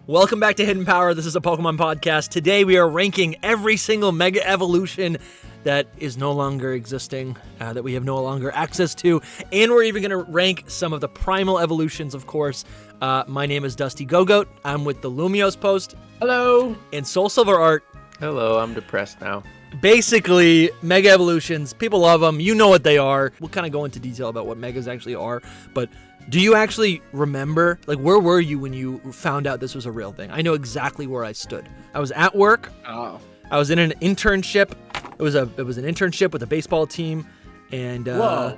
Welcome back to Hidden Power. This is a Pokemon podcast. Today we are ranking every single Mega Evolution that is no longer existing, that we have no longer access to, and we're even going to rank some of the primal evolutions, of course. My name is Dusty Gogoat. I'm with the Lumios Post. Hello. And Soul Silver Art. Hello, I'm depressed now. Basically, Mega Evolutions, people love them. You know what they are. We'll kind of go into detail about what Megas actually are, but do you actually remember, like, where were you when you found out this was a real thing? I know exactly where I stood. I was at work. Oh. I was in an internship. It was an internship with a baseball team, and Whoa.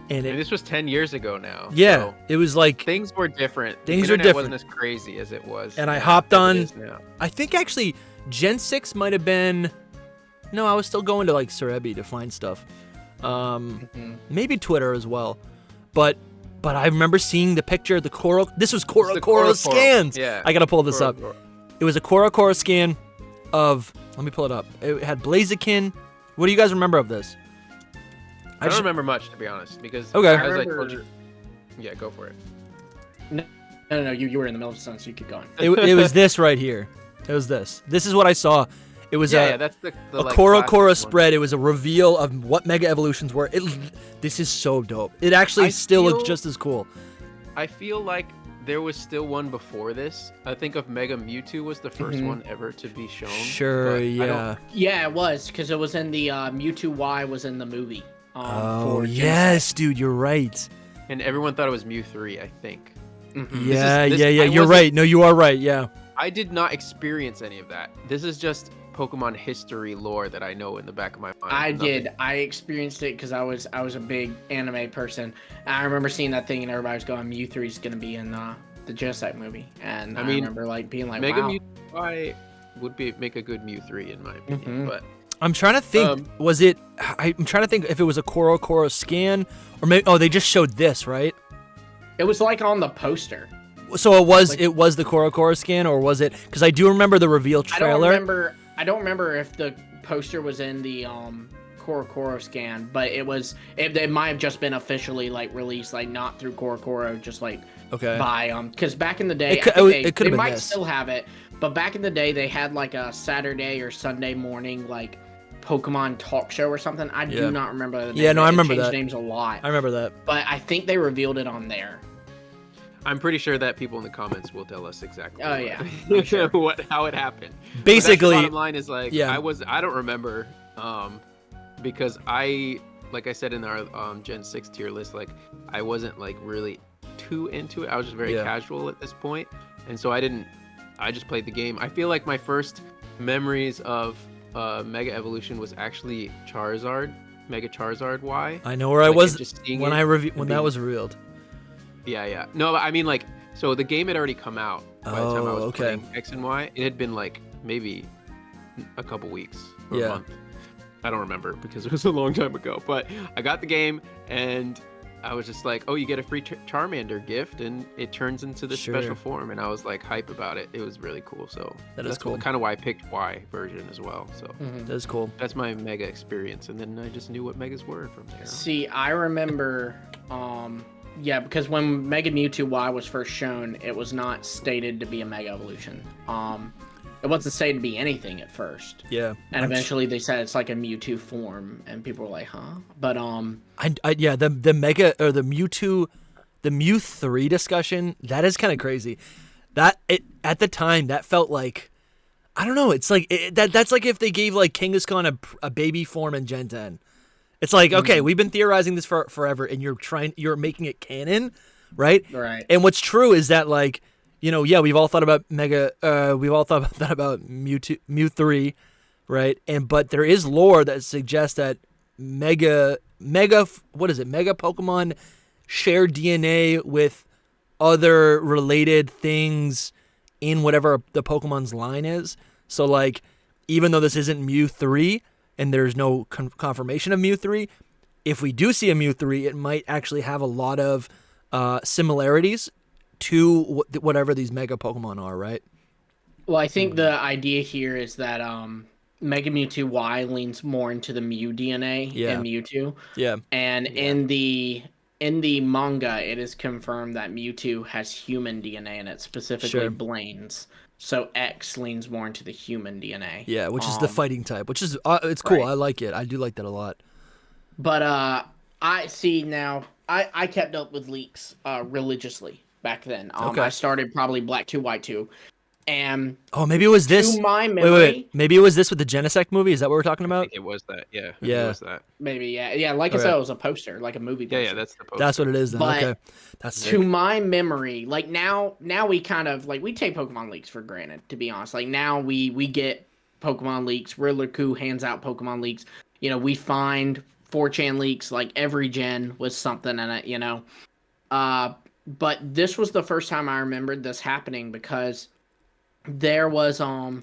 And this was 10 years ago now. Yeah, so it was like things were different. Things the were internet different. Wasn't as crazy as it was. And I hopped on. Now. I think actually Gen 6 might have been. No, I was still going to like Cerebi to find stuff. Maybe Twitter as well, but I remember seeing the picture of the Coral. This was Coral scans. Yeah. I gotta pull this up. It was a Coral scan of. Let me pull it up. It had Blaziken. What do you guys remember of this? I don't remember much, to be honest, because Okay. as I told you. Yeah, go for it. No. You were in the middle of something, so you keep going. It was this right here. It was this. This is what I saw. It was that's the a like, Cora spread. It was a reveal of what Mega Evolutions were. This is so dope. It actually still looks just as cool. I feel like there was still one before this. I think of Mega Mewtwo was the first one ever to be shown. Sure, yeah. Yeah, it was, because it was in the Mewtwo Y was in the movie. Oh, yes, dude, you're right. And everyone thought it was Mew 3, I think. Yeah, you're right. No, you are right, yeah. I did not experience any of that. This is just Pokemon history lore that I know in the back of my mind. I did. I experienced it because I was a big anime person. And I remember seeing that thing and everybody was going, Mew 3 is going to be in the Genesect movie. And I remember being like, Mega wow. Mew Y would make a good Mew 3 in my opinion. But I'm trying to think. I'm trying to think if it was a Coral scan or maybe. Oh, they just showed this, right? It was like on the poster. So it was the Coral scan, or was it? Because I do remember the reveal trailer. I don't remember if the poster was in the Coro scan, but it might have just been officially like released, like not through Coro, just like by because back in the day they might still have it, but back in the day they had like a Saturday or Sunday morning like Pokemon talk show or something. I do not remember the name. Yeah, no, I remember that. that. Names a lot. I remember that. But I think they revealed it on there. I'm pretty sure that people in the comments will tell us exactly. Oh yeah, how it happened. Basically, the bottom line is like I don't remember because like I said in our Gen 6 tier list, like I wasn't like really too into it. I was just very casual at this point, and so I just played the game. I feel like my first memories of Mega Evolution was actually Mega Charizard Y. I know where I was when that was revealed. Yeah. No, I mean, like, so the game had already come out by the time I was playing X and Y. It had been, like, maybe a couple weeks or a month. I don't remember because it was a long time ago. But I got the game, and I was just like, oh, you get a free Charmander gift, and it turns into this special form. And I was, like, hype about it. It was really cool. So that's cool. Kind of why I picked Y version as well. So that's cool. That's my Mega experience. And then I just knew what Megas were from there. See, I remember... Yeah, because when Mega Mewtwo Y was first shown, it was not stated to be a Mega Evolution. It wasn't stated to be anything at first. Yeah. And eventually they said it's like a Mewtwo form, and people were like, huh? But the Mega or the Mewtwo, the Mew 3 discussion, that is kind of crazy. At the time that felt like, I don't know. It's like that's like if they gave like Kangaskhan a baby form in Gen 10. It's like, okay, we've been theorizing this for forever, and you're making it canon, right? Right. And what's true is that, like, we've all thought about we've all thought about that about Mew 3, right? But there is lore that suggests that Mega Pokemon share DNA with other related things in whatever the Pokemon's line is. So, like, even though this isn't Mew 3, and there's no confirmation of Mew 3, if we do see a Mew 3, it might actually have a lot of similarities to whatever these Mega Pokemon are, right? Well, I think the idea here is that Mega Mewtwo Y leans more into the Mew DNA than Mewtwo. Yeah. And in the in the manga, it is confirmed that Mewtwo has human DNA in it, specifically Blaine's. So X leans more into the human DNA. Yeah, which is the fighting type, which is it's cool. Right. I like it. I do like that a lot. But I see now. I kept up with leaks religiously back then. I started probably Black 2, White 2. And maybe it was this. To my memory, wait. Maybe it was this with the Genesect movie. Is that what we're talking about? I think it was that. Yeah. Yeah. It was that. Maybe. Yeah. Like I said, it was a poster, like a movie poster. Yeah. That's the poster. That's what it is. Then. But okay. That's to my memory, like now we kind of like we take Pokemon leaks for granted. To be honest, like now we get Pokemon leaks. Riddler hands out Pokemon leaks. You know, we find 4chan leaks like every gen with something in it. But this was the first time I remembered this happening because there was a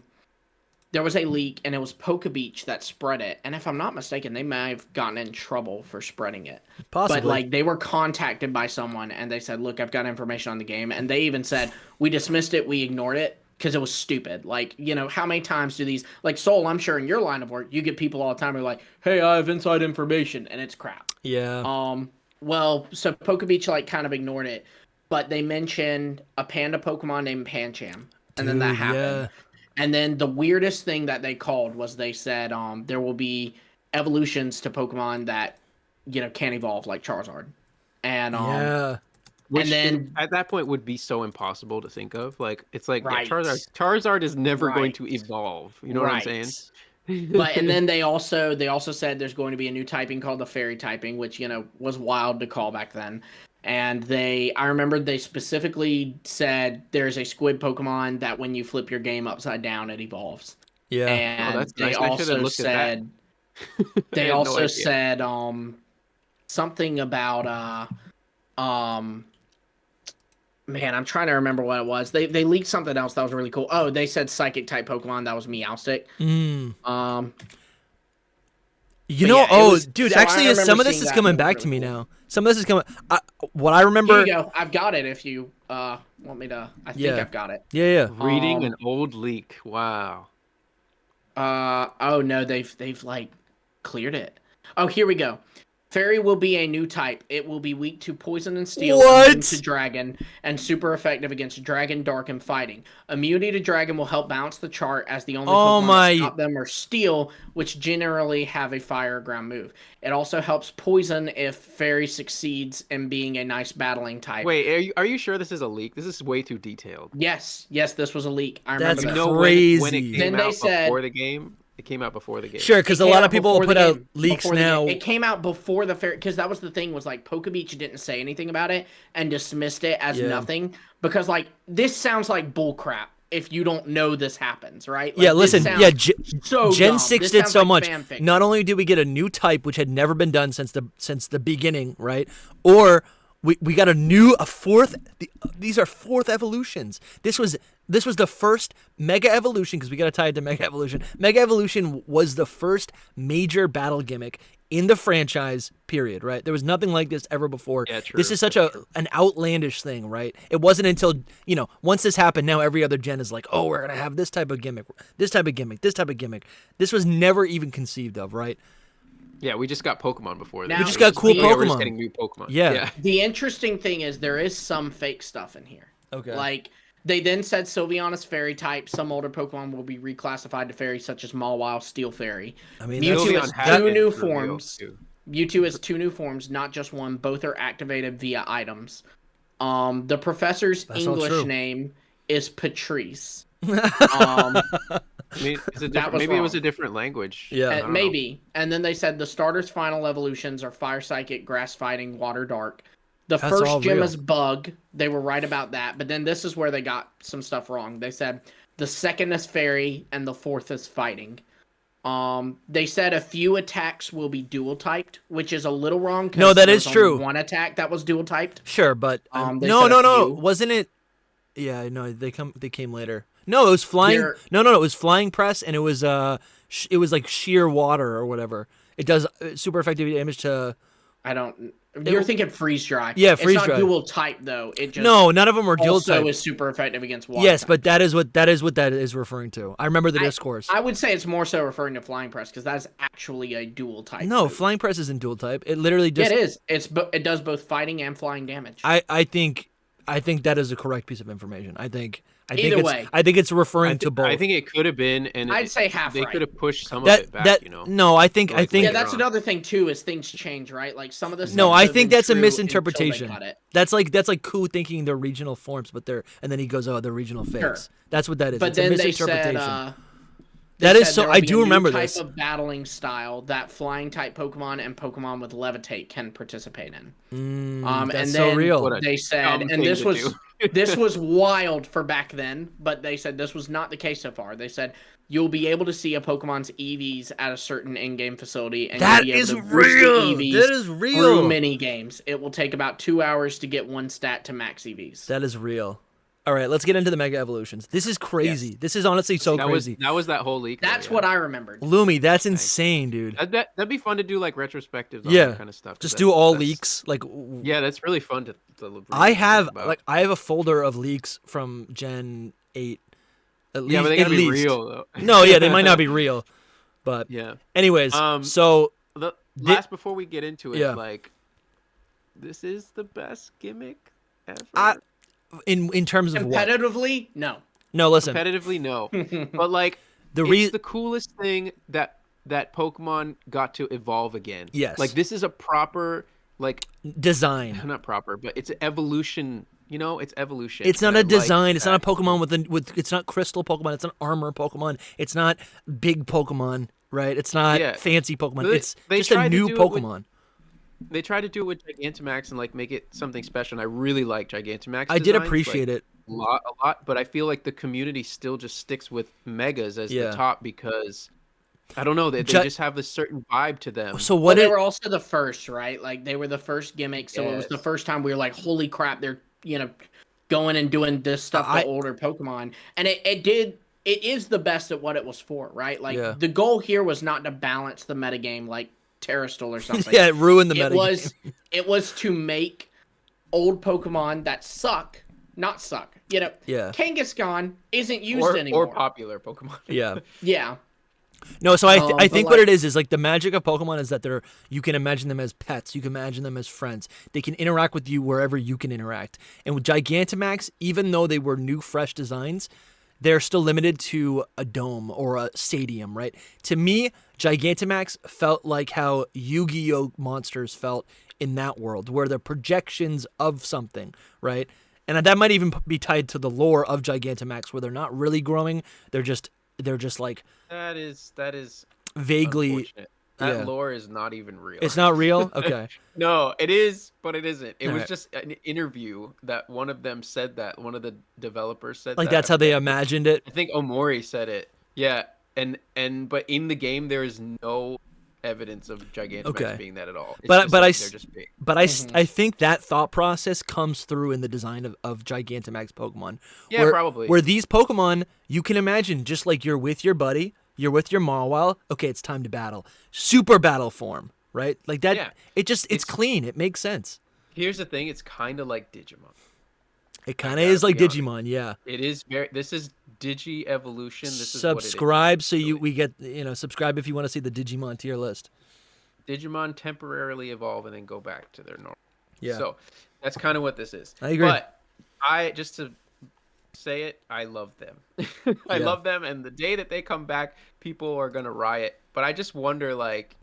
leak and it was Pokebeach that spread it, and if I'm not mistaken, they may have gotten in trouble for spreading it. Possibly. But like they were contacted by someone and they said, "Look, I've got information on the game," and they even said, "We dismissed it, we ignored it because it was stupid." Like, how many times do these like Soul? I'm sure in your line of work, you get people all the time who are like, "Hey, I have inside information," and it's crap. Yeah. Well, so Pokebeach like kind of ignored it, but they mentioned a panda Pokemon named Pancham. And then that happened. Yeah. And then the weirdest thing that they called was they said there will be evolutions to Pokemon that, can't evolve like Charizard. And Which and then at that point would be so impossible to think of. Like it's like right. Charizard is never going to evolve. You know what I'm saying? But and then they also said there's going to be a new typing called the fairy typing, which was wild to call back then. And I remember they specifically said there's a squid Pokemon that when you flip your game upside down, it evolves. Yeah. And that's they nice. also said they also said something about man, I'm trying to remember what it was. They leaked something else that was really cool. Oh, they said psychic type Pokemon, that was Meowstic. Dude, actually, some of this is coming back to me now. Some of this is coming. What I remember. Here you go. I've got it. If you want me to, I think I've got it. Yeah. Reading an old leak. Wow. Oh no, they've like cleared it. Oh, here we go. Fairy will be a new type. It will be weak to poison and steel, immune to dragon, and super effective against dragon, dark, and fighting. Immunity to dragon will help balance the chart as the only Pokemon that stop them are steel, which generally have a fire or ground move. It also helps poison if Fairy succeeds in being a nice battling type. Wait, are you sure this is a leak? This is way too detailed. Yes, this was a leak. I remember that. That's crazy. When it came out before the game? It came out before the game. Sure, because a lot of people put out leaks now. It came out before the fair, because that was the thing, was like Pokebeach didn't say anything about it and dismissed it as nothing, because like this sounds like bullcrap if you don't know this happens, right? Like, listen, Gen 6 did so much. Fanfiction. Not only did we get a new type which had never been done since the beginning, right? Or we got a fourth. These are fourth evolutions. This was the first Mega Evolution, because we got to tie it to Mega Evolution. Mega Evolution was the first major battle gimmick in the franchise, period, right? There was nothing like this ever before. Yeah, true. This is such an outlandish thing, right? It wasn't until, once this happened, now every other gen is like, oh, we're going to have this type of gimmick, this type of gimmick, this type of gimmick. This was never even conceived of, right? Yeah, we just got Pokemon before that. We just got cool Pokemon. We're just getting new Pokemon. Yeah. The interesting thing is there is some fake stuff in here. Okay. Like, they then said Sylveon is fairy type. Some older Pokemon will be reclassified to fairy, such as Mawile, Steel Fairy. I mean, Mewtwo has two new forms. Mewtwo has two new forms, not just one. Both are activated via items. The professor's English name is Patrice. I mean, maybe it was a different language. Yeah, maybe. And then they said the starter's final evolutions are Fire Psychic, Grass Fighting, Water Dark. That's first gym is Bug. They were right about that. But then this is where they got some stuff wrong. They said the second is Fairy and the fourth is Fighting. They said a few attacks will be dual typed, which is a little wrong. No, that is true. One attack that was dual typed. Sure, but no. Wasn't it? Yeah, no, they came later. No, it was flying. No, it was flying press, and it was like sheer water or whatever. It does super effective damage to. I don't. You're thinking freeze dry. Yeah, freeze dry. It's not dual type though. It just no, none of them are dual type. Also, is super effective against water. Yes, type. but that is what that is referring to. I remember the discourse. I would say it's more so referring to Flying Press because that's actually a dual type. No, move. Flying Press isn't dual type. It literally just. Yeah, it is. It does both fighting and flying damage. I think that is a correct piece of information. I think Either way. I think it's referring to both. I think it could have been, and I'd say half. They right. could have pushed some of it back. No, I think yeah, that's another thing too. Is things change, right? Like some of this. No, I think that's a misinterpretation. That's like Ku thinking they're regional forms, but and then he goes, "Oh, they're regional fakes." Sure. That's what that is. But it's then a misinterpretation. They said, that is so. I do remember type this of battling style that flying type Pokemon and Pokemon with Levitate can participate in. That's and so then real. They said, and this was this was wild for back then, but they said this was not the case so far. They said you'll be able to see a Pokemon's EVs at a certain in-game facility, and that you'll be able is to real. EVs That is real. Through mini games, it will take about 2 hours to get one stat to max EVs. That is real. All right, let's get into the Mega Evolutions. This is crazy. Yes. This is honestly so crazy. That was that whole leak. That's what I remembered. Lumi, that's insane, dude. That'd be fun to do like retrospectives on that kind of stuff. Just do all leaks. Like yeah, that's really fun to I have a folder of leaks from Gen 8. At least, yeah, but they gotta be real though. No, yeah, they might not be real. But yeah. Anyways, so last before we get into it, like this is the best gimmick ever. In terms of competitively, what? No, listen. Competitively, no. But like it's the coolest thing that Pokemon got to evolve again. Yes. Like this is a proper like design. Not proper, but it's an evolution. You know, it's evolution. It's not a design. It's not a Pokemon with. It's not Crystal Pokemon. It's an Armor Pokemon. It's not big Pokemon, right? It's not fancy Pokemon. It's just a new Pokemon. They tried to do it with Gigantamax and like make it something special. And I really like Gigantamax. I did appreciate it a lot. But I feel like the community still just sticks with Megas as the top because I don't know. They just have this certain vibe to them. So what? They were also the first, right? Like they were the first gimmick. So it was the first time we were like, holy crap! They're going and doing this stuff to older Pokemon, and it is the best at what it was for, right? Like the goal here was not to balance the metagame like Terrastal or something. Yeah, it ruined the metagame. It was to make old Pokemon that suck not suck. Kangaskhan isn't used anymore. Or popular Pokemon. Yeah. Yeah. No, so I think what it is like the magic of Pokemon is that you can imagine them as pets, you can imagine them as friends. They can interact with you wherever you can interact. And with Gigantamax, even though they were new, fresh designs, they're still limited to a dome or a stadium, right? To me, Gigantamax felt like how Yu-Gi-Oh! Monsters felt in that world, where they're projections of something, right? And that might even be tied to the lore of Gigantamax, where they're not really growing; they're just like that is vaguely. That lore is not even real. It's not real? Okay. No, it is, but it isn't. It was just an interview that one of them said that. One of the developers said like that's how they imagined it? I think Omori said it. Yeah. But in the game there is no evidence of Gigantamax being that at all. It's they're just big. But I think that thought process comes through in the design of Gigantamax Pokemon. Yeah, probably. Where these Pokemon, you can imagine just like you're with your buddy, you're with your Mawile, okay, it's time to battle. Super battle form, right? Like that. Yeah. It's clean. It makes sense. Here's the thing. It's kind of like Digimon. It kind of is like Digimon, yeah. It is this is Digi evolution. This subscribe is what it is. So we get subscribe if you want to see the Digimon tier list. Digimon temporarily evolve and then go back to their normal. Yeah. So that's kind of what this is. I agree. But just to say it, I love them. I love them, and the day that they come back, people are gonna riot. But I just wonder, like,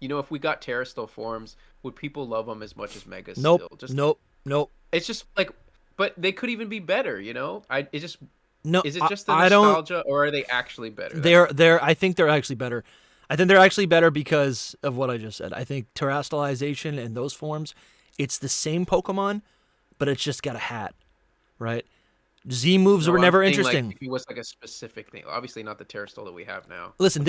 if we got Terrastal forms, would people love them as much as Megas? Nope. Still? Nope. It's just like, but they could even be better. No, is it just the nostalgia, or are they actually better? I think they're actually better. I think they're actually better because of what I just said. I think terrestrialization and those forms, it's the same Pokemon, but it's just got a hat, right? Z moves were never interesting. Like, if it was like a specific thing, obviously not the Terrastal that we have now. Listen,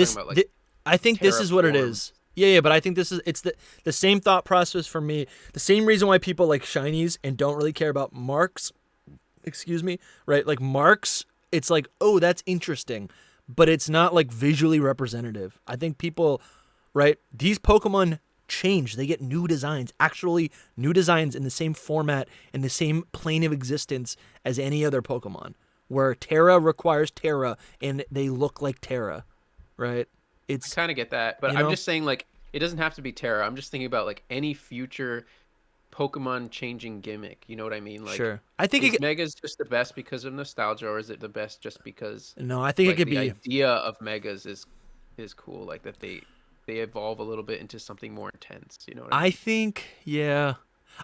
I think this is what it is. Yeah, but I think it's the same thought process for me. The same reason why people like shinies and don't really care about marks. Excuse me, right? Like marks, it's like, oh, that's interesting, but it's not like visually representative. I think people, right? These Pokemon change. They get new designs, actually new designs in the same format, in the same plane of existence as any other Pokemon, where Terra requires Terra and they look like Terra, right? I kind of get that, but I'm just saying, like, it doesn't have to be Terra. I'm just thinking about, like, any future Pokemon changing gimmick. You know what I mean? Like, sure. I think is Megas just the best because of nostalgia, or is it the best just because? No, I think, like, it could the be. The idea of Megas is cool. Like that they evolve a little bit into something more intense. You know what I mean? I think, yeah.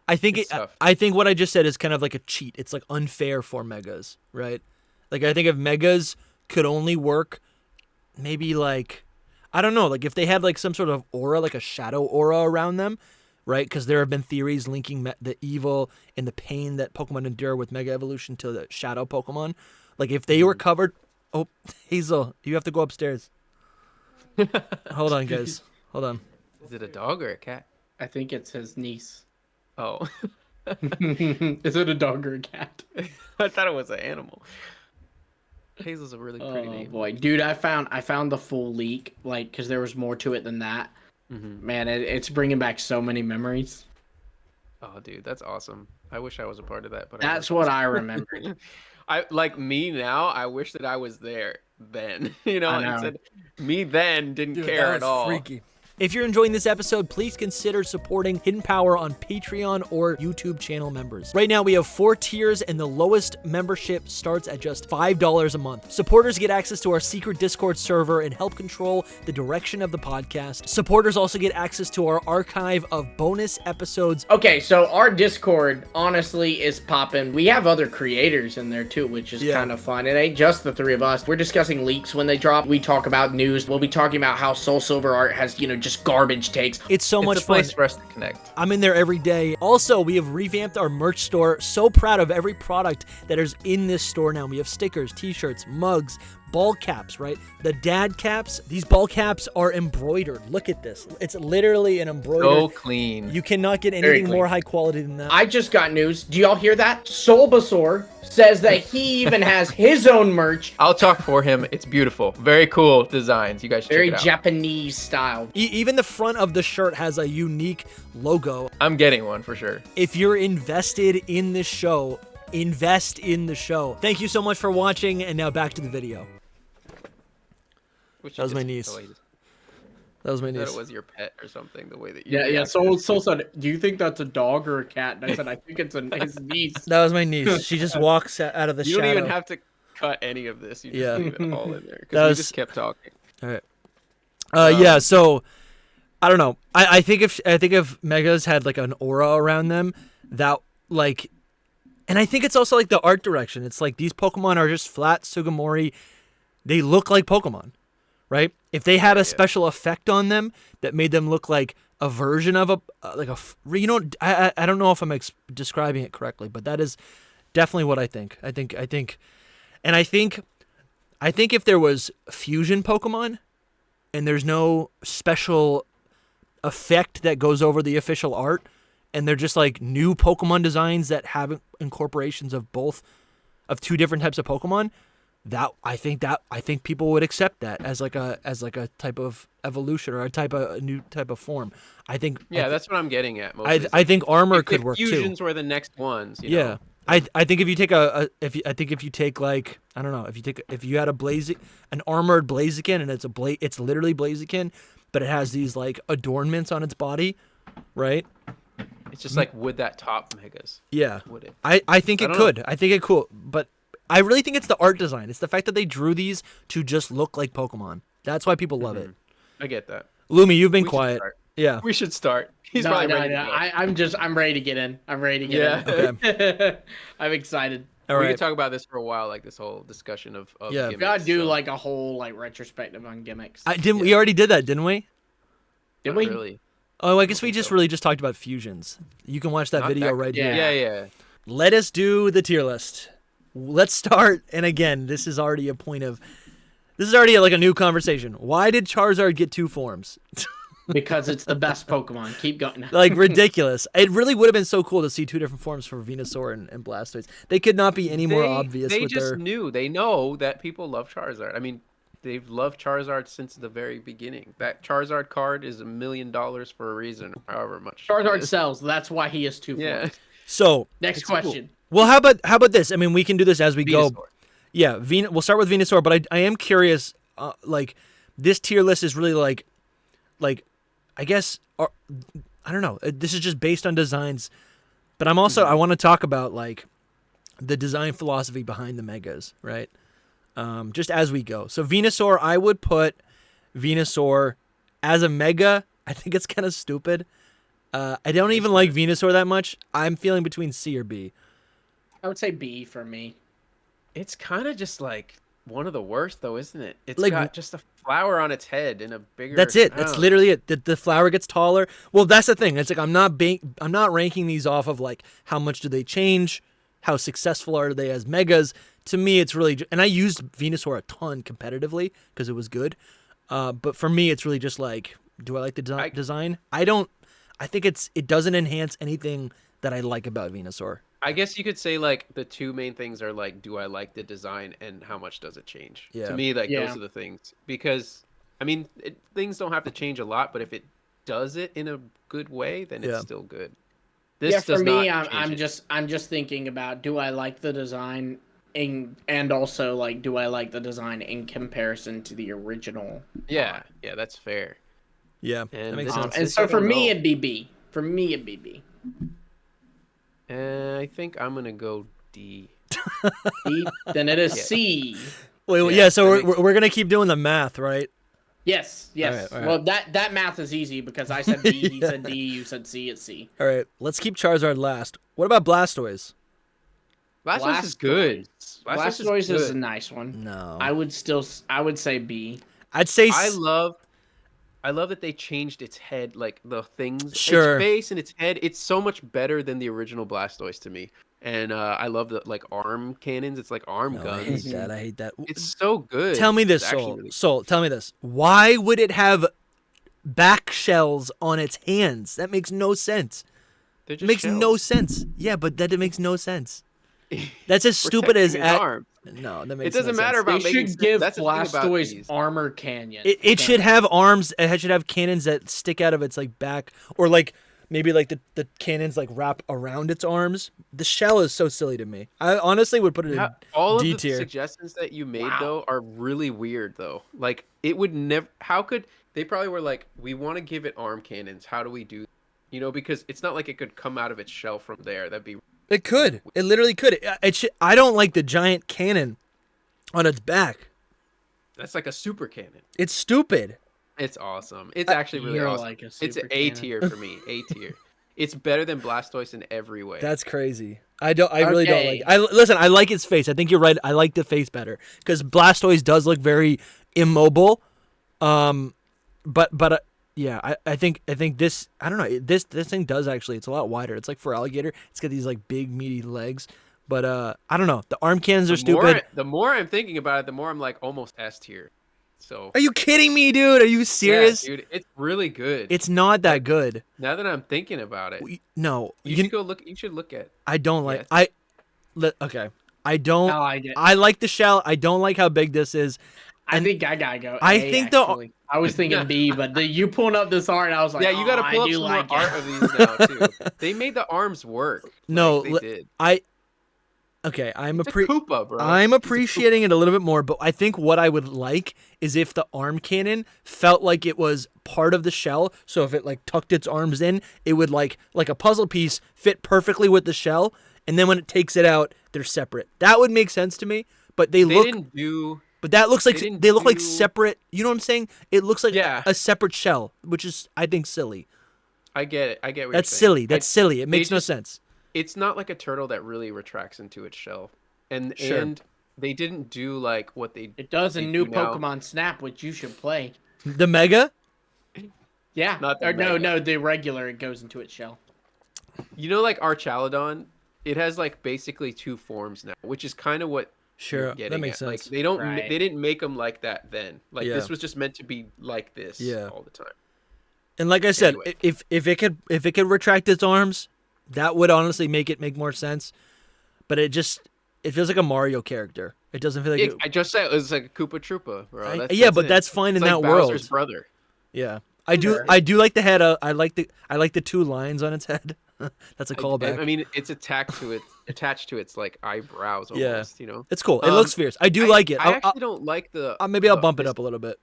I think tough. I think what I just said is kind of like a cheat. It's like unfair for Megas, right? Like I think if Megas could only work, maybe like, I don't know, like if they had like some sort of aura, like a shadow aura around them, right? Because there have been theories linking the evil and the pain that Pokemon endure with Mega Evolution to the shadow Pokemon. Like if they were covered, oh, Hazel, you have to go upstairs. Hold on, guys. Hold on. Is it a dog or a cat? I think it's his niece. Oh. Is it a dog or a cat? I thought it was an animal. Hazel's a really pretty name. Oh boy, dude, I found the full leak, like, because there was more to it than that. Man, it's bringing back so many memories. Oh, dude, that's awesome. I wish I was a part of that, but that's what I remember. I like me now. I wish that I was there then. You know, and said me then didn't care at all. Freaky. If you're enjoying this episode, please consider supporting Hidden Power on Patreon or YouTube channel members. Right now, we have 4 tiers, and the lowest membership starts at just $5 a month. Supporters get access to our secret Discord server and help control the direction of the podcast. Supporters also get access to our archive of bonus episodes. Okay, so our Discord, honestly, is popping. We have other creators in there, too, which is kind of fun. It ain't just the 3 of us. We're discussing leaks when they drop. We talk about news. We'll be talking about how Soul Silver Art has, just garbage takes. It's so much fun. It's a place for us to connect. I'm in there every day. Also, we have revamped our merch store. So proud of every product that is in this store now. We have stickers, t-shirts, mugs, ball caps, right? The dad caps. These ball caps are embroidered. Look at this. It's literally an embroidered. So clean. You cannot get anything more high quality than that. I just got news. Do y'all hear that? Bulbasaur says that he even has his own merch. I'll talk for him. It's beautiful. Very cool designs. You guys should check it out. Very Japanese style. Even the front of the shirt has a unique logo. I'm getting one for sure. If you're invested in this show, invest in the show. Thank you so much for watching, and now back to the video. That was my niece. That was my niece. That it was your pet or something, the way that you... Yeah. Soul said, do you think that's a dog or a cat? And I said, I think it's his niece. That was my niece. She just walks out of the shadow. You don't even have to cut any of this. You just leave it all in there. Because we just kept talking. All right. Yeah, so... I don't know. I think if Megas had like an aura around them, that like... And I think it's also like the art direction. It's like these Pokemon are just flat Sugimori. They look like Pokemon. Right? If they had a special effect on them that made them look like a version of I don't know if I'm describing it correctly, but that is definitely what I think. I think if there was fusion Pokemon and there's no special effect that goes over the official art, and they're just like new Pokemon designs that have incorporations of 2 different types of Pokemon, I think people would accept that as like a type of evolution or a new type of form. I think that's what I'm getting at. I think armor could work too. Fusions were the next ones. You know? I think if you take if you take like, I don't know, if you had an armored Blaziken and it's literally Blaziken, but it has these like adornments on its body, right? It's just like, would that top Megas? Yeah. Would it? I think it could. I think it cool, but I really think it's the art design. It's the fact that they drew these to just look like Pokemon. That's why people love it. I get that. Lumi, you've been quiet. Yeah. We should start. He's probably ready. I'm ready to get in. I'm ready to get in. Okay. I'm excited. All right. We could talk about this for a while, like this whole discussion of gimmicks. We gotta do like a whole like retrospective on gimmicks. We already did that, didn't we? Did we? Really? Oh, I guess we just really just talked about fusions. You can watch that video right here. Yeah. Let us do the tier list. Let's start, and again, this is already like a new conversation. Why did Charizard get 2 forms? Because it's the best Pokemon. Keep going. Like, ridiculous. It really would have been so cool to see 2 different forms for Venusaur and Blastoise. They could not be any more obvious. They just knew. They know that people love Charizard. I mean, they've loved Charizard since the very beginning. That Charizard card is $1 million for a reason, however much. Charizard sells. That's why he is 2 Yeah. So next question. Cool. Well, how about this? I mean, we can do this as we Venusaur. go. Yeah, we'll start with Venusaur, but I am curious. Like, this tier list is really like, I guess, I don't know. This is just based on designs, but I'm also I want to talk about like the design philosophy behind the Megas, right? Just as we go. So Venusaur, I would put Venusaur as a Mega. I think it's kind of stupid. I don't even like Venusaur that much. I'm feeling between C or B. I would say B for me. It's kind of just like one of the worst, though, isn't it? It's like, got just a flower on its head and a bigger. That's it. That's literally it. The flower gets taller. Well, that's the thing. It's like I'm not ranking these off of like how much do they change, how successful are they as Megas. To me, it's really, and I used Venusaur a ton competitively because it was good. But for me, it's really just like, do I like the design? I don't. I think it doesn't enhance anything that I like about Venusaur. I guess you could say like the two main things are like, do I like the design and how much does it change? Yeah. To me, like those are the things, because I mean, things don't have to change a lot, but if it does it in a good way, then it's still good. For me, I'm just thinking about, do I like the design and also like, do I like the design in comparison to the original? Yeah, that's fair. Yeah, and that makes sense. And so for me, it'd be B. For me, it'd be B. I think I'm gonna go D. D? Then it is C. Wait, so we're gonna keep doing the math, right? Yes. All right. Well, that math is easy because I said B, he said D, you said C, it's C. All right, let's keep Charizard last. What about Blastoise? Blastoise is good. Blastoise is a nice one. No. I would say B. I'd say I love that they changed its head, like the things, sure. Its face and its head. It's so much better than the original Blastoise to me. And I love the like arm cannons. It's like arm guns. I hate that. It's so good. Tell me this, Soul. Tell me this. Why would it have back shells on its hands? That makes no sense. It makes shells. no sense. Yeah, but it makes no sense. That's as stupid as arm. No, that makes it doesn't matter about they making should give that's Blastoise armor canyon. It should have arms. It should have cannons that stick out of its like back, or like maybe like the cannons like wrap around its arms. The shell is so silly to me. I honestly would put it in all D of the tier. suggestions that you made though are really weird though. Like it would never. How could they probably were like, we want to give it arm cannons. How do we do? You know, because it's not like it could come out of its shell from there. That'd be. It could. It literally could. I don't like the giant cannon on its back. That's like a super cannon. It's stupid. It's awesome. It's actually really awesome. Like it's an A tier for me. A tier. It's better than Blastoise in every way. That's crazy. I really don't like it. Listen, I like its face. I think you're right. I like the face better because Blastoise does look very immobile. But yeah, I think this, I don't know, this thing does actually, it's a lot wider. It's like for alligator, it's got these like big meaty legs. But I don't know, the arm cannons are stupid. The more I'm thinking about it, the more I'm like almost S tier. So are you kidding me, dude? Are you serious? Yeah, dude, it's really good. It's not that good. Now that I'm thinking about it, no, you should go look. You should look at. I don't like. Okay. I don't. I like it. I like the shell. I don't like how big this is. I think I gotta go. I think actually. I was thinking B, but you pulling up this art, and I was like, yeah, you gotta pull up some more art of these now too. They made the arms work. No, they did. Okay, Koopa, bro. I'm appreciating it a little bit more, but I think what I would like is if the arm cannon felt like it was part of the shell. So if it like tucked its arms in, it would like a puzzle piece fit perfectly with the shell, and then when it takes it out, they're separate. That would make sense to me. But they didn't do. But that looks like they look like separate. You know what I'm saying? It looks like a separate shell, which is I think silly. I get it. I get what That's you're saying. silly. That's silly. It makes no sense. It's not like a turtle that really retracts into its shell, and they didn't do like what they. It does in new Pokemon Snap, which you should play. The Mega. Yeah. No, the regular. It goes into its shell. You know, like Archaludon, it has like basically two forms now, which is kind of what. Sure, that makes sense. Like they don't, they didn't make them like that then. Like this was just meant to be like this all the time. And like I said, if it could retract its arms, that would honestly make more sense. But it feels like a Mario character. It doesn't feel like I just said it was like a Koopa Troopa, bro. That's fine in like that Bowser's world. brother. Yeah, I do like the head. I like the 2 lines on its head. That's a callback. I mean, it's attached to its like eyebrows almost. You know, it's cool. It looks fierce. I do like it. I actually don't like the. Maybe I'll bump it up a little bit.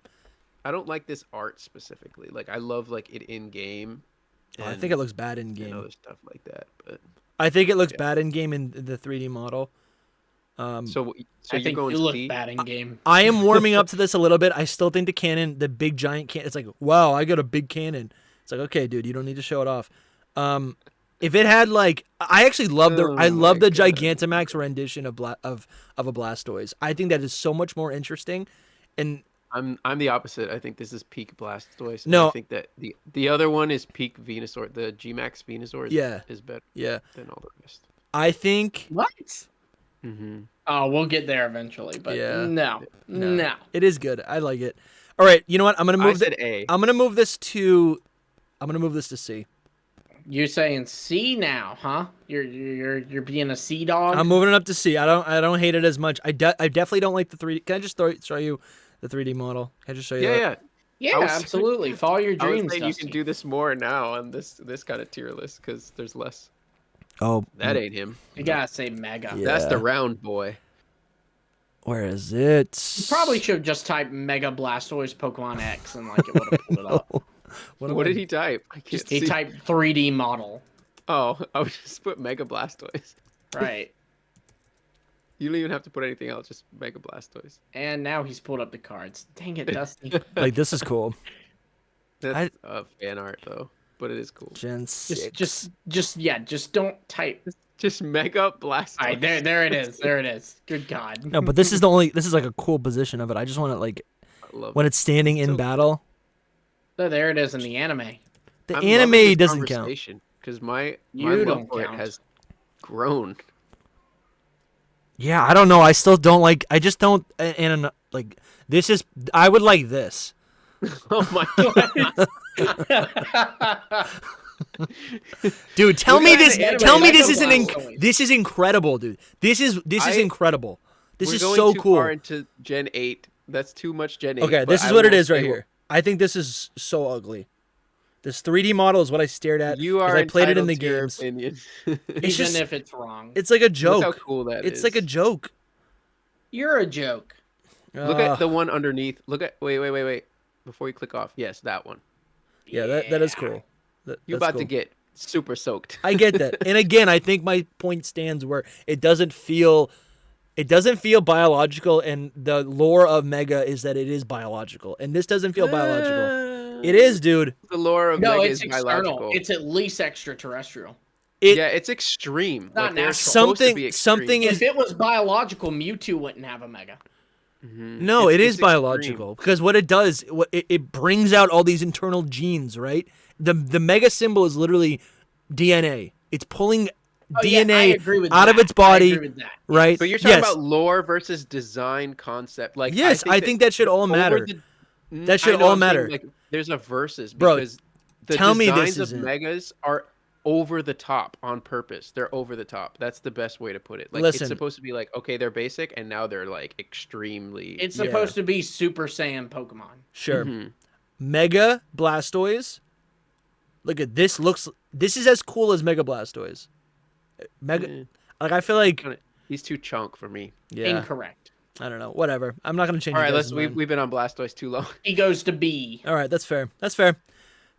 I don't like this art specifically. Like I love like it in game. I think it looks bad in game. And other stuff like that, but I think it looks bad in game in the 3D model. So I think you look bad in game. I am warming up to this a little bit. I still think the cannon, the big giant cannon, it's like, wow, I got a big cannon. It's like, okay, dude, you don't need to show it off. If it had like, I actually love the Gigantamax rendition of a Blastoise. I think that is so much more interesting, and I'm the opposite. I think this is peak Blastoise. No, I think that the other one is peak Venusaur. The G-Max Venusaur is better. Yeah, than all the rest. I think what. Mm-hmm. Oh, we'll get there eventually, but no. It is good. I like it. All right, you know what? I'm gonna move this to C. You're saying C now, huh? You're being a C dog. I'm moving it up to C. I don't hate it as much. I definitely don't like the 3D. Can I just show you the 3D model? Can I just show you? Yeah, absolutely. Follow your dreams. You can do this more now on this kind of tier list because there's less. Oh, that ain't him. You gotta say Mega. Yeah. That's the round boy. Where is it? You probably should have just typed Mega Blastoise Pokemon X and like it would have pulled it up. What did he type? He typed 3D model. Oh, I would just put Mega Blastoise. Right. You don't even have to put anything else, just Mega Blastoise. And now he's pulled up the cards. Dang it, Dusty. Like, this is cool. That's fan art though, but it is cool. Gen 6. Just don't type. Just Mega Blastoise. All right, there it is. There it is. Good God. No, but this is like a cool position of it. I just want it like when it's standing in battle. So there it is in the anime. The anime doesn't count because my love for it has grown. Yeah, I don't know. I still don't like. I just don't. And like this is. I would like this. Oh my god. Dude, tell me this isn't. This is incredible, dude. This is incredible. This is so cool. We're going too far into Gen 8. That's too much Gen 8. Okay, this is what it is right here. I think this is so ugly. This 3D model is what I stared at. I played it in the games. It's just, even if it's wrong. It's like a joke. Look how cool that is. It's like a joke. You're a joke. Look at the one underneath. Look at wait. Before you click off. Yes, that one. Yeah, that is cool. You're about to get super soaked. I get that. And again, I think my point stands where it doesn't feel biological, and the lore of Mega is that it is biological. And this doesn't feel biological. It is, dude. The lore of Mega is external. biological. It's at least extraterrestrial. It's extreme. Not natural. Something is. If it was biological, Mewtwo wouldn't have a Mega. Mm-hmm. No, it is biological because what it does, it brings out all these internal genes, right? The Mega symbol is literally DNA. It's pulling DNA out of its body, right? But you're talking about lore versus design concept. Like, yes, I think that should all matter. That should all matter. Like, there's a versus because the designs of Megas are over the top on purpose. They're over the top. That's the best way to put it. Like, it's supposed to be like, okay, they're basic, and now they're like extremely. It's supposed to be Super Saiyan Pokemon. Sure. Mm-hmm. Mega Blastoise. Look at this. This is as cool as Mega Blastoise. Like, I feel like he's too chunk for me. Yeah. Incorrect. I don't know. Whatever. I'm not gonna change. All right, we've been on Blastoise too long. He goes to B. All right, that's fair.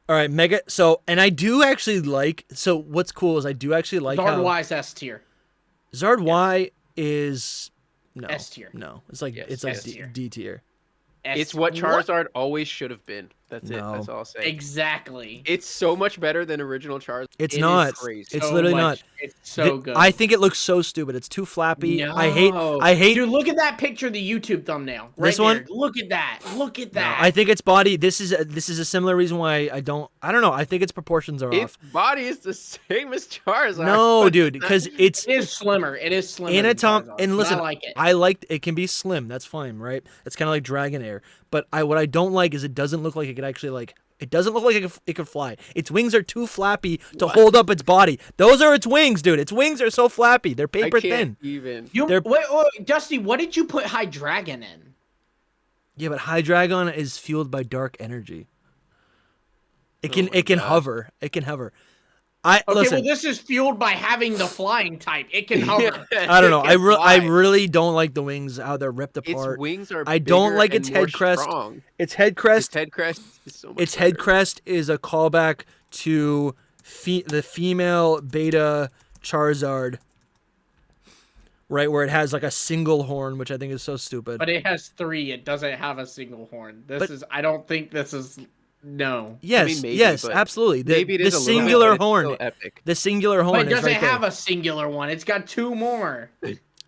All right, Mega. So, and I do actually like. So, what's cool is I do actually like Zard Y's S tier. Zard Y is S tier. No, it's like D tier. It's what Charizard always should have been. That's it. That's all I'll say. Exactly. It's so much better than original Charizard. It's not. It's literally not. It's so good. I think it looks so stupid. It's too flappy. No. I hate. Dude, look at that picture of the YouTube thumbnail. Right this one. there. Look at that. Look at that. No, I think its body. This is a similar reason why I don't know. I think its proportions are off. Its body is the same as Charizard. No, dude, because it is slimmer. It is slimmer. And listen, I like it. It can be slim. That's fine, right? It's kind of like Dragonair. But what I don't like is it doesn't look like it could actually like. It doesn't look like it could fly. Its wings are too flappy to hold up its body. Those are its wings, dude. Its wings are so flappy. They're paper thin. Wait, Dusty, what did you put Hydreigon in? Yeah, but Hydreigon is fueled by dark energy. It can hover. It can hover. Listen, well, this is fueled by having the flying type. It can hover. I don't know. I really don't like the wings, how they're ripped apart. Its wings are I don't like its head crest. Strong. Its head crest. Its head crest is so much Its better. head crest is a callback to the female beta Charizard, right, where it has like a single horn, which I think is so stupid. But it has 3. It doesn't have a single horn. I don't think this is. No. Yes, I mean, maybe, yes, absolutely. The singular horn. The singular horn. But it doesn't is right have there. a singular one. It's got 2 more.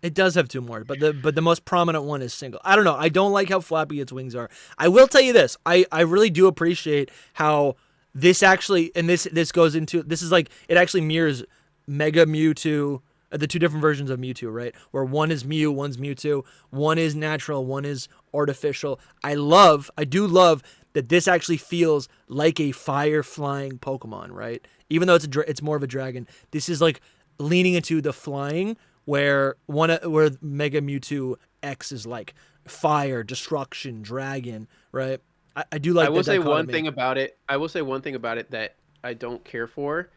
It does have 2 more, but the most prominent one is single. I don't know. I don't like how flappy its wings are. I will tell you this. I really do appreciate how this actually, and this goes into, this is like, it actually mirrors Mega Mewtwo, the 2 different versions of Mewtwo, right? Where one is Mew, one's Mewtwo, one is natural, one is artificial. I do love that this actually feels like a fire-flying Pokemon, right? Even though it's more of a dragon, this is like leaning into the flying, where Mega Mewtwo X is like fire, destruction, dragon, right? I do like. I will say one thing about it. That I don't care for,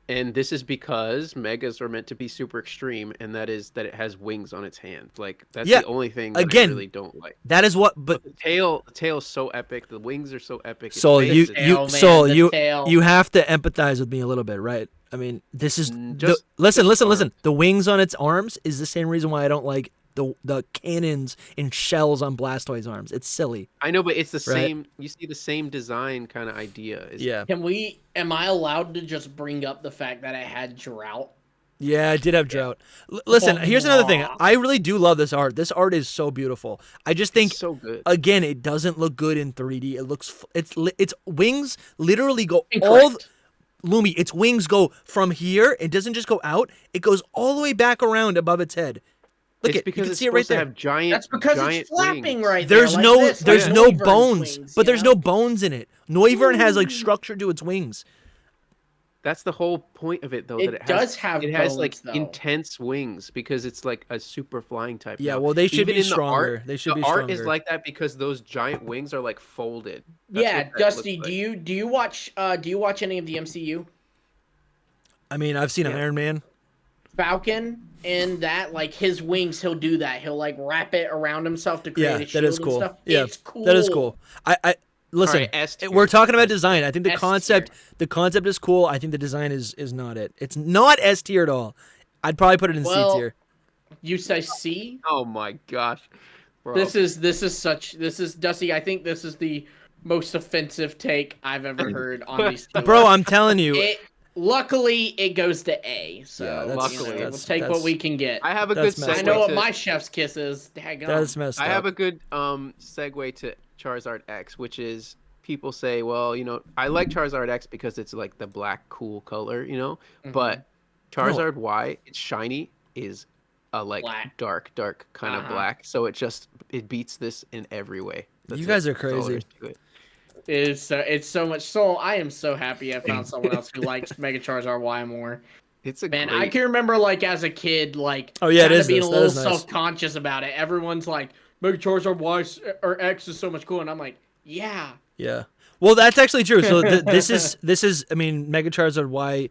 and this is because Megas are meant to be super extreme, and that is that it has wings on its hand. Like that's the only thing that I really don't like. That is what. But the tail is so epic. The wings are so epic. Soul, you have to empathize with me a little bit, right? I mean, this is listen. The wings on its arms is the same reason why I don't like the cannons and shells on Blastoise arms. It's silly. I know, but it's the same. You see the same design kind of idea. Yeah. Am I allowed to just bring up the fact that it had drought? Yeah, I did have drought. Listen, here's another thing. I really do love this art. This art is so beautiful. I just think, it's so good. Again, it doesn't look good in 3D. It looks, its wings literally go Lumi, its wings go from here. It doesn't just go out. It goes all the way back around above its head. Look, you can see it right there. Have giant, That's because giant it's flapping wings. right there. There's no bones, wings, but there's no bones in it. Noivern has like structure to its wings. That's the whole point of it, though. It has like intense wings because it's like a super flying type. Yeah, now. well, they should Even be stronger. They should be stronger. The art is like that because those giant wings are like folded. That's Dusty, like. do you watch any of the MCU? I mean, I've seen Iron Man. Falcon in that, like his wings, he'll do that. He'll like wrap it around himself to create a shield. That is cool. And stuff. Yeah, it's cool. That is cool. I listen. Right, we're talking about design. I think the concept is cool. I think the design is not it. It's not S tier at all. I'd probably put it in C tier. You say C? Oh my gosh, bro. This is Dusty. I think this is the most offensive take I've ever heard on these. Bro, I'm telling you. Luckily, it goes to A, so luckily, we'll take what we can get. I have a good segue. I know what my chef's kiss is. That's messed up. I have a good segue to Charizard X, which is people say, well, I like Charizard X because it's like the black cool color, but Charizard Y, it's shiny, is a like black. dark kind of black, so it beats this in every way. You guys are crazy. It's so much. So I am so happy I found someone else who likes Mega Charizard Y more. It's a man. great... I can remember like as a kid, like it is being a little self-conscious about it. Everyone's like Mega Charizard Y or X is so much cooler, and I'm like, yeah. Well, that's actually true. So this is. I mean, Mega Charizard Y,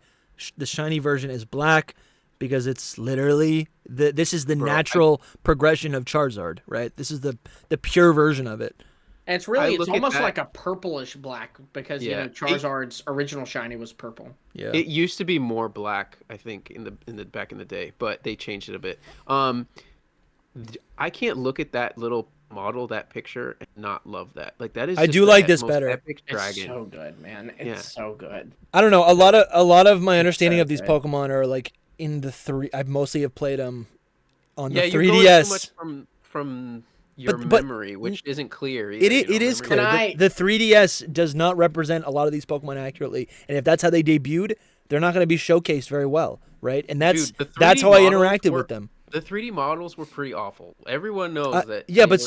the shiny version is black because it's literally this is the natural progression of Charizard, right? This is the pure version of it. And it's almost like a purplish black because Charizard's original shiny was purple. Yeah, it used to be more black, I think, in the back in the day, but they changed it a bit. I can't look at that little model, that picture, and not love that. Like that is. I do like this better. Epic dragon. It's so good, man. It's so good. I don't know. A lot of my understanding of these Pokemon are like in the three. I mostly have played them on the 3DS. You're going too much from your memory, which isn't clear either, it is clear. The 3DS does not represent a lot of these Pokemon accurately, and if that's how they debuted, they're not going to be showcased very well, right? And that's how I interacted with them. The 3D models were pretty awful. Everyone knows that. Yeah, but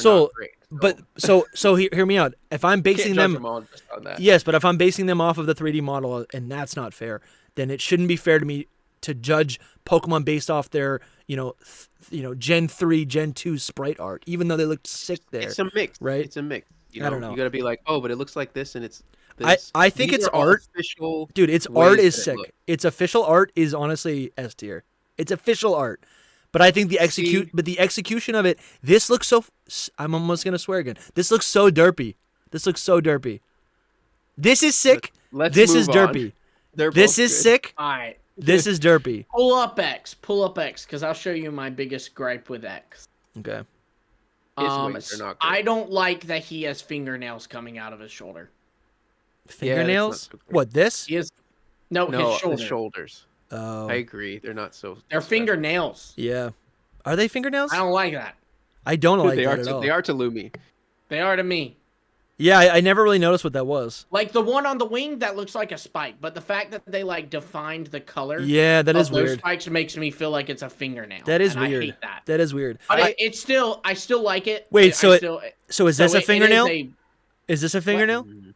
but so hear me out. If I'm basing them all just on that. yes, but if I'm basing them off of the 3D model, and that's not fair, then it shouldn't be fair to me to judge Pokemon based off their Gen 3, Gen 2 sprite art, even though they looked sick there. It's a mix, right? It's a mix. I don't know. You got to be like, oh, but it looks like this, and it's. This. I think These it's are all art. official Dude, its ways art is that it sick. looks. Its official art is honestly S tier. It's official art. But I think the execution of it, this looks so I'm almost going to swear again. This looks so derpy. This is sick. This is derpy. This is sick. All right. This is derpy. Pull up X, because I'll show you my biggest gripe with X. Okay. I don't like that he has fingernails coming out of his shoulder. Fingernails? So what, this? He has his shoulders. Oh. I agree. They're not so. They're fingernails. Yeah. Are they fingernails? I don't like that. I don't like that at all. They are to Lumi. They are to me. Yeah, I never really noticed what that was. Like the one on the wing, that looks like a spike, but the fact that they like defined the color, yeah, that is weird. Those spikes makes me feel like it's a fingernail. That is and weird. I hate that. That is weird. But I still like it. Wait, so is this a fingernail? Is this a fingernail? What?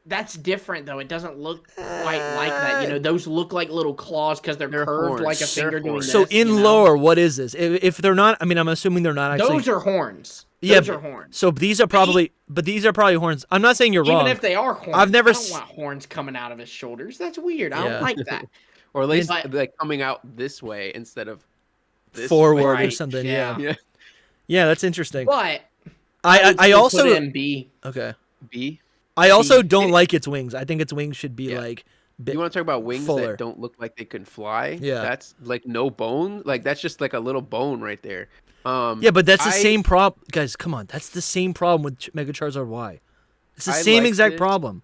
That's different though. It doesn't look quite like that. Those look like little claws because they're curved horns. like a finger doing this. So in lore, what is this? If they're not, I mean, I'm assuming they're not actually. Those are horns. Those are horns. So these are probably, horns. I'm not saying you're wrong. Even if they are horns, I don't want horns coming out of his shoulders. That's weird. I don't like that. Or at least like coming out this way instead of this forward way. Or something. Yeah. Yeah, that's interesting. But I also put it in B. Okay. B. I also don't like its wings. I think its wings should be like. You want to talk about wings fuller. that don't look like they can fly? Yeah. That's like no bone. Like that's just like a little bone right there. Yeah, but that's the same problem. Guys, come on. That's the same problem with Mega Charizard Y. It's the same exact problem.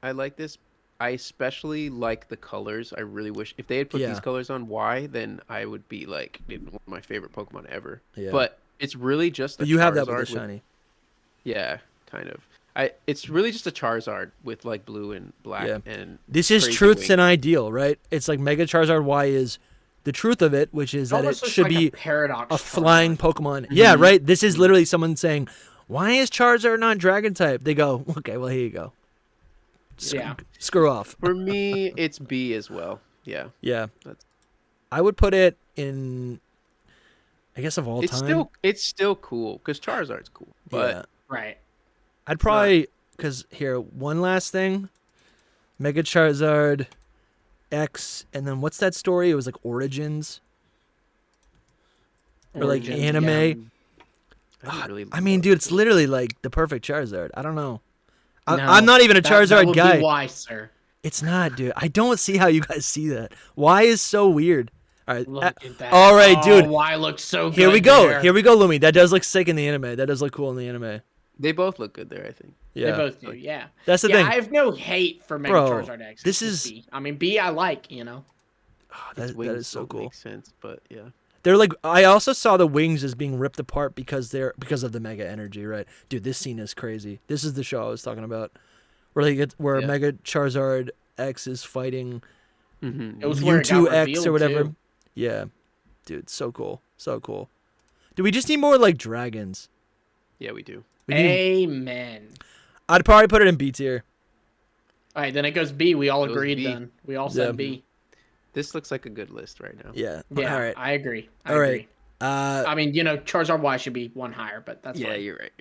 I like this. I especially like the colors. I really wish if they had put these colors on Y, then I would be like one of my favorite Pokemon ever. Yeah. But it's really just you have that with the shiny. Yeah, kind of. It's really just a Charizard with like blue and black and this is truths and ideal, right? It's like Mega Charizard Y is the truth of it, which is that it should be a flying Pokemon. Mm-hmm. Yeah, right? This is literally someone saying, why is Charizard not Dragon type? They go, okay, well, here you go. Screw off. For me, it's B as well. Yeah. Yeah. I would put it in, I guess, of all time. It's still cool because Charizard's cool. But right. I'd probably, because here, one last thing. Mega Charizard X, and then what's that story? It was like Origins. Or like anime. Yeah. I mean, dude, it's literally like the perfect Charizard. I don't know. I'm not even a Charizard guy. Why, sir? It's not, dude. I don't see how you guys see that. Why is so weird? All right. Look at that. All right, dude. Why looks so good. Here we go. Here we go, Lumi. That does look sick in the anime. That does look cool in the anime. They both look good there, I think. Yeah. They both do, yeah. That's the thing. I have no hate for Mega Charizard X. This is B. I mean, B I like, Oh, that is so cool. Makes sense, but yeah. They're like, I also saw the wings as being ripped apart because of the Mega Energy, right? Dude, this scene is crazy. This is the show I was talking about, where Mega Charizard X is fighting Mewtwo X or whatever. Too. Yeah, dude, so cool, so cool. Do we just need more like dragons? Yeah, we do. Amen. I'd probably put it in B tier. All right, then it goes B. We all agreed then. We all said B. This looks like a good list right now. Yeah. All right. I agree. All right. I mean, Charizard Y should be one higher, but that's fine. You're right,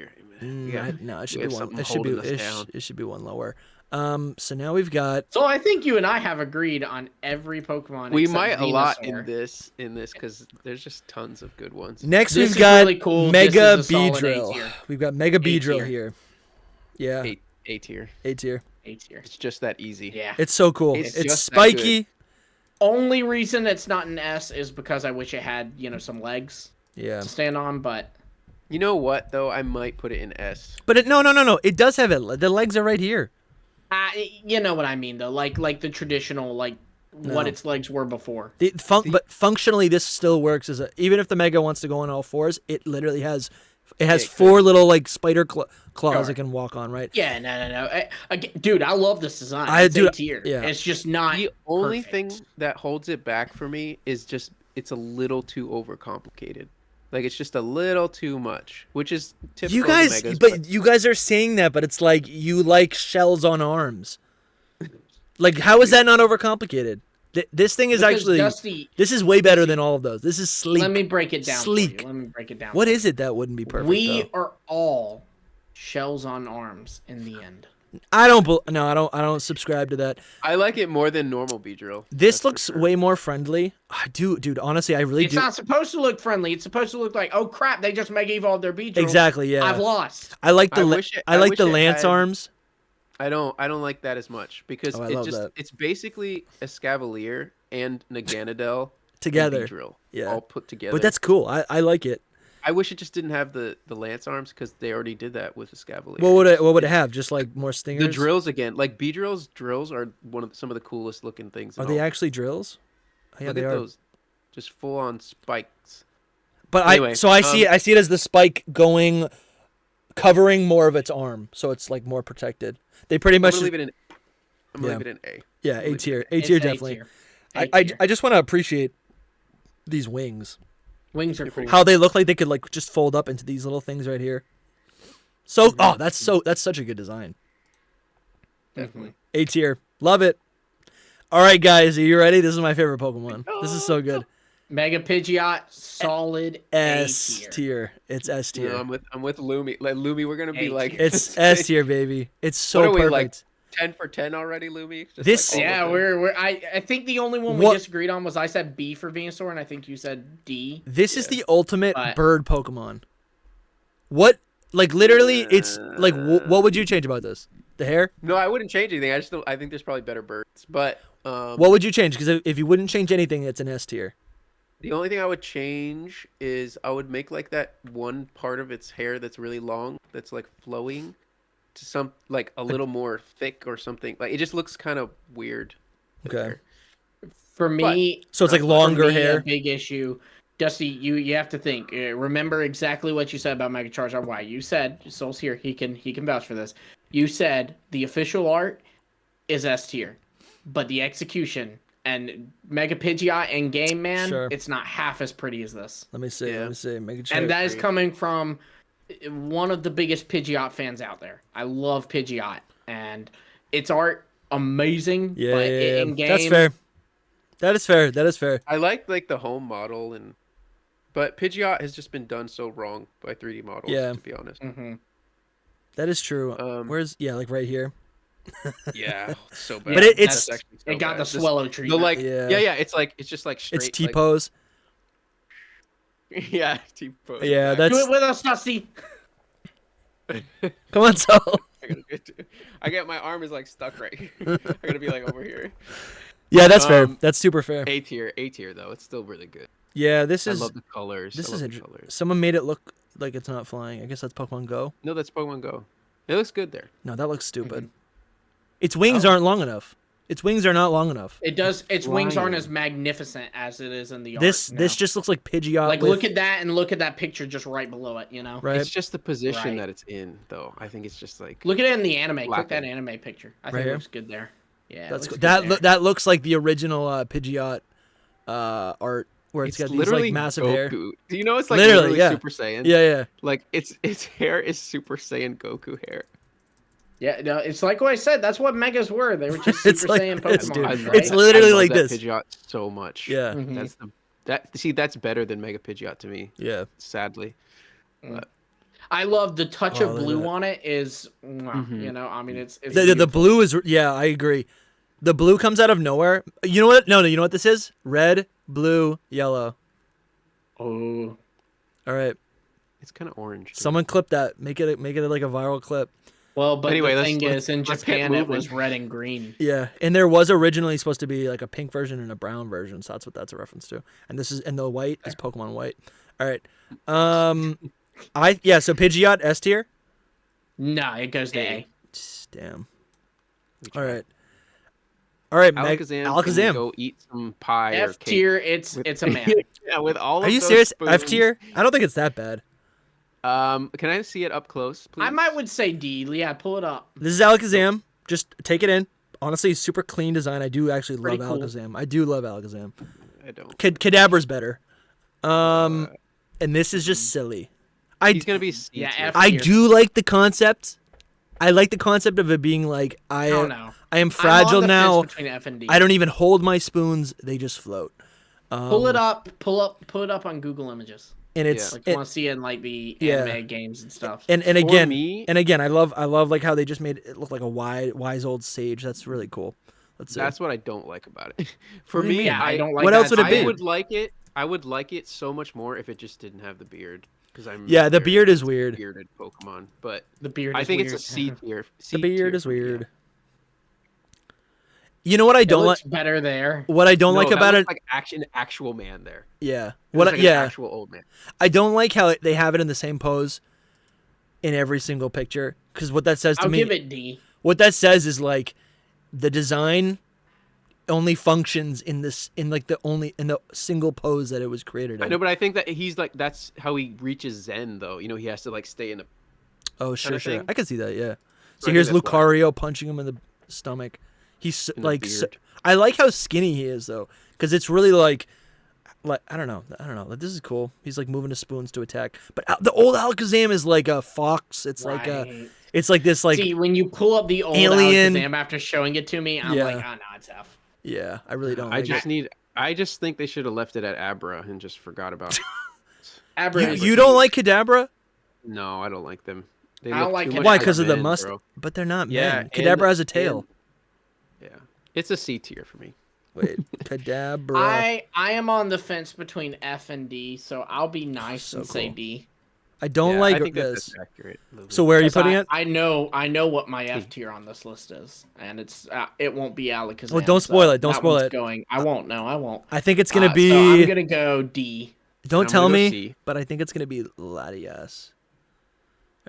man. No, it should be one. It should be one lower. So now we've got. So I think you and I have agreed on every Pokemon. We might a lot in this because there's just tons of good ones. Next we've got really cool. Mega Beedrill. We've got Mega Beedrill here. Yeah. A tier. A tier. A tier. It's just that easy. Yeah. It's so cool. It's spiky. Only reason it's not an S is because I wish it had, some legs to stand on, but... You know what, though? I might put it in S. But no. It does have it. The legs are right here. You know what I mean, though. Like the traditional, what its legs were before. But functionally, this still works. Even if the Mega wants to go on all fours, it literally has... It has four little spider claws it can walk on, right? Yeah, no. Dude, I love this design. It's A tier. Yeah. It's just not the only thing that holds it back for me is just it's a little too overcomplicated. Like it's just a little too much, which is typical. You guys, Megas, but you guys are saying that, but it's like you like shells on arms. Like, how is that not overcomplicated? This thing is Because actually. Dusty, this is way better than all of those. This is sleek. let me break it down. Sleek. For you. Let me break it down. What is it that wouldn't be perfect? We are all shells on arms in the end. I don't. No, I don't. I don't subscribe to that. I like it more than normal Beedrill. This looks way more friendly. I do, dude. Honestly, I really It's do. not supposed to look friendly. It's supposed to look like, oh crap, they just Mega Evolved their Beedrill. Exactly. Yeah. I've lost. I like the. I like wish the it lance had- arms. I don't like that as much because I it love just that. it's basically a Scavalier and Naganadel Together. and Beedrill, Yeah. all put together. But that's cool. I like it. I wish it just didn't have the lance arms because they already did that with the Scavalier. What would it have? Just like more stingers? The drills again, like Beedrill's drills are some of the coolest looking things. Are they actually drills? Oh, yeah, Look they at are. those, just full on spikes. But Anyway, I see it as the spike covering more of its arm, so it's like more protected. They pretty much. I'm gonna leave it in A. Yeah, A tier. A It's tier definitely. I just want to appreciate these wings. Wings are cool. How they look like they could like just fold up into these little things right here. So that's such a good design. Definitely. A tier. Love it. All right, guys, are you ready? This is my favorite Pokemon. This is so good. Mega Pidgeot, solid S A tier. It's S tier. No, I'm with Lumi. Like Lumi, we're gonna be like It's S tier, baby. It's so what are we, perfect. like 10 for 10 already, Lumi? Just This- like all Yeah, of them? we're I think the only one we What- disagreed on was I said B for Venusaur and I think you said D. This is the ultimate But- bird Pokemon. What? Like literally, it's like what would you change about this? The hair? No, I wouldn't change anything. I think there's probably better birds, but What would you change? Because if you wouldn't change anything, it's an S tier. the only thing I would change is I would make like that one part of its hair that's really long, that's like flowing, to some like a little more thick or something. Like it just looks kind of weird. Okay. For me, So it's like for longer me, hair. A big issue. Dusty, you have to think. Remember exactly what you said about Mega Charizard. Why you said Soul's here? He can vouch for this. You said the official art is S tier, but the execution and Mega Pidgeot and Game Man, Sure. it's not half as pretty as this. Let me see. Yeah. Make sure. And that is agree. coming from one of the biggest Pidgeot fans out there. I love Pidgeot, and its art amazing. Yeah, but yeah. in game, That's fair. That is fair. That is fair. I like the home model but Pidgeot has just been done so wrong by 3D models. Yeah. To be honest. Mm-hmm. That is true. Where's like right here? Yeah, it's so bad. But That's actually so It got bad. the swallow treatment. The like, Yeah. yeah, it's just like straight. It's T pose. Like, yeah, T pose. Yeah, Do that's. it with us, Dusty. Come on, Soul. I get my arm is like stuck right here. I gotta be like over here. Yeah, that's fair. That's super fair. A tier though. It's still really good. Yeah, this I is. love the colors. This I is love the interesting. colors. Someone made it look like it's not flying. I guess that's Pokemon Go. No, that's Pokemon Go. It looks good there. No, that looks stupid. Its wings aren't long enough. Its wings are not long enough. It does. Its wings aren't Lion. as magnificent as it is in the art. This now. just looks like Pidgeot. like with, look at that and look at that picture just right below it. You know. right. It's just the position Right. that it's in, though. I think it's just like Look at it in the anime. Click Black that it. anime picture. I Right think here? it looks good there. Yeah. That's it cool. looks good there. That looks like the original Pidgeot art where it's got these like massive hair. Goku. Do you know it's like Literally, literally yeah. Super Saiyan? Yeah, yeah. Like its hair is Super Saiyan Goku hair. Yeah, no, it's like what I said. That's what Megas were. They were just Super It's like Saiyan this, Pokemon. dude. Right? It's literally I love like that this. Pidgeot so much. Yeah. Mhm. That's better than Mega Pidgeot to me. Yeah. Sadly. I love the touch Oh, of look at blue that. on it. Is Mhm. you know, I mean, it's The beautiful. blue is I agree. The blue comes out of nowhere. You know what? No, you know what this is? Red, blue, yellow. Oh, All right. It's kind of orange. too. Someone clip that. Make it like a viral clip. well, but Anyway, the let's- thing let's- is, in let's get Japan, it moving. was red and green. Yeah, and there was originally supposed to be like a pink version and a brown version, so that's what that's a reference to. And the white is Pokemon White. All right. So Pidgeot S tier. No, it goes to A. Damn. We All tried. right. All right, Alakazam. Alakazam. Can go eat some pie or F cake. tier, it's a man. Yeah, with all. Are of you those serious? spoons. F tier? I don't think it's that bad. Can I see it up close, please? I might would say D. Yeah, pull it up. This is Alakazam. Just take it in. Honestly, super clean design. I do actually love Pretty cool. Alakazam. I do love Alakazam. I don't. Kadabra's better. and this is just silly. He's gonna be I do like the concept. I like the concept of it being like I am fragile now. F and D. I don't even hold my spoons; they just float. Pull it up on Google Images. And it's like you want to see it in like the anime games and stuff. And again, I love like how they just made it look like a wise old sage. That's really cool. That's what I don't like about it. For me, I don't like. What else would it be? I would like it so much more if it just didn't have the beard. The beard is weird. Bearded Pokemon, but the beard. I think weird. it's a C tier. The beard is weird. Yeah. You know what I don't like? Better there. What I don't like about it, like actual man there. Yeah. An actual old man. I don't like how they have it in the same pose in every single picture, because what that says to me. I'll give it D. What that says is like the design only functions in the single pose that it was created in. I know, but I think that he's like that's how he reaches Zen though. You know, he has to like stay in a. Oh sure. I can see that. Yeah. So here's Lucario punching him in the stomach. He's like, I like how skinny he is though, because it's really like I don't know. Like, this is cool. He's like moving his spoons to attack. But the old Alakazam is like a fox. It's like it's like this like. See, when you pull up the old alien Alakazam after showing it to me, I'm like, oh no, it's F. Yeah, I really don't. I just think they should have left it at Abra and just forgot about it. Abra. You don't like Kadabra? No, I don't like them. I don't like Kadabra. Why? Because of the mustache. But they're not men. Kadabra has a tail. Yeah, it's a C tier for me. Wait, Kadabra. I am on the fence between F and D, so I'll be nice and say D. I don't like I think this. That's accurate. So where are you putting it? I know what my F tier on this list is, and it won't be Alakazam. Well, don't spoil it. Don't spoil it. I won't. No, I won't. I think it's gonna be. So I'm gonna go D. Don't tell me, but I think it's gonna be Latias.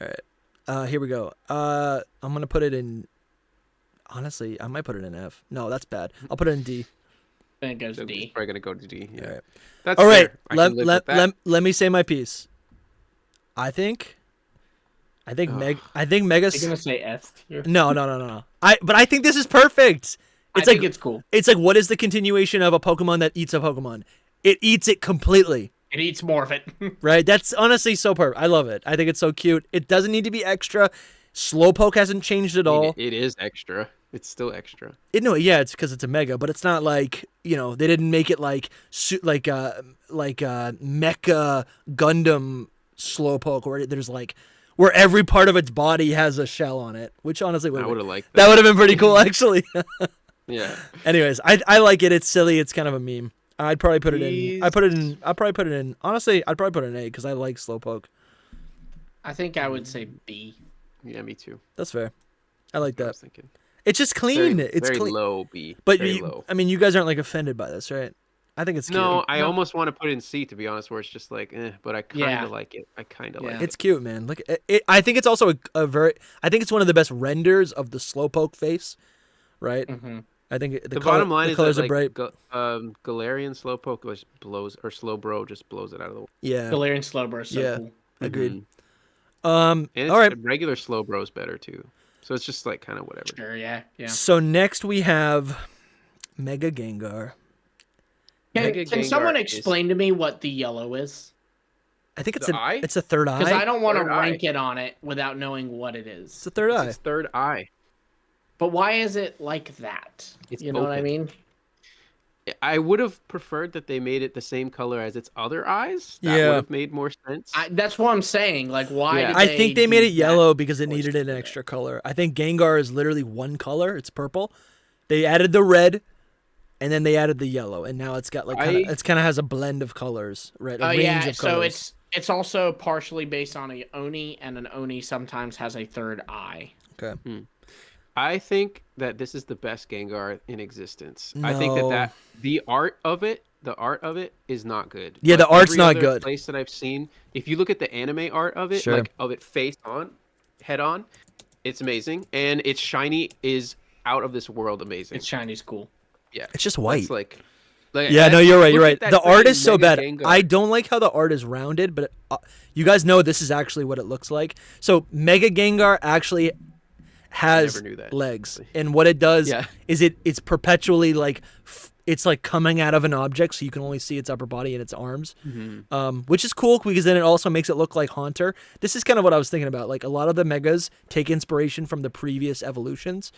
All right, here we go. I'm gonna put it in. Honestly, I might put it in F. No, that's bad. I'll put it in D. Then it goes D. Probably gonna go to D. Yeah. All right. That's all right. Fair. Let me say my piece. I think Megas. You're gonna say S tier? No. But I think this is perfect. I think it's cool. It's like, what is the continuation of a Pokemon that eats a Pokemon? It eats it completely. It eats more of it. Right? That's honestly so perfect. I love it. I think it's so cute. It doesn't need to be extra. Slowpoke hasn't changed at all. It is extra. It's still extra. It's because it's a Mega, but it's not like, they didn't make it like Mecha Gundam Slowpoke where there's like where every part of its body has a shell on it, which honestly would have liked that would have been pretty cool actually. Yeah. Anyways, I like it. It's silly. It's kind of a meme. I'd probably put it in. I'll probably put it in. Honestly, I'd probably put it in A because I like Slowpoke. I think I would say B. Yeah, me too. That's fair. I like that. I was thinking. It's just clean. It's very clean. Low B. But low. I mean, you guys aren't like offended by this, right? I think it's cute. No, I almost want to put it in C to be honest, where it's just like, but I kind of like it. I kind of like it. It's cute, man. Look, I think it's also a very. I think it's one of the best renders of the Slowpoke face, right? Mm-hmm. I think the bottom line is colors that, are bright. Galarian Slowpoke just blows, or Slowbro just blows it out of the way. Yeah. Galarian Slowbro is so cool. Agreed. And all right. Regular Slowbro is better too. So it's just like kind of whatever. Sure, yeah. So next we have Mega Gengar. Can someone explain to me what the yellow is? I think it's eye? It's a third eye. Because I don't want to rank it on it without knowing what it is. It's a third eye. It's third eye. But why is it like that? You know what I mean? I would have preferred that they made it the same color as its other eyes. That would have made more sense. That's what I'm saying. Like, why? Yeah. I think they made it yellow because it needed an extra color. I think Gengar is literally one color. It's purple. They added the red, and then they added the yellow, and now it's got like it's kind of has a blend of colors, right? A range of colors. So it's also partially based on a Oni, and an Oni sometimes has a third eye. Okay. I think that this is the best Gengar in existence. No. I think that the art of it is not good. Yeah, the art's not good. Place that I've seen, if you look at the anime art of it, like of it face on, head on, it's amazing, and its shiny is out of this world amazing. Its shiny's cool. Yeah, it's just white. It's like no, you're right. You're right. The art is so bad. Gengar. I don't like how the art is rounded, but you guys know this is actually what it looks like. So Mega Gengar actually has legs, and what it does is it's perpetually like it's like coming out of an object, so you can only see its upper body and its arms, Mm-hmm. which is cool because then it also makes it look like Haunter. This is kind of what I was thinking about. Like a lot of the Megas take inspiration from the previous evolutions,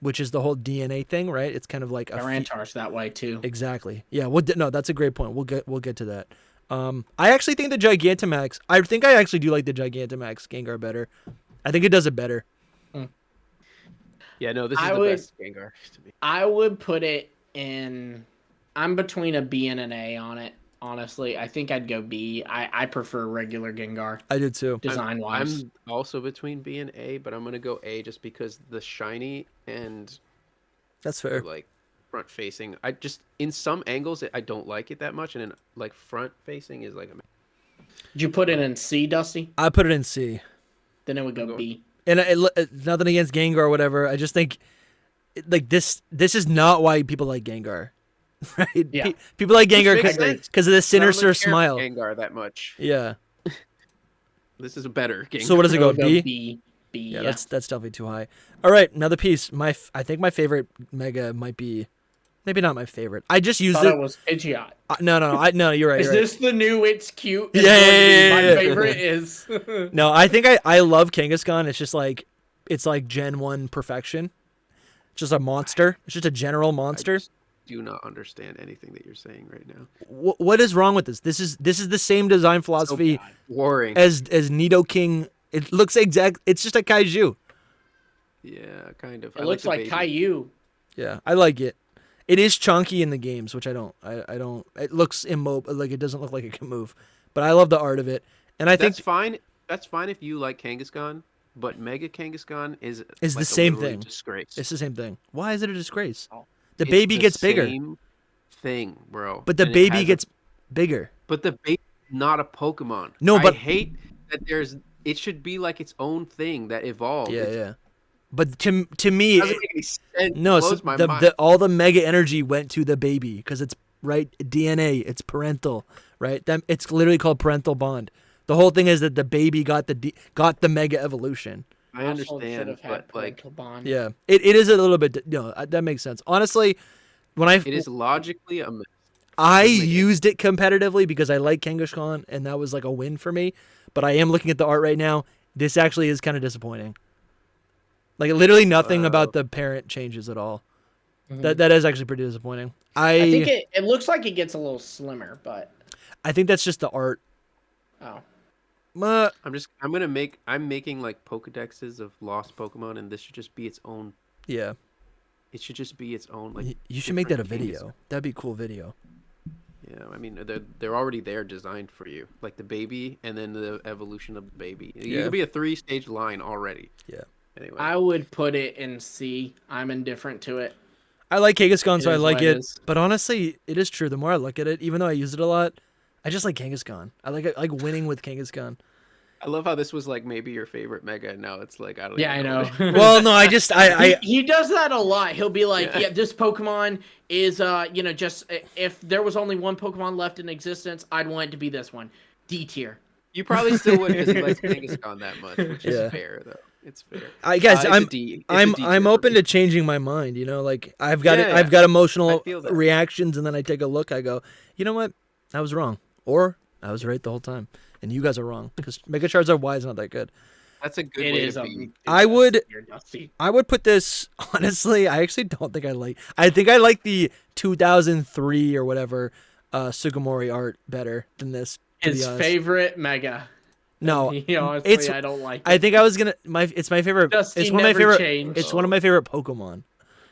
which is the whole DNA thing, right? It's kind of like Tarantar's that way too. Exactly. Yeah. No, that's a great point. We'll get to that. I actually think the Gigantamax. I think I actually do like the Gigantamax Gengar better. I think it does it better. Yeah, no, this is the best Gengar to me. I would put it in. I'm between a B and an A on it. Honestly, I think I'd go B. I prefer regular Gengar. I do too. Design wise, I'm also between B and A, but I'm gonna go A just because the shiny and that's fair. Like front facing. I just in some angles I don't like it that much, and in like front facing is like. Did you put it in C, Dusty? I put it in C. Then it would go B. And nothing against Gengar or whatever. I just think, like this is not why people like Gengar, right? Yeah. People like Gengar because of the sinister smile. Gengar that much. Yeah. This is a better Gengar. So what does it go? B. B. Yeah, that's definitely too high. All right, another piece. I think my favorite Mega might be, maybe not my favorite. I just used it. It was Pidgeot. No, you're right. Is this the new? It's cute. Yeah. My favorite is. No, I think I love Kangaskhan. It's just like it's like Gen 1 perfection. It's just a monster. It's just a general monster. I do not understand anything that you're saying right now. What is wrong with this? This is the same design philosophy boring as Nidoking. It looks exact. It's just a kaiju. Yeah, kind of. It looks like Caillou. Yeah, I like it. It is chunky in the games, which I don't. It looks immobile. Like it doesn't look like it can move. But I love the art of it, and I think that's fine. That's fine if you like Kangaskhan, but Mega Kangaskhan is the like same thing. Disgrace. It's the same thing. Why is it a disgrace? The It's baby the gets bigger. Same thing, bro. But the baby gets bigger. But the baby is not a Pokemon. No, but I hate that there's. It should be like its own thing that evolved. Yeah. But to me, it doesn't make any sense. no. It blows my mind. All the Mega energy went to the baby because it's right DNA. It's parental, right? It's literally called parental bond. The whole thing is that the baby got the Mega evolution. I understand, but like, bond. Yeah, it is a little bit. No, that makes sense. Honestly, it is logically a. I used it competitively because I like Kangaskhan, and that was like a win for me. But I am looking at the art right now. This actually is kind of disappointing. Like literally nothing about the parent changes at all. Mm-hmm. That is actually pretty disappointing. I think it looks like it gets a little slimmer, but I think that's just the art. Oh. I'm making like Pokedexes of lost Pokemon, and this should just be its own. Yeah. It should just be its own. Like you should make that a video. That'd be a cool video. Yeah, I mean they're already there, designed for you, like the baby, and then the evolution of the baby. Yeah. It could be a 3-stage line already. Yeah. Anyway, I would put it in C. I'm indifferent to it. I like Kangaskhan, so I like it. But honestly, it is true. The more I look at it, even though I use it a lot, I just like Kangaskhan. I like winning with Kangaskhan. I love how this was like maybe your favorite Mega, and now it's like I don't. Yeah, I know. Well, no, he does that a lot. He'll be like, yeah this Pokemon is just if there was only one Pokemon left in existence, I'd want it to be this one, D tier. You probably still would because he likes Kangaskhan that much, which is fair though. It's fair. I guess I'm open to changing my mind. You know, like I've got emotional reactions, and then I take a look. I go, you know what? I was wrong, or I was right the whole time, and you guys are wrong because Mega Charizard is not that good. That's a good way to be. I would put this honestly. I actually don't think I like. I think I like the 2003 or whatever Sugimori art better than this. His favorite Mega. No, honestly, I don't like it. I think I was gonna. It's my favorite. Dusty it's one of my favorite. Changed. It's one of my favorite Pokemon.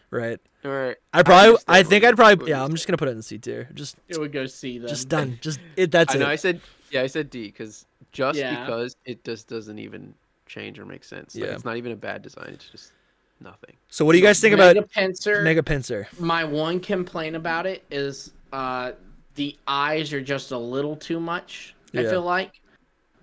Right. All right. I think I'd probably. Yeah, I'm just gonna put it in C tier. It would go C then. Just done. That's it. I know. I said D because because it just doesn't even change or make sense. Like, it's not even a bad design. It's just nothing. So what do you guys think about Mega Pinsir? My one complaint about it is the eyes are just a little too much. I feel like.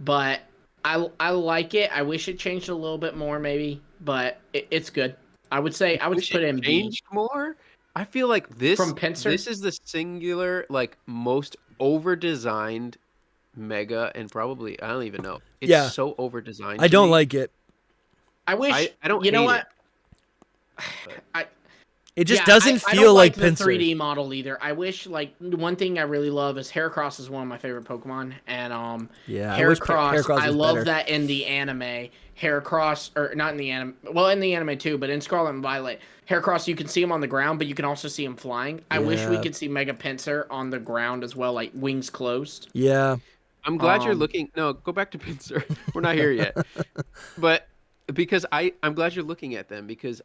But I like it. I wish it changed a little bit more, maybe, but it's good. I would say I would put it in B. Changed more? I feel like this from Pinsir. This is the singular, like most over-designed Mega, and probably I don't even know. It's so over-designed. I don't like it. I wish. I don't. You know hate what? It, It just doesn't feel like the Pinsir. 3D model either. I wish, like, one thing I really love is Heracross is one of my favorite Pokemon, and Heracross, I love that in the anime. Heracross, or not in the anime, well, in the anime too, but in Scarlet and Violet, Heracross, you can see him on the ground, but you can also see him flying. I wish we could see Mega Pinsir on the ground as well, like wings closed. Yeah. I'm glad you're looking. No, go back to Pinsir. We're not here yet. But because I'm glad you're looking at them because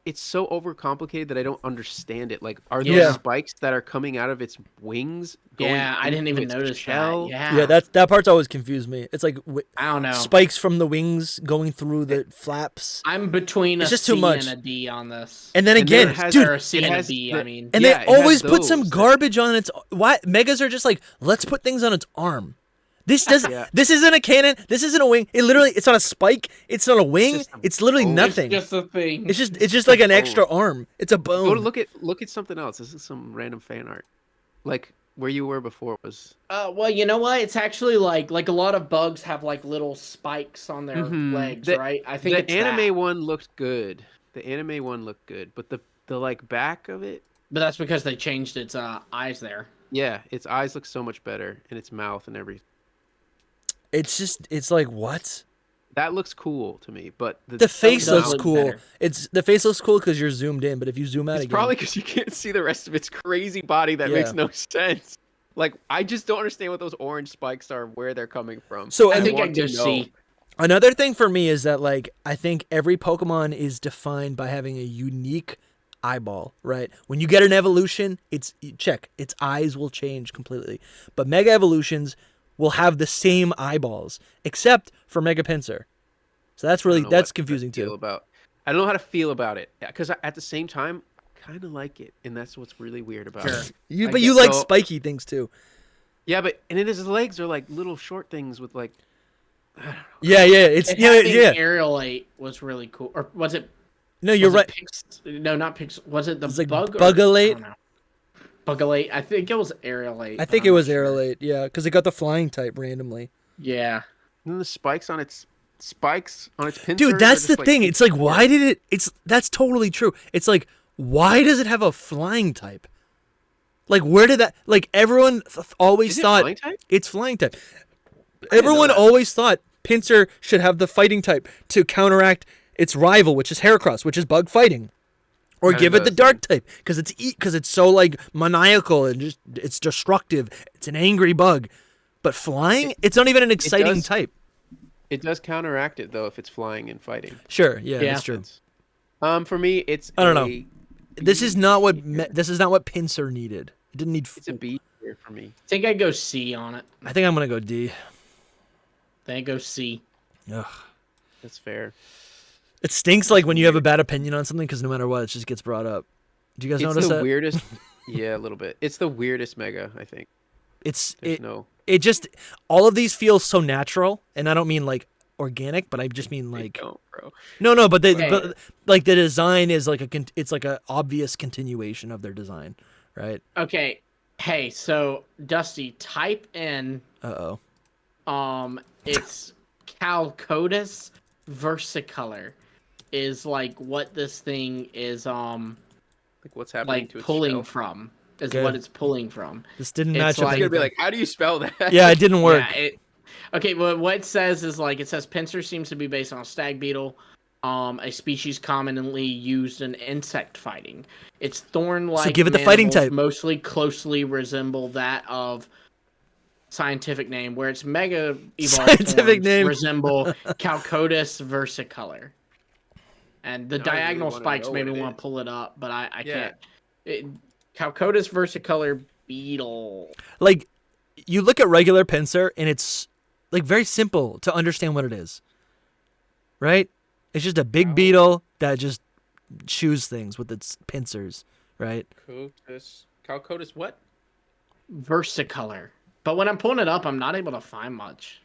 it's so overcomplicated that I don't understand it. Like, are those spikes that are coming out of its wings? I didn't even notice that. Yeah, that part's always confused me. It's like I don't know, spikes from the wings going through the flaps. I'm between a C and a D on this. And then again, dude, a C and a B. I mean, and they always put some garbage on its. Why Megas are just like, let's put things on its arm. This doesn't. This isn't a cannon. This isn't a wing. It's not a spike. It's not a wing. It's literally nothing. It's just a thing. It's just like an extra arm. It's a bone. Go to look at something else. This is some random fan art, like where you were before was. Well, you know what? It's actually like a lot of bugs have like little spikes on their legs, right? I think the anime one looked good. The anime one looked good, but the like back of it. But that's because they changed its eyes there. Yeah, its eyes look so much better, and its mouth and everything. It's like, what? That looks cool to me, but the face looks cool. The face looks cool because you're zoomed in, but if you zoom out it's probably because you can't see the rest of its crazy body that makes no sense. Like, I just don't understand what those orange spikes are, where they're coming from. So I think I can see. Another thing for me is that, like, I think every Pokemon is defined by having a unique eyeball, right? When you get an evolution, its eyes will change completely. But Mega Evolutions will have the same eyeballs, except for Mega Pinsir. So that's confusing too. I don't know how to feel about it, because at the same time, I kind of like it, and that's what's really weird about it. You like spiky things too. Yeah, and then his legs are like little short things with like. I don't know. Yeah. It's Aerialate was really cool, or was it? No, you're right. No, not Pix. Was it the bug? Buggalate? Buggalate. I think it was Aerialate. I think it was Aerialate, yeah, because it got the flying type randomly. Yeah. And then the spikes on its pincers. Dude, that's the thing. It's like, why did it? That's totally true. It's like, why does it have a flying type? Like, where did that? Like, everyone always thought it's flying type. Everyone always thought Pinsir should have the fighting type to counteract its rival, which is Heracross, which is bug fighting. Or give it the dark type because it's so like maniacal and it's destructive. It's an angry bug, but flying, it's not even an exciting type. It does counteract it though if it's flying and fighting. Sure, yeah, that's true. For me, it's I don't know. This is not what Pinsir needed. It didn't need. It's a B here for me. I think I'd go C on it. I think I'm gonna go D. Then go C. Ugh, that's fair. It stinks like when you have a bad opinion on something because no matter what, it just gets brought up. Do you guys notice that? It's the weirdest. Yeah, a little bit. It's the weirdest Mega, I think. It just all of these feel so natural, and I don't mean like organic, but I just mean like. Don't, bro. No, but like the design is like it's like a obvious continuation of their design, right? Okay, hey, so Dusty, type in. It's Calcodus versicolor. Is like what this thing is like what's happening like to its pulling shell. from is what it's pulling from. This didn't match up. It's gonna be like, how do you spell that? Yeah, it didn't work. Okay, well, what it says is like it says Pinsir seems to be based on a stag beetle, a species commonly used in insect fighting. Its thorn-like so give it the fighting type. Mostly closely resemble that of scientific name, where its mega evolved forms resemble Calcodus versicolor. And the diagonal spikes made me want to pull it up, but I can't. Calcodus versicolor beetle. Like, you look at regular Pinsir, and it's like very simple to understand what it is. Right? It's just a big beetle that just chews things with its pincers, right? Calcodus what? Versicolor. But when I'm pulling it up, I'm not able to find much.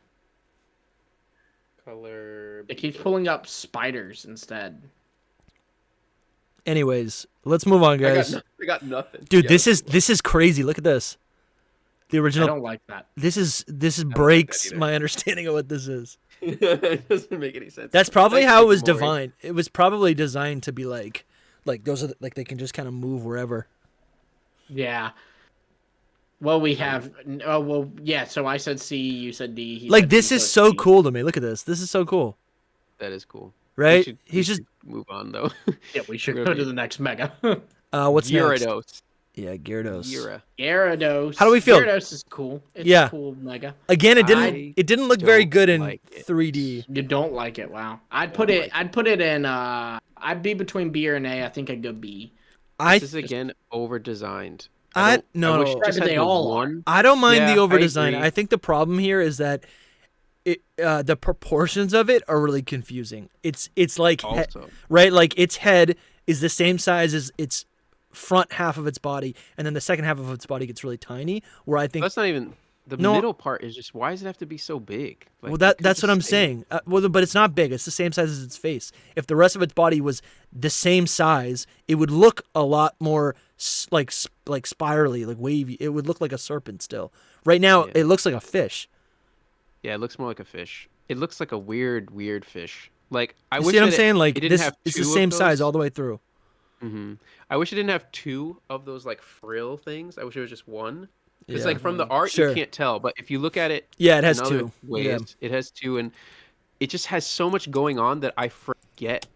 It keeps pulling up spiders instead. Anyways, let's move on, guys. I got nothing. Dude, this is crazy. Look at this. The original. I don't like that. This breaks my understanding of what this is. It doesn't make any sense. That's probably how it was designed. It was probably designed to be like Like those are like they can just kind of move wherever. Yeah. Well, we have. Oh well, yeah. So I said C. You said D. Like this is so cool to me. Look at this. This is so cool. That is cool. Right? He's just move on though. Yeah, we should go to the next mega. What's next? Gyarados. Yeah, Gyarados. Gyarados. How do we feel? Gyarados is cool. It's a cool mega. Again, it didn't look very good in 3D. You don't like it? Wow. I'd put it in. I'd be between B or an A. I think I'd go B. This is again over designed. I don't mind the over design. I think the problem here is that the proportions of it are really confusing. It's like right, like its head is the same size as its front half of its body, and then the second half of its body gets really tiny. Where I think that's not even the middle part is just, why does it have to be so big? Like, well, that's what I'm saying. But it's not big. It's the same size as its face. If the rest of its body was the same size, it would look a lot more like spirally, like wavy. It would look like a serpent still. Right now, it looks like a fish. Yeah, it looks more like a fish. It looks like a weird fish. Like I wish. See what I'm saying? Like this is the same size all the way through. Mm-hmm. I wish it didn't have two of those like frill things. I wish it was just one. It's like from the art you can't tell, but if you look at it, it has two. It has two, and it just has so much going on that I forget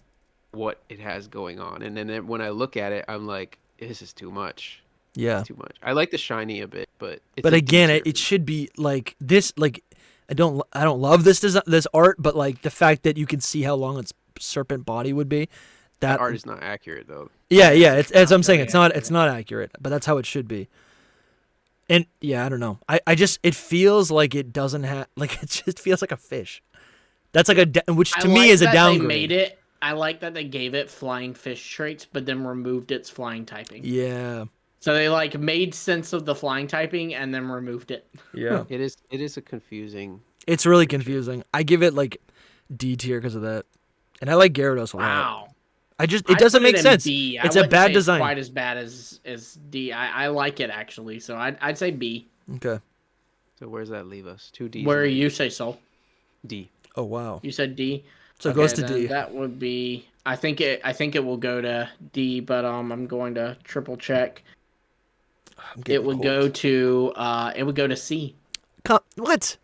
what it has going on. And then when I look at it, I'm like, this is too much. Yeah, it's too much. I like the shiny a bit, but again, it should be like this. Like I don't love this art, but like the fact that you can see how long its serpent body would be. That art is not accurate though. Yeah, it's as I'm saying, it's not accurate, but that's how it should be. And I don't know. I just it feels like it doesn't have like it just feels like a fish. That's like which to me is a downgrade. They made it. I like that they gave it flying fish traits, but then removed its flying typing. Yeah. So they like made sense of the flying typing and then removed it. Yeah. It is a confusing. It's really confusing. I give it like D tier because of that, and I like Gyarados a lot. Wow. It doesn't make sense. B. It's a bad design. Quite as bad as D. I like it actually, so I'd say B. Okay. So where's that leave us? 2 D. Where you say so? D. Oh wow. You said D. So it goes to D. That would be. I think it will go to D, but I'm going to triple check. It would go to C. What?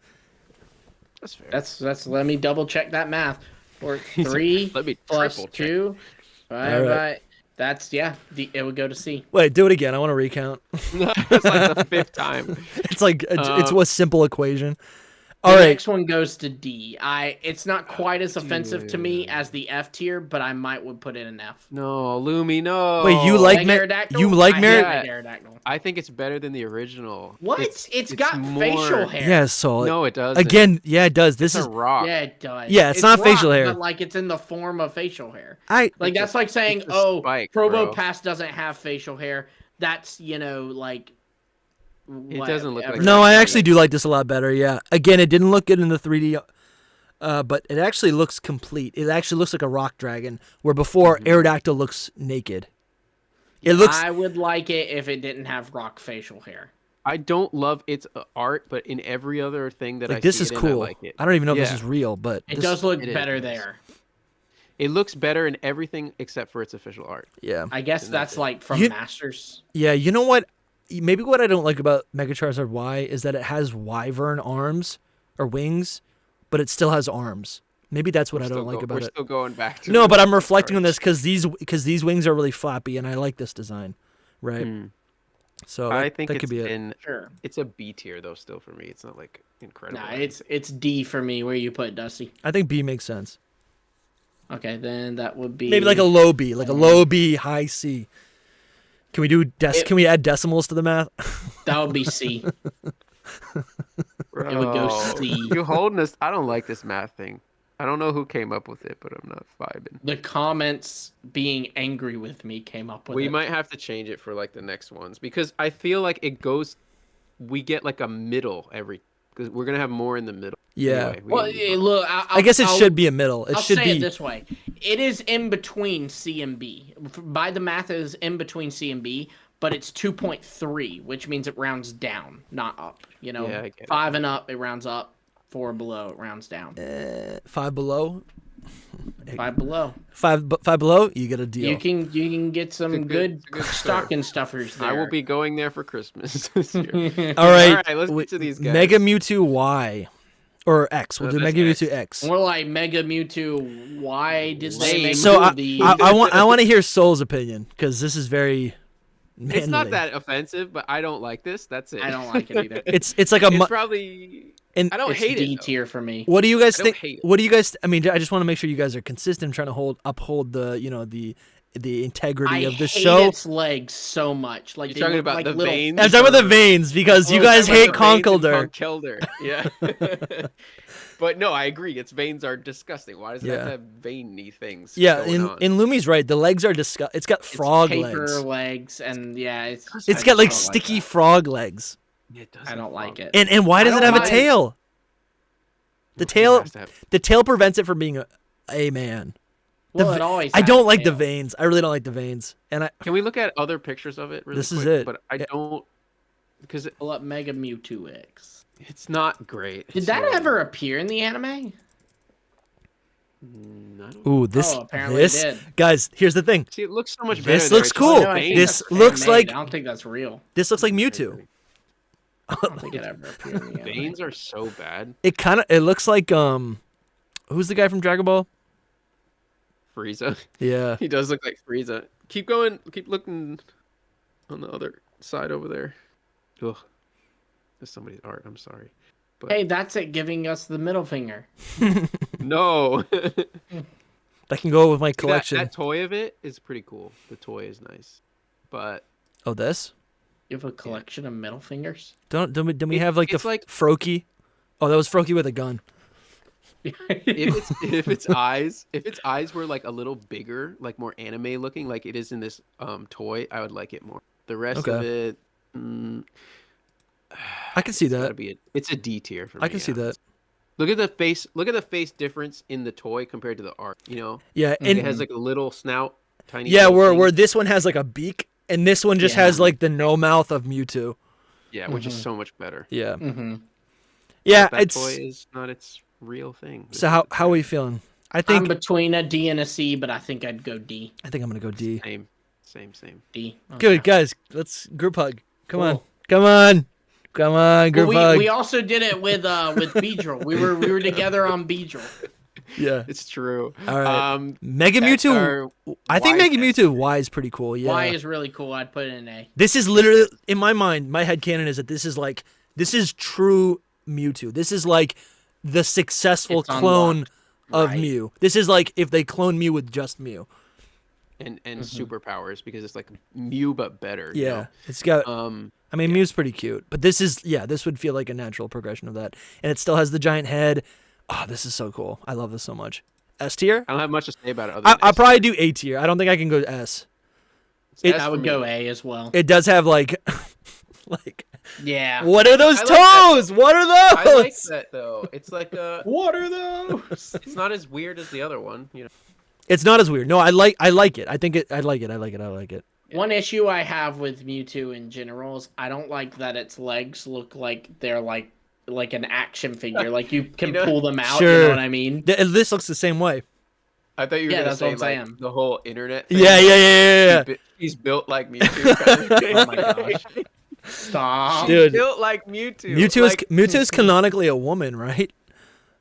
That's fair. That's. Let me double check that math. For 3 let me plus 2. Right. That's it would go to C. Wait, do it again. I want to recount. It's like the 5th time. It's like it's a simple equation. The next one goes to D. It's not quite as offensive to me as the F tier, but I would put it in F. No, Lumi, no. Wait, you like Megaradactyl? You like Megaradactyl? I think it's better than the original. What? It's got more facial hair. Yeah, so no, it does. Again, yeah, it does. This is a rock. Yeah, it does. Yeah, it's not rock, facial hair. But like it's in the form of facial hair. That's like saying, spike, Probopass doesn't have facial hair. That's like. It doesn't look like. No, I actually do like this a lot better. Yeah. Again, it didn't look good in the 3D, but it actually looks complete. It actually looks like a rock dragon, where before Aerodactyl looks naked. It looks. I would like it if it didn't have rock facial hair. I don't love its art, but in every other thing that I see this is cool. I like it. I don't even know if this is real, but it does look better there. It looks better in everything except for its official art. Yeah. I guess that's like from Masters. Yeah, you know what? Maybe what I don't like about Mega Charizard Y is that it has wyvern arms or wings, but it still has arms. Maybe that's what I don't like about it. We're still going back to No, but I'm reflecting on this because these wings are really flappy, and I like this design, right? So I think that could be it. Sure. It's a B tier though, still for me. It's not like incredible. Nah, it's D for me. Where you put Dusty? I think B makes sense. Okay, then that would be maybe like a low B, like a low B, high C. Can we do Can we add decimals to the math? That would be C. Bro, it would go C. You holding this? I don't like this math thing. I don't know who came up with it, but I'm not vibing. The comments being angry with me came up with it. We might have to change it for like the next ones because I feel like it goes. We get like a middle because we're gonna have more in the middle. Yeah. Anyway, well, look, I guess it should be a middle. It should be it this way. It is in between C and B. By the math, it is in between C and B, but it's 2.3, which means it rounds down, not up. 5 and up, it rounds up. 4 below, it rounds down. 5 below. Five Below. Five Below, you get a deal. You can get some good stocking stuffers there. I will be going there for Christmas this year. All right, let's get to these guys. Mega Mewtwo Y. Or X. We'll do Mega Mewtwo X. More like Mega Mewtwo Y. Disney. So I want to hear Soul's opinion because this is very manly. It's not that offensive, but I don't like this. That's it. I don't like it either. It's like it's probably. I don't hate it. D tier for me. What do you guys think? What do you guys? I mean, I just want to make sure you guys are consistent, trying to uphold the integrity of the show. I hate its legs so much. Like you're talking about like the veins. I'm talking about the veins because you guys hate Conkeldurr. Yeah. But no, I agree. Its veins are disgusting. Why does it have to have veiny things? Yeah, in Lumi's right. The legs are disgusting. It's got frog legs, and it's got like sticky frog legs. I don't like it. And why does it have a tail? The tail prevents it from being a man. Well, it always. I don't like the veins. I really don't like the veins. And can we look at other pictures of it? Really this quick? is it. But I don't because pull up Mega Mewtwo X. It's not great. Did that ever appear in the anime? Ooh, this guys. Here's the thing. See, it looks so much better. This looks cool. This looks like. I don't think that's real. This looks like Mewtwo. I don't think it ever appeared in the anime. Veins are so bad. It looks like who's the guy from Dragon Ball? Frieza. Yeah. He does look like Frieza. Keep going. Keep looking on the other side over there. Ugh. There's somebody's art. I'm sorry. But... Hey, that's it giving us the middle finger. No. That can go with my collection. That toy of it is pretty cool. The toy is nice. But... Oh, this? You have a collection of middle fingers? Don't we have like Froakie? Oh, that was Froakie with a gun. if its eyes were like a little bigger, like more anime looking, like it is in this toy, I would like it more. The rest of it, I can see that. It's a D tier for me. I can see that. Look at the face. Look at the face difference in the toy compared to the art. You know. Yeah, and it has like a little snout, tiny. Yeah, where this one has like a beak, and this one just has like the no mouth of Mewtwo. Yeah, which is so much better. Yeah. Yeah, that toy is not its real thing. So how are we feeling? I think I'm between a D and a C, but I think I'd go D. I think I'm gonna go D. Same. D. Okay. Good guys, let's group hug. Come on, group hug. We also did it with Beedrill. We were together on Beedrill. Yeah, it's true. All right, Mega Mewtwo. I think Mega Mewtwo Y is pretty cool. Yeah, Y is really cool. I'd put it in A. This is literally in my mind. My headcanon is that this is true Mewtwo. This is like the successful clone of Mew. This is like if they clone Mew with just Mew. And superpowers because it's like Mew but better. Yeah, you know? It's got. I mean, Mew's pretty cute, but this would feel like a natural progression of that, and it still has the giant head. Oh, this is so cool. I love this so much. S tier? I don't have much to say about it. I'll probably do A tier. I don't think I can go S. I would go A as well. It does have like. Yeah. What are those toes? What are those? I like that though. It's like what are those? It's not as weird as the other one, you know. It's not as weird. No, I like it. I think I like it. One issue I have with Mewtwo in general is I don't like that its legs look like they're like an action figure. Like you can pull them out. Sure. You know what I mean? This looks the same way. I thought you were gonna say like the whole internet thing. Yeah. He's built like Mewtwo. Oh my gosh. Stop. Dude. He's built like Mewtwo. Mewtwo is canonically a woman, right?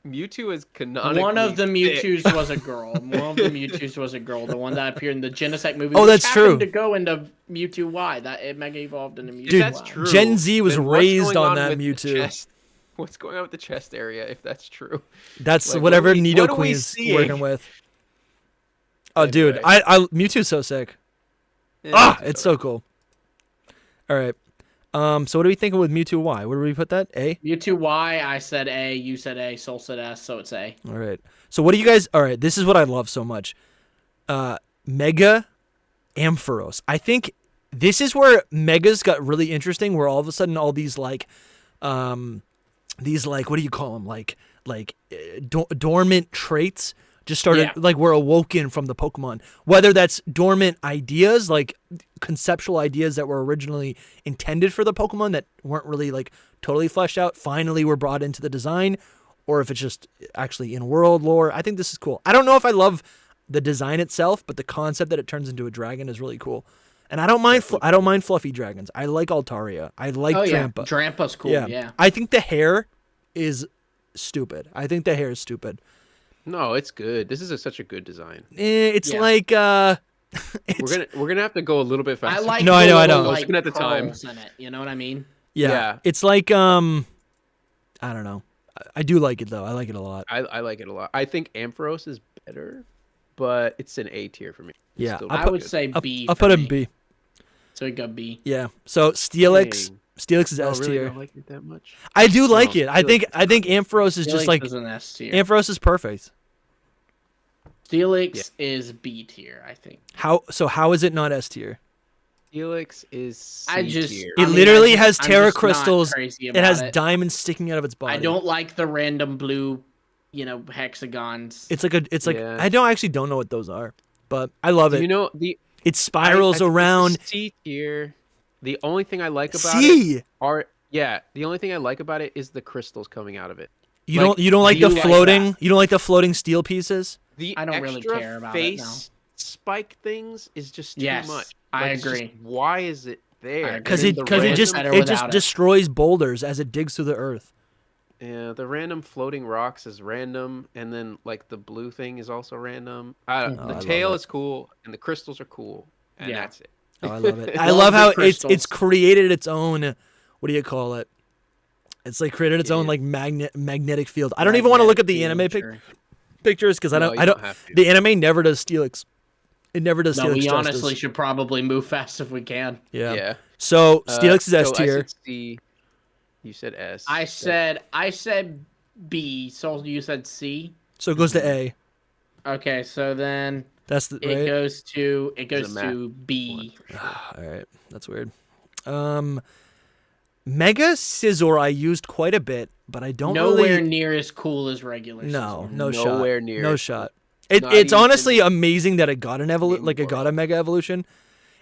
Mewtwo is canonically one of the Mewtwo's was a girl. One of the Mewtwo's was a girl. The one that appeared in the Genesect movie. Oh, that's true. To go into Mewtwo Y, that it mega evolved into Mewtwo. Dude, that's true. Gen Z was raised on that Mewtwo. What's going on with the chest area? If that's true, that's like, whatever Nidoqueen's working with. Oh, anyway. Dude, I Mewtwo's so sick. Yeah, it's so cool. All right. So what are we thinking with Mewtwo Y? Where do we put that? A? Mewtwo Y, I said A, you said A, Soul said S, so it's A. All right. So what do you guys... All right, this is what I love so much. Mega Ampharos. I think this is where Megas got really interesting, where all of a sudden all these what do you call them? Dormant traits just started, were awoken from the Pokemon. Whether that's dormant ideas, like conceptual ideas that were originally intended for the Pokemon that weren't really totally fleshed out, finally were brought into the design, or if it's just actually in world lore. I think this is cool. I don't know if I love the design itself, but the concept that it turns into a dragon is really cool. And I don't mind fluffy dragons. I like Altaria. I like Drampa. Yeah. Drampa's cool. Yeah. I think the hair is stupid. No, it's good. This is such a good design. It's like we're gonna have to go a little bit faster. I know. Like, I was looking at the time. In it, you know what I mean? Yeah. It's like I don't know. I do like it though. I like it a lot. I like it a lot. I think Ampharos is better, but it's an A tier for me. Yeah, I would say B. I'll put him B. So we go B. Yeah. So Steelix. Dang. Steelix is S really tier. don't like it that much. I do like it. I Steelix think Ampharos is just like an S tier. Ampharos is perfect. Steelix is B tier, I think. How is it not S tier? Steelix is C tier. It literally has Terra I'm just crystals. not crazy It has about diamonds sticking out of its body. I don't like the random blue, hexagons. It's like Yeah. I don't know what those are, but I love it. You know it spirals I think around. it's C tier. The only thing I like about C. it the only thing I like about it is the crystals coming out of it. You don't like the like floating. that? You don't like the floating steel pieces. The I don't extra really care about it, no. face spike things is just too Yes, much. I it's just, agree. why is it there? Because agree. it just better it just without it. destroys boulders as it digs through the earth. Yeah, the random floating rocks is random, and then like the blue thing is also random. The I tail love is cool, and the crystals are cool, and Yeah. that's it. Oh, I love it. I Love love the how it's crystals. created its own. What do you call it? It's like created its own Yeah. like magnetic field. I don't even want to look at the anime pictures because I No, don't. you don't have to. The anime never does Steelix. It never does No, Steelix we justice. honestly should probably move fast if we can. Yeah. Yeah. So Steelix is S so I tier. said C. You said S. I said B. So you said C. So it goes to A. Okay, so then That's the it right. goes to math B. All right, that's weird. Mega Scizor I used quite a bit, but I don't Nowhere really. near as cool as regular. No, Scizor. no shot. Nowhere near. No shot. It's even- honestly amazing that it got an like it got a Mega Evolution,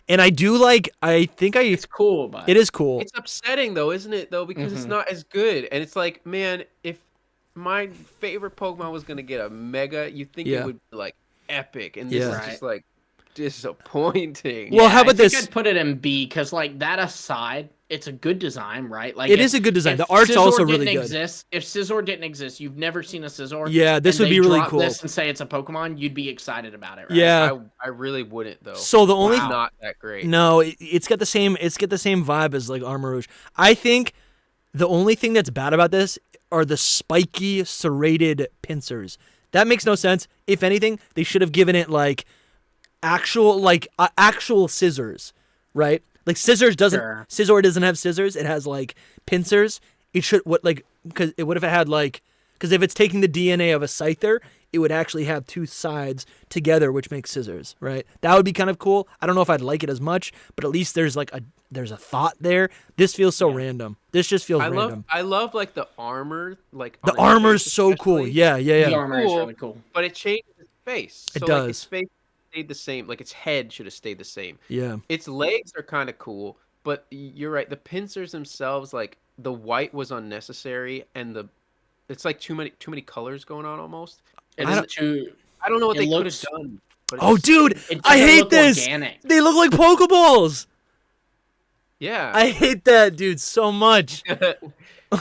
and I do like. I think It's cool, but It is cool. It's upsetting though, isn't it? Though because it's not as good, and it's like, man, if my favorite Pokemon was gonna get a Mega, you'd think Yeah. it would be like epic, and this Yeah. is just like disappointing. Well, how about I think this? I'd put it in B because, like, that aside, it's a good design, right? Like, It is a good design. The art's also really good. If Scizor didn't exist, you've never seen a Scizor. Yeah, this and would be they really drop cool. This and say it's a Pokemon, you'd be excited about it, right? Yeah. I really wouldn't though. So the only It's not that great. No, it's got the same vibe as like Armor Rouge. I think the only thing that's bad about this are the spiky serrated pincers. That makes no sense. If anything, they should have given it like actual scissors, right? Like Scizor doesn't have scissors. It has like pincers. It should what if it had because if it's taking the DNA of a Scyther, it would actually have two sides together, which makes scissors, right? That would be kind of cool. I don't know if I'd like it as much, but at least there's a thought there. This feels so random. This just feels random. I love like the armor, like The on its armor's face so cool. especially. Yeah. The armor is really cool. But it changed its face. It So, does. Like, its face stayed the same. Like its head should have stayed the same. Yeah. Its legs are kind of cool, but you're right. The pincers themselves, like the white was unnecessary, and it's like too many colors going on almost. It I is don't- too. I don't know what It they could looks- have done. But Oh, it's- dude, It I doesn't hate look this. Organic. They look like Pokeballs. Yeah. I hate that, dude, so much.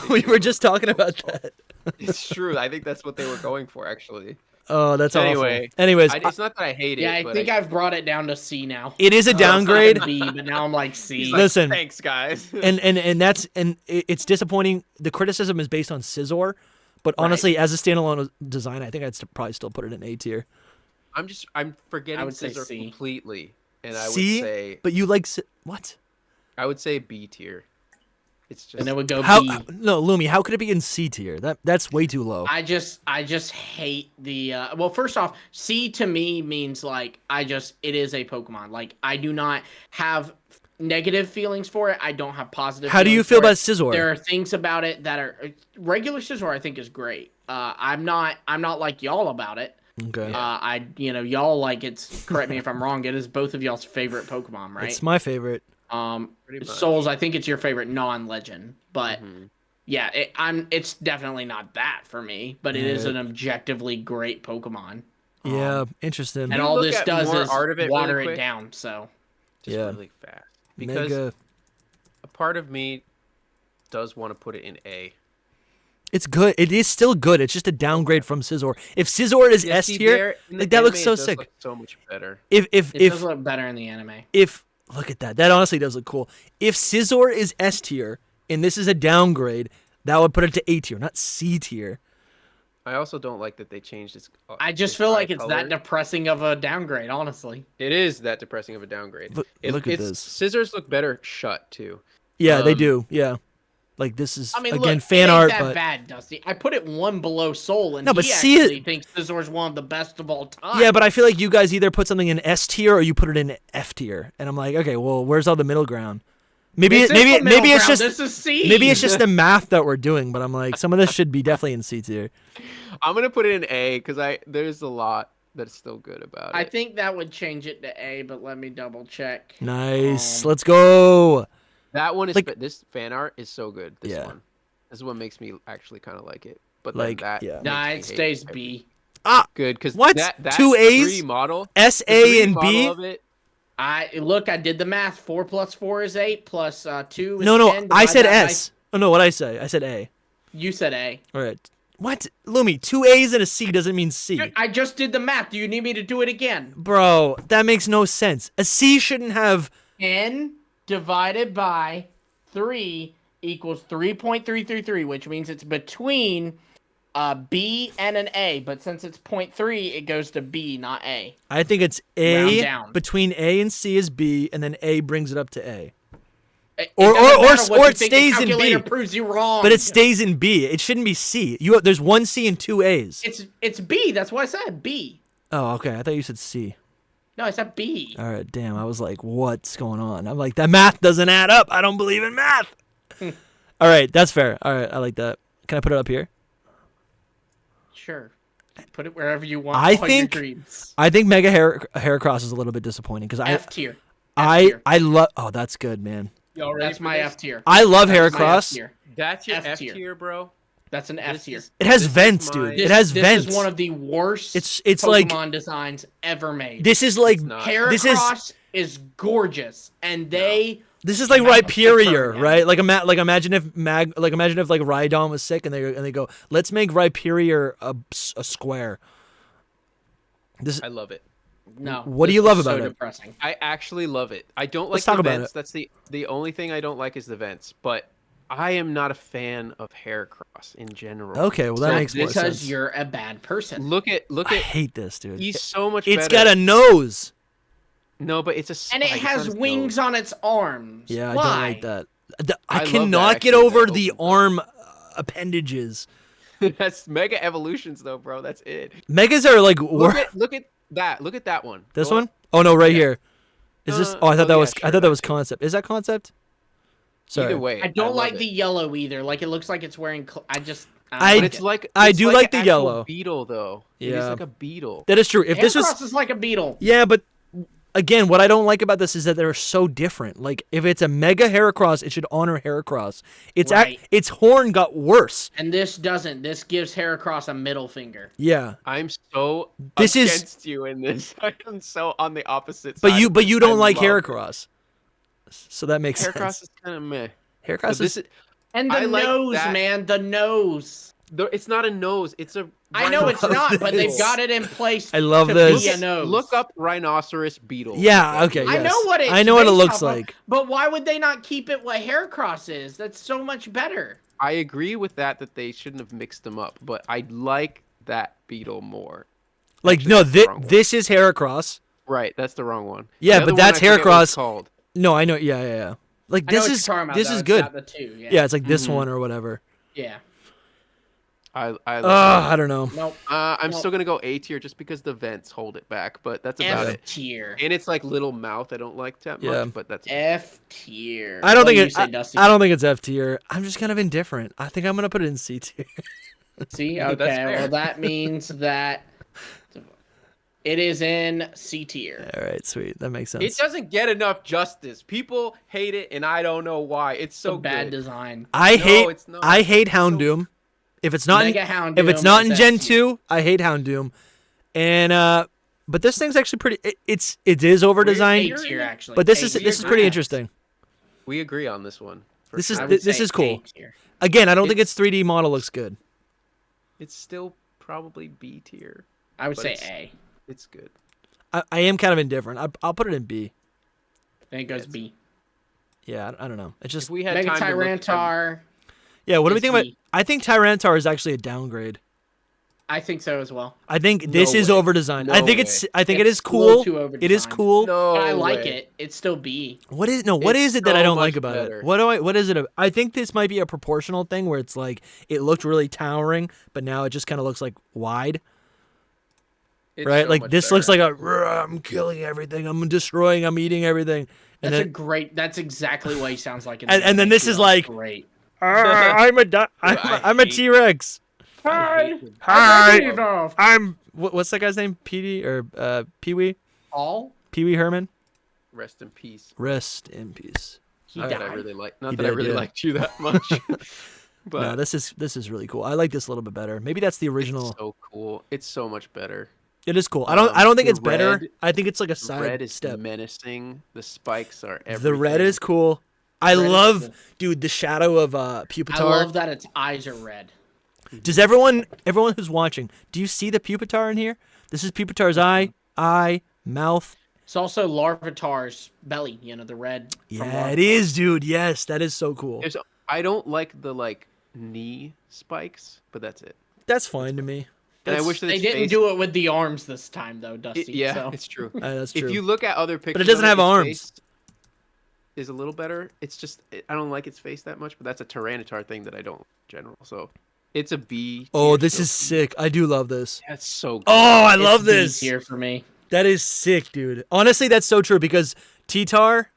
We were just talking about that. It's true. I think that's what they were going for, actually. Oh, that's awful. Anyway, Anyways, it's not that I hate it. Yeah, I but think I've brought it down to C now. it is a downgrade. B, but now I'm like C. He's like, Listen. Thanks, guys. and it's disappointing. The criticism is based on Scizor, but honestly, as a standalone design, I think I'd probably still put it in A tier. I'm forgetting I would say Scizor C. completely, and I would C, say but you like what? I would say B tier. It's just And it would go How? B. No, Lumi, how could it be in C tier? That's way too low. I just hate the well, first off, C to me means like it is a Pokemon. Like I do not have negative feelings for it. I don't have positive. How do you feelings feel for about it. Scizor? There are things about it that are regular Scizor I think is great. I'm not like y'all about it. Okay. Y'all like it's correct me if I'm wrong, it is both of y'all's favorite Pokemon, right? It's my favorite. Pretty much. Souls, I think it's your favorite non-legend, but Yeah, it's definitely not that for me, but it is an objectively great Pokemon. Yeah, interesting. And all this does is art of it water really it down. So just really fast because Mega. a part of me does want to put it in A. It's good. It is still good. It's just a downgrade from Scizor. If Scizor is S tier, like that looks so sick. Look so much better. It does look better in the anime. Look at that. That honestly does look cool. If Scizor is S tier and this is a downgrade, that would put it to A tier, not C tier. I also don't like that they changed its. I just feel like it's that depressing of a downgrade. Honestly, it is that depressing of a downgrade. Look at this. Scissors look better shut too. Yeah, they do. Yeah. Like this is again look, fan art, that but bad, Dusty. I put it one below Soul, and no, but he see actually thinks Scizor's one of the best of all time. Yeah, but I feel like you guys either put something in S tier or you put it in F tier, and I'm like, okay, well, where's all the middle ground? Maybe it's just this is C. Maybe it's just the math that we're doing, but I'm like, some of this should be definitely in C tier. I'm gonna put it in A because there's a lot that's still good about it. I think that would change it to A, but let me double check. Nice, let's go. That one is like, this fan art is so good. This one. This is what makes me actually kind of like it. But like that, nah, it stays B. Good because what? That 2 A's model S A and B. I did the math. 4 plus 4 is 8 plus 2 is 10. No, I said S. Oh no, what I say? I said A. You said A. All right. What, Lumi? 2 A's and a C doesn't mean C. I just did the math. Do you need me to do it again? Bro, that makes no sense. A C shouldn't have. N divided by 3 equals 3.333, which means it's between B and an A. But since it's 0.3, it goes to B, not A. I think it's A. Between A and C is B, and then A brings it up to A. Or it stays in B. Proves you wrong. But it stays in B. It shouldn't be C. There's 1 C and 2 A's. It's B. That's why I said B. Oh, okay. I thought you said C. No, I said B. All right, damn. I was like, what's going on? I'm like, that math doesn't add up. I don't believe in math. All right, that's fair. All right, I like that. Can I put it up here? Sure. Put it wherever you want. I think Mega Heracross is a little bit disappointing because F tier. I love. Oh, that's good, man. That's my F tier. I love Heracross. That's your F tier, bro. That's an F tier. It has vents, dude. It has vents. This is one of the worst it's Pokemon like, designs ever made. This is like Heracross is gorgeous, and this is like Rhyperior, right? Like imagine if Rhydon was sick and they go, let's make Rhyperior a square. I love it. No. What do you love about it? Depressing. I actually love it. I don't like the vents. That's the only thing I don't like is the vents. But I am not a fan of Heracross in general. Okay, well that makes more sense. Because you're a bad person. Look at. I hate this, dude. He's so much better. It's got a nose. No, but it's a. And it has wings on its arms. Yeah, Why? I don't like that. I cannot get over the arm appendages. That's Mega Evolutions, though, bro. That's it. Megas are like. Look at that. Look at that one. This one? Oh no, right here. Is this? Oh, I thought that was. I thought that was concept. Is that concept? Sorry. Either way, I don't like the yellow either. Like it looks like it's wearing. But it's like I do like the yellow beetle though. Yeah, it's like a beetle. That is true. If this was is like a beetle. Yeah, but again, what I don't like about this is that they're so different. Like if it's a Mega Heracross, it should honor Heracross. Its its horn got worse. And this doesn't. This gives Heracross a middle finger. Yeah. I'm so against you in this. I'm so on the opposite side. But you don't like Heracross. So that makes sense. Heracross is kind of meh. Heracross is... And the nose, man. The nose. It's not a nose. It's a... I know it's not, but they've got it in place. I love this. Look up rhinoceros beetle. Yeah, okay, yes. I know what it looks like. But why would they not keep it what Heracross is? That's so much better. I agree with that they shouldn't have mixed them up, but I like that beetle more. Like, no, this is Heracross. Right, that's the wrong one. Yeah, but that's Heracross. No, I know. Yeah. Like this is good. Yeah, it's like this one or whatever. Yeah. I don't know. Nope. I'm still gonna go A tier just because the vents hold it back, but that's about it. F tier. And it's like little mouth. I don't like that much, but that's F tier. I don't think it's F tier. I'm just kind of indifferent. I think I'm gonna put it in C tier. See, okay. Well, that means that It is in C tier. All right, sweet. That makes sense. It doesn't get enough justice. People hate it, and I don't know why. It's so bad good. design. I hate It's Houndoom. If it's not Houndoom, if it's not in Gen 2, I hate Houndoom. And but this thing's actually pretty. It is over designed. Actually. But this is pretty interesting. We agree on this one. This is cool. Again, I don't think its 3D model looks good. It's still probably B tier. I would say A. It's good. I am kind of indifferent. I'll put it in B. Then it goes B. Yeah, I don't know. It's just if we had Mega time Tyranitar. Yeah, what do we think about? I think Tyranitar is actually a downgrade. I think so as well. I think this is over designed. I think it is It's cool. over-designed. It is cool. No, I like it. It's still B. What is it that I don't like about it? What is it? I think this might be a proportional thing where it's like it looked really towering, but now it just kind of looks like wide. Right? So like this better. looks like I'm killing everything. I'm destroying. I'm eating everything. And That's exactly what he sounds like. And then this is like great. I'm a T-Rex. Hi. I'm what's that guy's name? PD or Pee-wee? Pee-wee Herman. Rest in peace. Rest in peace. Not that I really liked you that much. But no, this is really cool. I like this a little bit better. Maybe that's the original. It's so cool. It's so much better. It is cool. I don't think it's better. I think it's like a side red is step. menacing. The spikes are everything. The red is cool. I love, dude, the shadow of Pupitar. I love that its eyes are red. Does everyone who's watching, do you see the Pupitar in here? This is Pupitar's eye, mouth. It's also Larvitar's belly, the red. Yeah, it is, dude. Yes, that is so cool. I don't like the knee spikes, but that's it. That's fine to me. And I wish that they didn't do it with the arms this time, though, Dusty. It's true. That's true. If you look at other pictures, but it doesn't have arms. Is a little better. It's just I don't like its face that much, but that's a Tyranitar thing that I don't in general. So it's a B. Oh, this is sick. I do love this. That's so good. Oh, I love this. B tier for me. That is sick, dude. Honestly, that's so true because T-Tar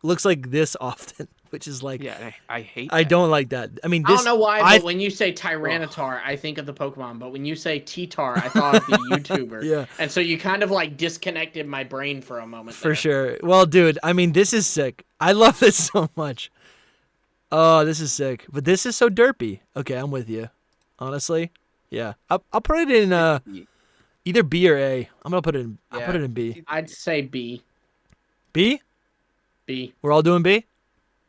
looks like this often, which is like I hate. I don't like that. I mean, I don't know why, but when you say Tyranitar, I think of the Pokemon. But when you say T-Tar, I thought of the YouTuber. Yeah. And so you kind of disconnected my brain for a moment. For sure. Well, dude, I mean, this is sick. I love this so much. Oh, this is sick. But this is so derpy. Okay, I'm with you. Honestly, yeah. I'll put it in either B or A. I'm gonna put it in. I'll put it in B. I'd say B. B. B. We're all doing B.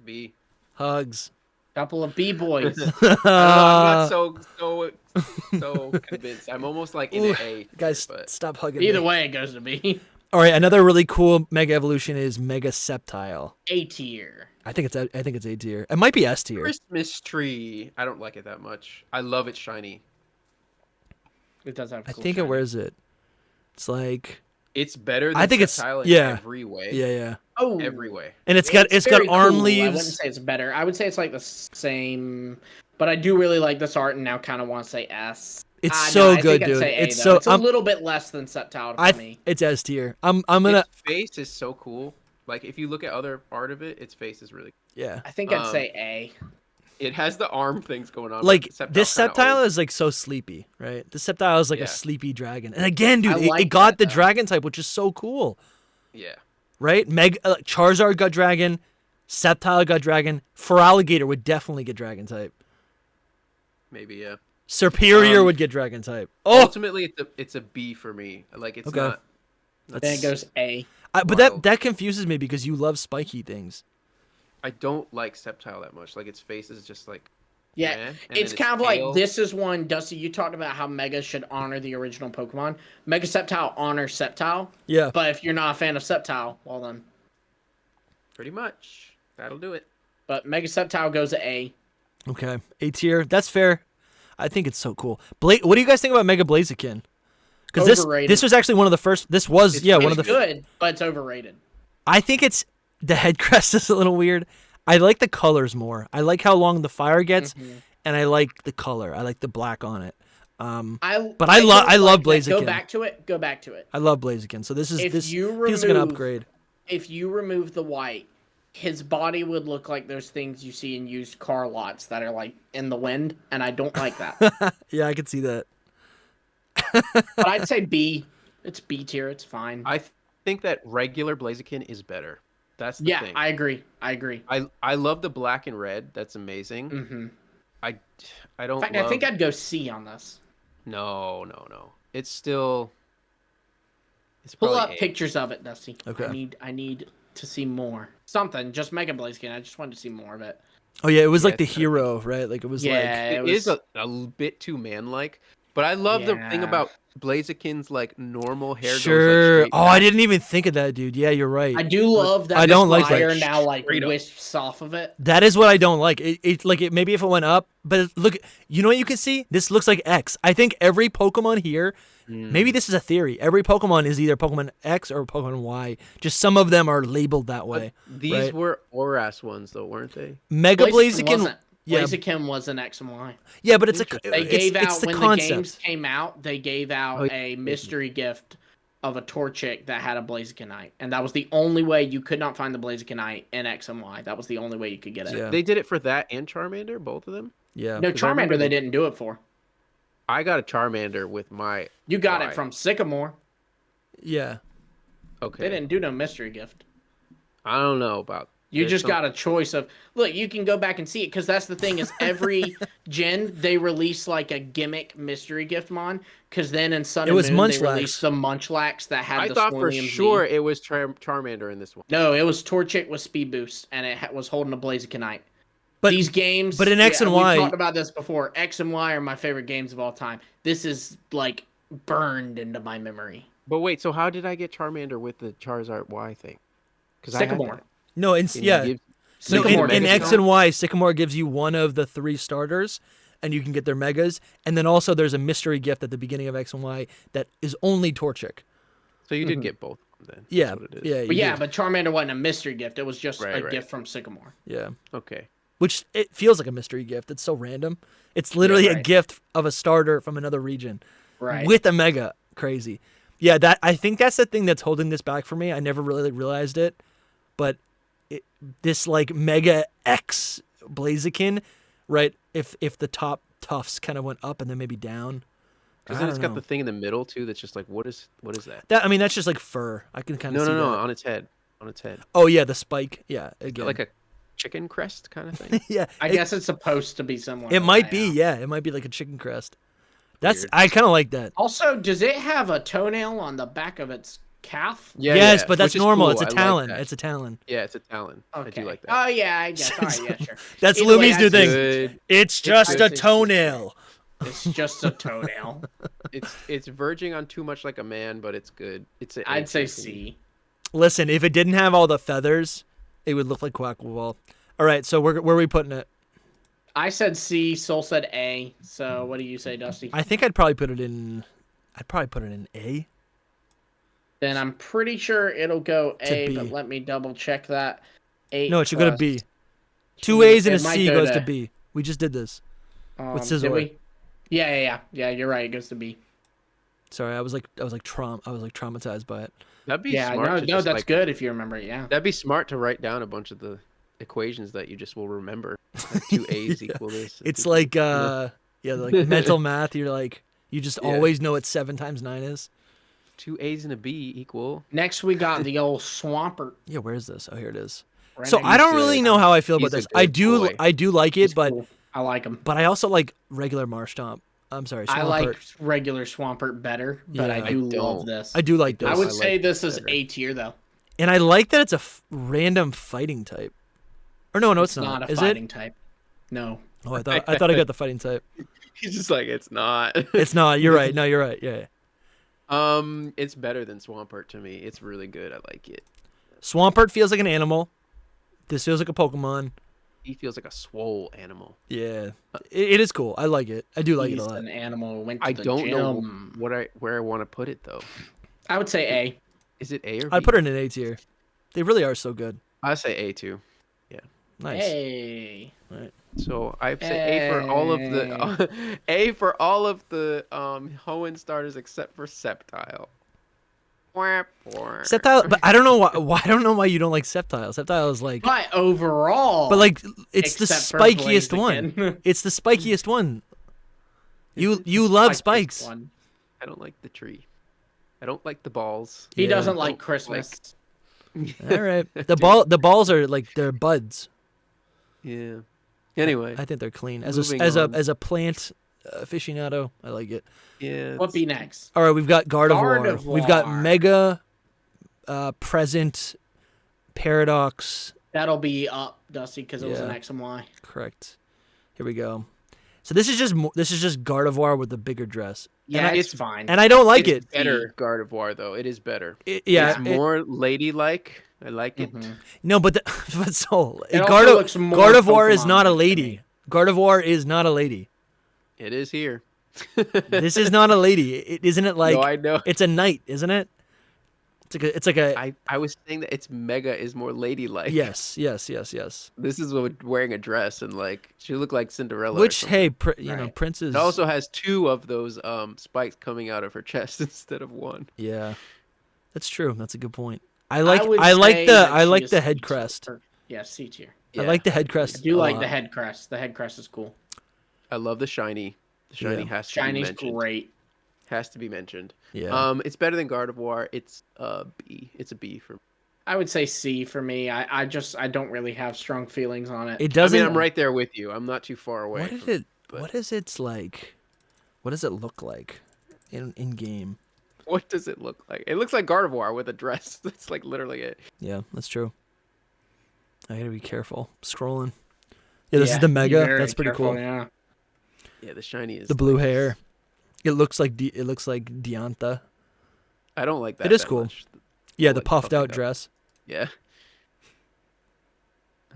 B. Hugs. Couple of B boys. I'm not so convinced. I'm almost like in an A. Guys, stop hugging. Either way, it goes to B. All right, another really cool Mega Evolution is Mega Sceptile. A tier. I think it's A tier. It might be S tier. Christmas tree. I don't like it that much. I love it shiny. It does have. I think it wears it. It's like. It's better than I think it's in every way. Yeah. Oh, every way. And it's got arm cool. leaves. I wouldn't say it's better. I would say it's like the same, but I do really like this art and now kind of want to say S. It's so good, dude. It's a little bit less than Sceptile for me. It's S tier. I'm gonna. Its face is so cool. Like if you look at other art of it, its face is really. Yeah. I think I'd say A. It has the arm things going on. Like this Sceptile is like so sleepy, right? This Sceptile is like a sleepy dragon, and again, dude, it got the dragon type, which is so cool. Yeah. Right? Charizard got dragon, Sceptile got dragon. Feraligatr would definitely get dragon type. Maybe yeah. Serperior would get dragon type. Oh, ultimately it's a B for me. Like it's not. Then it goes A. But that confuses me because you love spiky things. I don't like Sceptile that much. Like its face is just like. Yeah, it's kind of like this is one. Dusty, you talked about how Mega should honor the original Pokemon. Mega Sceptile honors Sceptile. Yeah. But if you're not a fan of Sceptile, well then. Pretty much. That'll do it. But Mega Sceptile goes to A. Okay, A tier. That's fair. I think it's so cool. What do you guys think about Mega Blaziken? Because this was actually one of the first. This was one of the. It's good, but it's overrated. I think the head crest is a little weird. I like the colors more. I like how long the fire gets, and I like the color. I like the black on it. I love Blaziken. Go back to it. I love Blaziken. So this feels like an upgrade. If you remove the white, his body would look like those things you see in used car lots that are like in the wind, and I don't like that. Yeah, I could see that. But I'd say B. It's B tier. It's fine. I think that regular Blaziken is better. That's the thing. I agree. I love the black and red. That's amazing. Mm-hmm. I don't. In fact, I think I'd go C on this. No. It's still. It's Pull up A. pictures of it, Dusty. Okay. I need to see more. Something. Just Mega Blaziken. I just wanted to see more of it. Oh yeah, it was like the hero, right? Like it was like it is a bit too man-like. But I love the thing about Blaziken's like normal hair. Sure. Goes, like, I didn't even think of that, dude. Yeah, you're right. I do love that. I don't like fire that. Now like wisps off of it. That is what I don't like. It maybe if it went up, but look, you know what you can see? This looks like X. I think every Pokemon here, maybe this is a theory. Every Pokemon is either Pokemon X or Pokemon Y. Just some of them are labeled that way. But these were Oras ones though, weren't they? Mega Blaziken. Blaziken was an X and Y. Yeah, but it's they gave out the when concept. the games came out. They gave out a mystery gift of a Torchic that had a Blazikenite, and that was the only way you could not find the Blazikenite in X and Y. That was the only way you could get it. Yeah. They did it for that and Charmander, both of them. Yeah. No, Charmander they didn't do it for. I got a Charmander with my. You got it from Sycamore. Yeah. Okay. They didn't do no mystery gift. I don't know about. You just got a choice of look. You can go back and see it because that's the thing is every gen they release like a gimmick mystery gift mon. Because then in Sun and Moon they released the Munchlax that had. I thought for sure it was Charmander in this one. No, it was Torchic with Speed Boost and it was holding a Blazikenite. But these games, but in X and Y, we talked about this before. X and Y are my favorite games of all time. This is like burned into my memory. But wait, so how did I get Charmander with the Charizard Y thing? Because Sycamore. No, in X and Y, Sycamore gives you one of the 3 starters, and you can get their Megas. And then also there's a mystery gift at the beginning of X and Y that is only Torchic. So you did get both of them then. Yeah, but Charmander wasn't a mystery gift. It was just a gift from Sycamore. Yeah. Okay. Which it feels like a mystery gift. It's so random. It's literally a gift of a starter from another region. Right. With a Mega. Crazy. Yeah, I think that's the thing that's holding this back for me. I never really realized it. But this like Mega X Blaziken, right? If the top tufts kind of went up and then maybe down. Because then it's got the thing in the middle too. That's just like what is that? That's just like fur. I can kind of see that. No, on its head. Oh yeah, the spike. Yeah, again. Like a chicken crest kind of thing. Yeah, I guess it's supposed to be similar. It might be. Yeah, it might be like a chicken crest. I kind of like that. Also, does it have a toenail on the back of its calf? Yes, but that's normal. Cool. It's a talon. It's a talon. Yeah, it's a talon. Okay. I do like that. Oh yeah, I guess. All right, yeah, sure. That's Lumi's new thing. It's just a toenail. It's just a toenail. It's verging on too much like a man, but it's good. I'd say C. Listen, if it didn't have all the feathers, it would look like Quackball. All right, so where are we putting it? I said C. Soul said A. So what do you say, Dusty? I think I'd probably put it in A. Then I'm pretty sure it'll go A, but let me double check that. 8 no, it should go to B. 2 A's and a C goes to B. We just did this with Scizor. Yeah. You're right. It goes to B. Sorry, I was traumatized by it. That'd be smart. No, that's good if you remember it. Yeah, that'd be smart to write down a bunch of the equations that you just will remember. Like 2 A's equal this. It's like like mental math. You're like you just always know what 7 times 9 is. 2 A's and a B equal. Next, we got the old Swampert. Yeah, where is this? Oh, here it is. So I don't really know how I feel about this. I do like it, but cool. I like him. But I also like regular Marshtomp. I'm sorry, Swampert. I like regular Swampert better, but I do love this. I do like this. I would say this is A tier though. And I like that it's a random fighting type. Or no, it's not. Not a fighting type. No. Oh, I thought I got the fighting type. He's just like it's not. It's not. You're right. No, you're right. Yeah. It's better than Swampert to me. It's really good. I like it. Swampert feels like an animal. This feels like a Pokemon. He feels like a swole animal. Yeah, it is cool. I like it. I do like it a lot. An animal went to I the don't gym. know where I want to put it though. I would say A. Is it A or B? I'd put it in an A tier. They really are so good. I say A too. Yeah. Nice. A. All right. So I say A for all of the Hoenn starters except for Sceptile. Sceptile, but I don't know why. I don't know why you don't like Sceptile. Sceptile is like. But overall. But like, it's the spikiest one. It's the spikiest one. You love spikes. I don't like the tree. I don't like the balls. He doesn't like Christmas. All right. The balls are like they're buds. Yeah. Anyway, I think they're clean. As a plant aficionado, I like it. Yeah. What be next? All right, we've got Gardevoir. We've got Mega, Present, Paradox. That'll be up, Dusty, because it was an X and Y. Correct. Here we go. So this is just Gardevoir with a bigger dress. Yeah, it's fine. And I don't like it. It's better Gardevoir though. It is better. It's more ladylike. I like it. No, but Gardevoir Pokemon is not a lady. Gardevoir is not a lady. It is here. This is not a lady. Isn't it like? No, I know. It's a knight, isn't it? It's like a. I was saying that its Mega is more ladylike. Yes. This is wearing a dress and like she looked like Cinderella. Which Princess. It also has 2 of those spikes coming out of her chest instead of 1. Yeah, that's true. That's a good point. I like the head crest. Yeah, C tier. I like the head crest. I do like the head crest. The head crest is cool. I love the shiny. The shiny has to be mentioned. Shiny's great. Has to be mentioned. Yeah. It's better than Gardevoir. It's a B. It's a B for me. I would say C for me. I don't really have strong feelings on it. It doesn't. I mean, I'm right there with you. I'm not too far away. What does it look like in game? What does it look like? It looks like Gardevoir with a dress. That's like literally it. Yeah, that's true. I gotta be careful. Scrolling. Yeah, this is the Mega. That's pretty cool. Yeah. Yeah, the shiny is the blue hair. It looks like Diantha. I don't like that. It is cool. Much. Yeah, the puffed out dress. Yeah.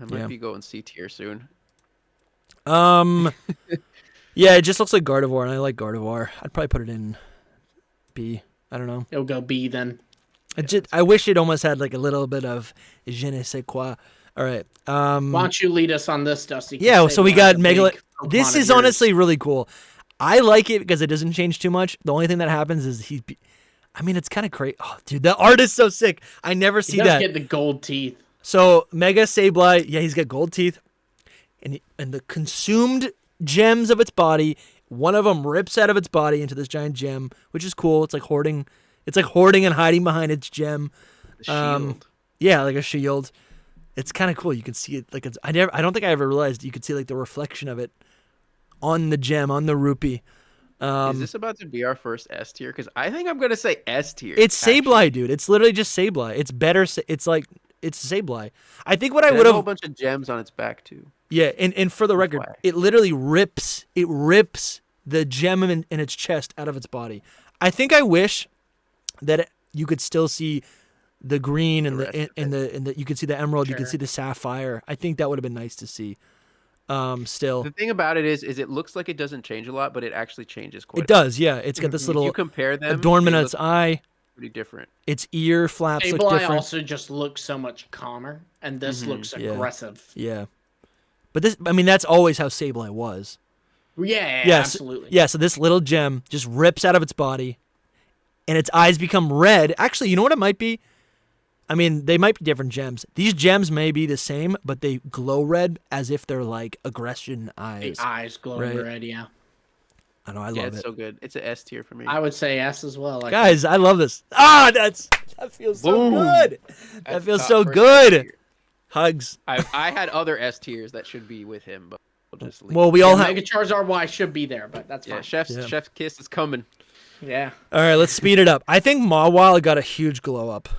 I might be going C tier soon. Yeah, it just looks like Gardevoir, and I like Gardevoir. I'd probably put it in B. I don't know. It'll go B then. I wish it almost had like a little bit of je ne sais quoi. All right. Why don't you lead us on this, Dusty? Yeah, so we got Mega. This is honestly really cool. I like it because it doesn't change too much. The only thing that happens is it's kind of crazy. Oh, dude, the art is so sick. I never see that. He does get the gold teeth. So Mega Sableye, yeah, he's got gold teeth, and the consumed gems of its body. One of them rips out of its body into this giant gem, which is cool. It's like hoarding. It's like hoarding and hiding behind its gem. The shield. Yeah, like a shield. It's kind of cool. You can see it. Like I don't think I ever realized you could see like the reflection of it on the gem, on the rupee. Is this about to be our first S tier? Because I think I'm gonna say S tier. It's Sableye, dude. It's literally just Sableye. It's better. It's Sableye. I think what I would have a whole bunch of gems on its back too. Yeah, and for the record, it literally rips the gem in its chest out of its body. I think I wish that you could still see the green and the you could see the emerald, you could see the sapphire. I think that would have been nice to see. Still, the thing about it is it looks like it doesn't change a lot, but it actually changes quite. It does, yeah. It's got this little if you compare them, adornment on its eye. Pretty different. Its ear flaps look Sableye different. also just looks so much calmer, and this looks aggressive. Yeah, but that's always how Sableye was. Yeah, absolutely. Yeah, so this little gem just rips out of its body, and its eyes become red. Actually, you know what it might be? They might be different gems. These gems may be the same, but they glow red as if they're like aggression eyes. The eyes glowing red, yeah. I know, I love it. It's so good. It's an S tier for me. I would say S as well. Guys, I love this. That feels so good. That feels so good. Hugs. I had other S tiers that should be with him, but we'll just leave. Well, we all have Mega Charizard Y should be there, but that's fine. Chef's kiss is coming. Yeah. All right, let's speed it up. I think Mawile got a huge glow up.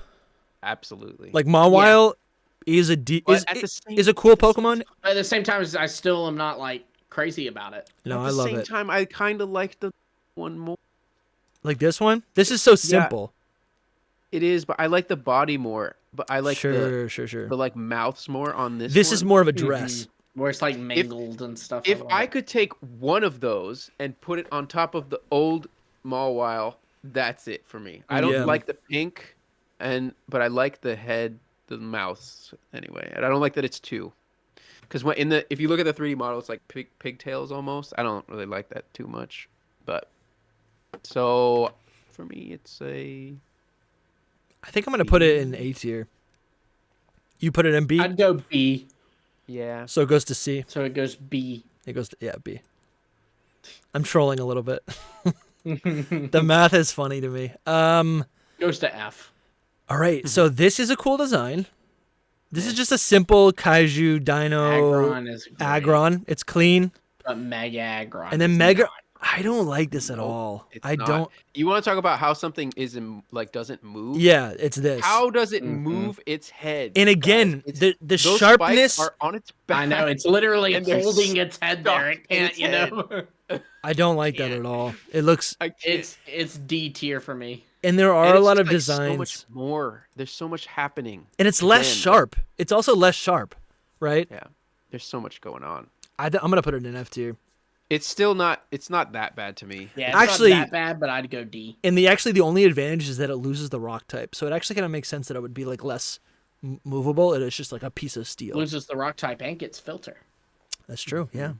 Absolutely. Like Mawile is a cool Pokemon. At the same time, I still am not like crazy about it. No, I love it. At the same time, I kind of like the one more. Like this one? This is so simple. Yeah, it is, but I like the body more. But I like the like mouths more on this. This is more of a dress. Where it's like mangled and stuff. If I could take one of those and put it on top of the old Mawile, that's it for me. I don't like the pink, but I like the head, the mouth anyway. And I don't like that it's two. Because if you look at the 3D model, it's like pigtails almost. I don't really like that too much. But so for me, it's a. I think I'm gonna put it in A tier. You put it in B? I'd go B. Yeah. So it goes to C. So it goes B. It goes to B. I'm trolling a little bit. The math is funny to me. Goes to F. All right, so this is a cool design. This is just a simple Kaiju Dino Aggron. It's clean. But Mega Aggron. And then Mega. I don't like this at all. I don't. You want to talk about how something doesn't move? Yeah, it's this. How does it move its head? And again, the sharpness are on its back. I know, it's literally holding its head there. It can't, you know. I don't like that at all. It looks. It's D tier for me. And there are a lot of designs. So much more. There's so much happening. And it's less sharp. It's also less sharp, right? Yeah. There's so much going on. I'm gonna put it in F tier. It's still not. It's not that bad to me. Yeah, it's actually not that bad, but I'd go D. And the only advantage is that it loses the rock type, so it actually kind of makes sense that it would be like less movable. It is just like a piece of steel. Loses the rock type and gets filter. That's true. Yeah.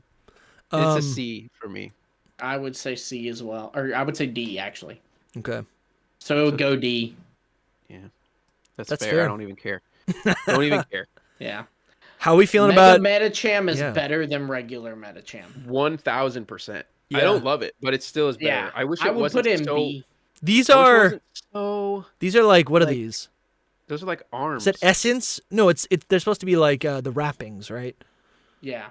It's a C for me. I would say C as well, or I would say D actually. Okay. So it would go D. Yeah, that's fair. I don't even care. Don't even care. Yeah. How are we feeling about Medicham is better than regular Medicham. 1000%. I don't love it, but it still is better. Yeah. I wish it wasn't put in so. B. These are like what are these? Those are like arms. Is it essence? No, it's they're supposed to be like the wrappings, right? Yeah.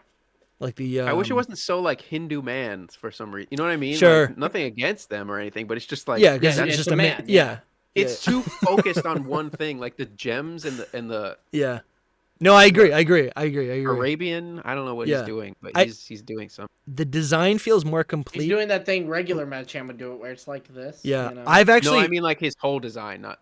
Like the. I wish it wasn't so like Hindu man for some reason. You know what I mean? Sure. Like, nothing against them or anything, but it's just like because it's just a man. Yeah. It's too focused on one thing, like the gems and the. Yeah. No, I agree. Arabian, I don't know what he's doing, but he's doing something. The design feels more complete. He's doing that thing regular Medicham would do it, where it's like this. Yeah, you know? I've actually. No, I mean like his whole design, not.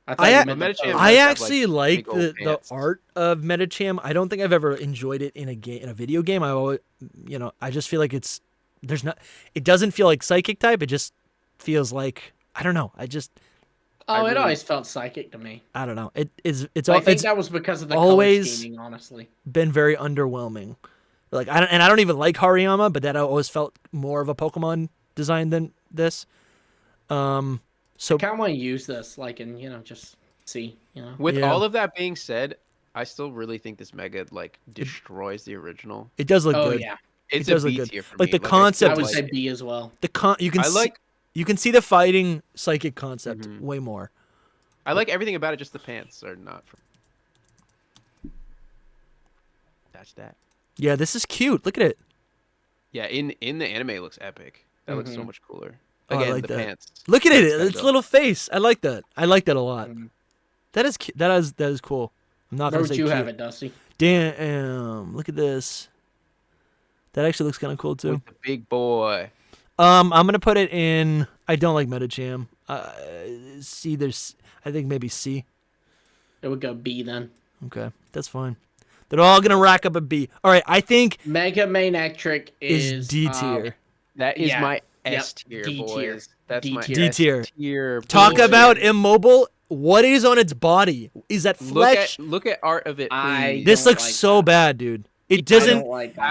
I actually like the art of Medicham. I don't think I've ever enjoyed it in a video game. I just feel like it doesn't feel like psychic type. It just feels like I don't know. It always felt psychic to me. I don't know. I think that was because of the color scheming, honestly. Been very underwhelming. Like I don't even like Hariyama, but that always felt more of a Pokemon design than this. So I kind of want to use this, like, and just see, With all of that being said, I still really think this Mega like destroys the original. It does look good. Yeah, it's a B tier for me. Like the concept. I would say B as well. You can see the fighting psychic concept way more. I like everything about it. Just the pants are not. That's that. Yeah, this is cute. Look at it. Yeah, in the anime it looks epic. That looks so much cooler. Again, I like the that. pants. Look at it. Its little face. I like that. I like that a lot. That is cool. I'm not Where gonna say would you cute. have it, Dusty? Damn! Look at this. That actually looks kind of cool too. With the big boy. I'm gonna put it in. I don't like Medicham. C. I think maybe C. It would go B then. Okay, that's fine. They're all gonna rack up a B. All right, I think Mega Manectric is D tier. That is my S tier, boys. That's my D tier. tier. Talk about immobile. What is on its body? Is that flesh? Look at art of it. Please. This looks so bad, dude. It doesn't.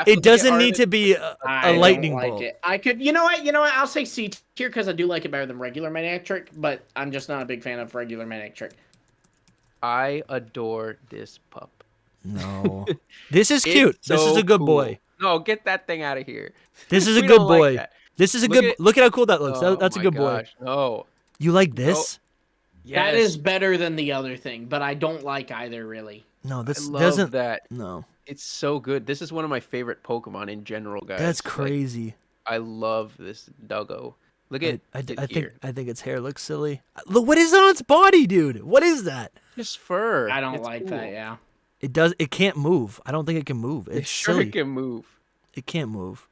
It doesn't need to be a lightning bolt. I could. You know what? I'll say C tier because I do like it better than regular Manectric, but I'm just not a big fan of regular Manectric. I adore this pup. No, this is cute. This is a good boy. No, get that thing out of here. This is a good boy. This is a good. Look at how cool that looks. That's a good boy. No, you like this? Yes. That is better than the other thing, but I don't like either really. No, this doesn't. That no. It's so good. This is one of my favorite Pokemon in general, guys. That's crazy. Like, I love this doggo. Look at I think its hair looks silly. Look what is on its body, dude. What is that? Just fur. I don't like that. Yeah. It does. It can't move. I don't think it can move. It's silly. It can move. It can't move.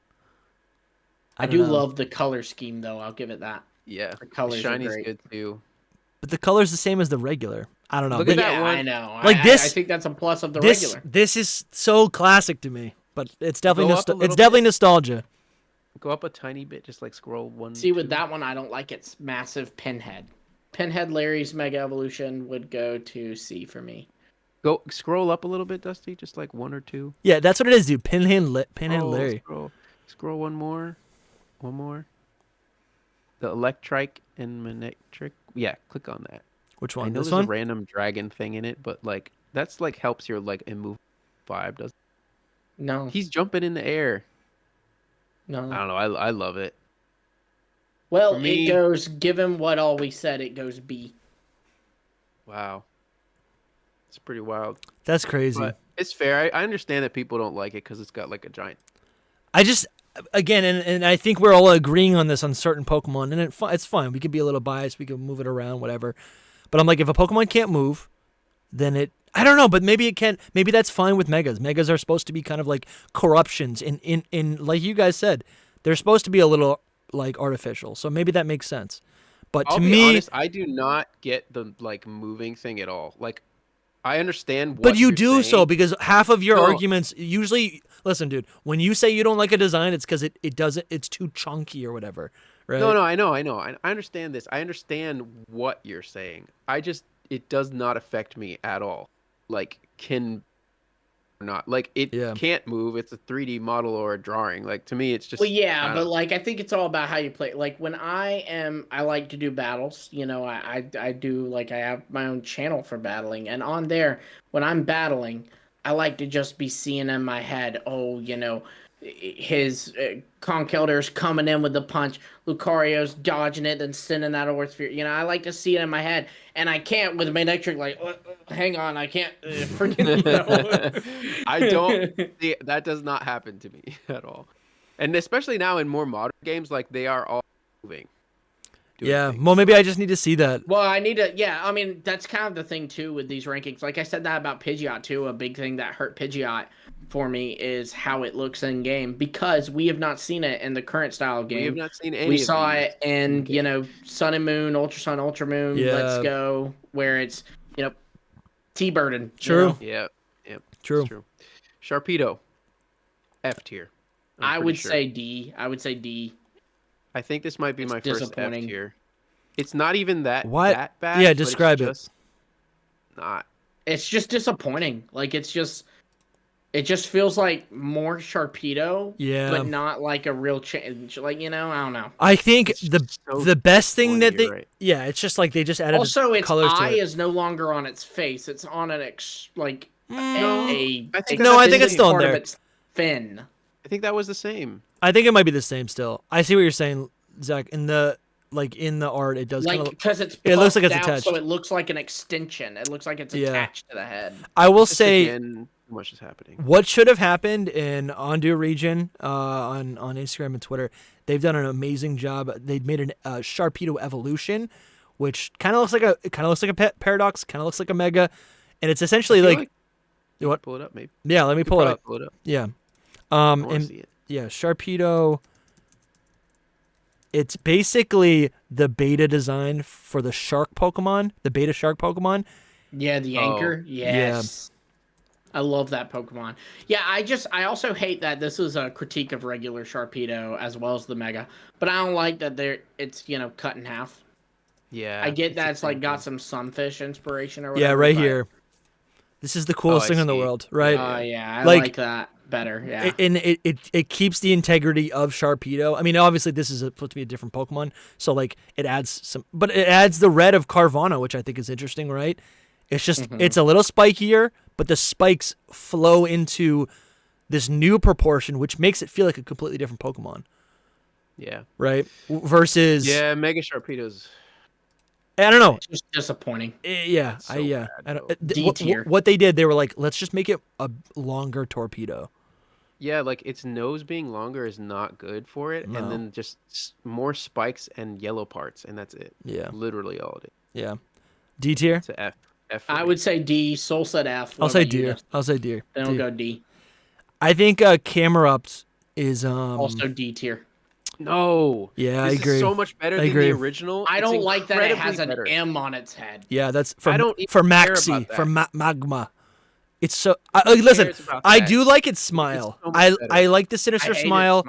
I do love the color scheme, though. I'll give it that. Yeah, the colors shiny's are great. Good too. But the color's the same as the regular. I don't know. Look at that one. I know. Like this. I think that's a plus of the regular. This is so classic to me, but it's definitely nostalgia. Go up a tiny bit, just like scroll one. See, with that one, I don't like its massive pinhead. Pinhead Larry's Mega Evolution would go to C for me. Go scroll up a little bit, Dusty, just like one or two. Yeah, that's what it is, dude. Pinhead Larry. Scroll one more. The Electrike and Manectric. Yeah, click on that. Which one? I know this there's one? a random dragon thing in it, but like that's like helps your like move vibe, doesn't it? No. He's jumping in the air. No. I don't know. I love it. Well, For me, it goes, given what all we said, it goes B. Wow. It's pretty wild. That's crazy. But it's fair. I understand that people don't like it because it's got like a giant. I just, again, and I think we're all agreeing on this on certain Pokemon, and it's fine. We could be a little biased. We could move it around, whatever. But I'm like, if a Pokemon can't move, then I don't know, but maybe it can. Maybe that's fine with Megas. Megas are supposed to be kind of like corruptions. In like you guys said, they're supposed to be a little like artificial. So maybe that makes sense. But I'll to be me, honest, I do not get the like moving thing at all. Like, I understand what but you you're do saying. so because half of your No. arguments usually. Listen, dude, when you say you don't like a design, it's because it doesn't. It's too chunky or whatever, right? No, I know. I understand this. I understand what you're saying. It does not affect me at all. Like, or not. Like, it can't move. It's a 3D model or a drawing. Like, to me, it's just. Well, yeah, but like I think it's all about how you play. Like when I like to do battles. You know, I do like I have my own channel for battling, and on there when I'm battling, I like to just be seeing in my head, oh, you know, his Conkeldur's coming in with the punch, Lucario's dodging it, then sending that over sphere. You know, I like to see it in my head, and I can't with Manectric. Like, hang on, I can't forget. You know? I don't. That does not happen to me at all, and especially now in more modern games, like they are all moving. Yeah, well, maybe I just need to see that. Well, I need to, yeah, I mean, that's kind of the thing, too, with these rankings. Like I said that about Pidgeot, too. A big thing that hurt Pidgeot for me is how it looks in-game, because we have not seen it in the current style of game. We have not seen any We of saw these it in, you know, Sun and Moon, Ultra Sun, Ultra Moon, Let's Go, where it's, you know, T-Burden. True. You know? Yep. True. Sharpedo, F tier. I would say D. I would say D. I think this might be my first F disappointing. tier. It's not even that bad. Yeah, but describe it's it. just not. It's just disappointing. Like it just feels like more Sharpedo, but not like a real change. Like, you know, I don't know. I think the best thing that they it's just like they just added also its colors eye to it. is no longer on its face. It's on an I think it's still in there. Its fin. I think that was the same. I think it might be the same still. I see what you're saying, Zach. In the art, it does like because it looks like it's out, attached. so it looks like an extension. It looks like it's attached to the head. I will say, too much is happening. What should have happened in Ondu region on Instagram and Twitter? They've done an amazing job. They've made a Sharpedo evolution, which kind of looks like a Paradox, kind of looks like a Mega, and it's essentially like what? Pull it up, maybe. Yeah, let me pull it up. Pull it up. Yeah. See it. Yeah, Sharpedo. It's basically the beta design for the shark Pokemon, the beta shark Pokemon. Yeah, the anchor. Yes. Yeah. I love that Pokemon. Yeah, I also hate that this is a critique of regular Sharpedo as well as the Mega, but I don't like that it's, you know, cut in half. Yeah. I get that it's like got some sunfish inspiration or whatever. Yeah, right here. This is the coolest thing in the world, right? I like that better. Yeah. And it keeps the integrity of Sharpedo. I mean, obviously this is supposed to be a different Pokemon, so like it adds the red of Carvana, which I think is interesting, right? It's just it's a little spikier, but the spikes flow into this new proportion, which makes it feel like a completely different Pokemon. Yeah. Right? Versus Mega Sharpedo's. I don't know. It's just disappointing. Yeah. D tier. What they did, they were like, let's just make it a longer torpedo. Yeah, like its nose being longer is not good for it, and then just more spikes and yellow parts, and that's it. Yeah. Literally all it is. Yeah. D tier? It's a F. I would say D. Soul said F. I'll say D. I'll say D. Then we'll go D. I think Camerupt is also D tier. No. Yeah, I agree. Is so much better than the original. I don't like that it has an M on its head. Yeah, that's for Maxi, for Magma. It's so listen, I do like its smile. I like the sinister smile.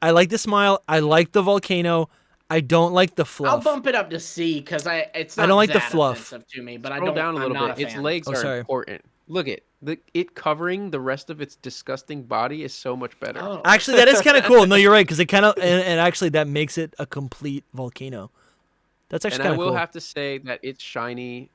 I like the smile. I like the volcano. I don't like the fluff. I'll bump it up to C because it's not I don't like that the fluff to me, but Scroll down a little bit. Its legs are important. Look at it covering the rest of its disgusting body is so much better. Oh. Actually, that is kind of cool. No, you're right because it kind of and actually that makes it a complete volcano. That's actually kind of cool. And I will have to say that its shiny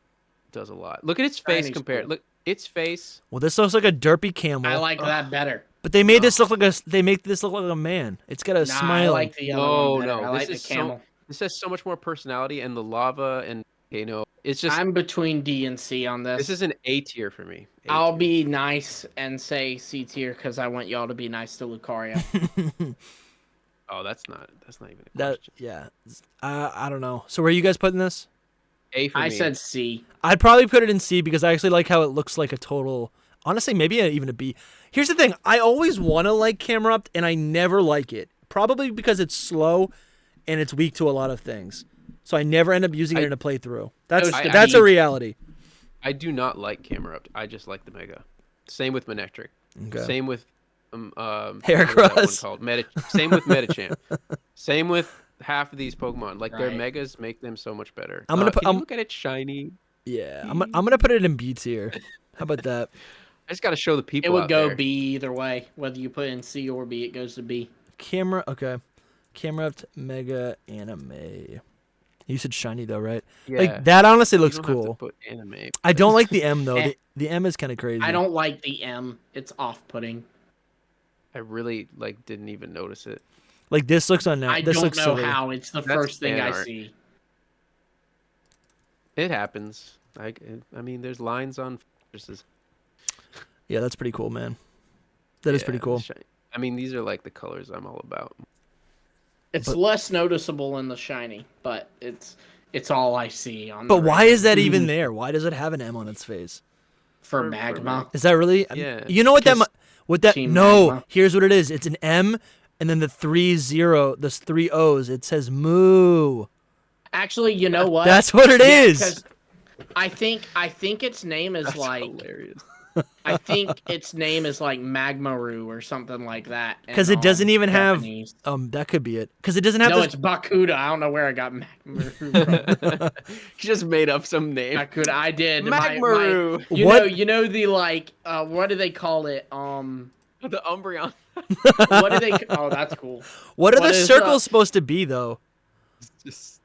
does a lot. Look at its face compared. Cool. Look, its face. Well, this looks like a derpy camel. I like that better. But they made this look like a man. It's got a smile. I like the yellow one better. No, I like the camel. This has so much more personality, and the lava and volcano. It's just. I'm between D and C on this. This is an A tier for me. I'll be nice and say C tier because I want y'all to be nice to Lucario. Oh, that's not even a question. Yeah. I don't know. So where are you guys putting this? A for me. I said C. I'd probably put it in C because I actually like how it looks like a total. Honestly, maybe even a B. Here's the thing: I always want to like Camerupt, and I never like it. Probably because it's slow, and it's weak to a lot of things. So I never end up using it in a playthrough. That's a reality. I do not like Camerupt. I just like the Mega. Same with Manectric. Okay. Same with Heracross. Same with Medicham. Same with half of these Pokemon. Like their Right. Megas make them so much better. I'm gonna look at it shiny. Yeah, I'm gonna put it in B tier. How about that? I just gotta show the people. It would out go there. B either way. Whether you put in C or B, it goes to B. Camerupt Mega Anime. You said shiny though, right? Yeah. Like that honestly You looks don't have to cool. put anime. I don't like the M though. Eh. The M is kind of crazy. I don't like the M. It's off-putting. I really didn't even notice it. Like this looks unnatural. I This don't looks know silly. how. It's the That's first thing fan I art. see. It happens. I mean, there's lines on fortresses. Yeah, that's pretty cool, man. That is pretty cool. I mean, these are like the colors I'm all about. It's less noticeable in the shiny, but it's all I see on. But the why red. is that even there? Why does it have an M on its face? for for magma? Is that really? Yeah. You know what that? What that? Team No. Magma. Here's what it is. It's an M, and then the 3 three O's. It says moo. Actually, you know what? That's what it is. 'Cause I think its name is That's like hilarious. I think its name is like Magmaru or something like that. Because it doesn't even Japanese. have. That could be it. Because it doesn't have. No, this... it's Bakuda. I don't know where I got Magmaru from. You just made up some name. Bakuda. I did. Magmaru. You know the like what do they call it? The Umbreon. What do they? Oh, that's cool. What are What the is, circles supposed to be though? Just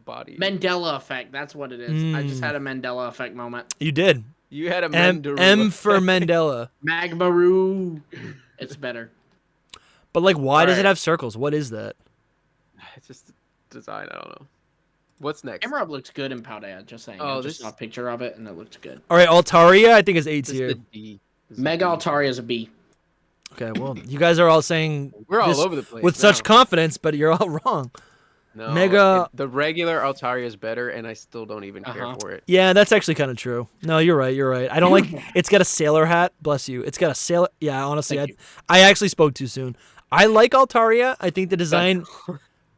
body. Mandela effect. That's what it is. I just had a Mandela effect moment. You did. You had a M Mandaru. for Mandela. Magmaru. It's better. But like, why does it Alright. have circles? What is that? It's just design. I don't know. What's next? Emerald looks good in Paldea. Just saying. Oh, I just this- saw a picture of it and it looked good. All right, Altaria, I think is A This is tier. the D. This is Mega the D. Altaria is a B. Okay, well, you guys are all saying We're all this over the place with such now. confidence, but you're all wrong. No, Mega- the regular Altaria is better, and I still don't even care for it. Yeah, that's actually kind of true. No, you're right. You're right. I don't like. It's got a sailor hat. Bless you. It's got a sailor. Yeah, honestly, Thank you. I actually spoke too soon. I like Altaria. I think the design.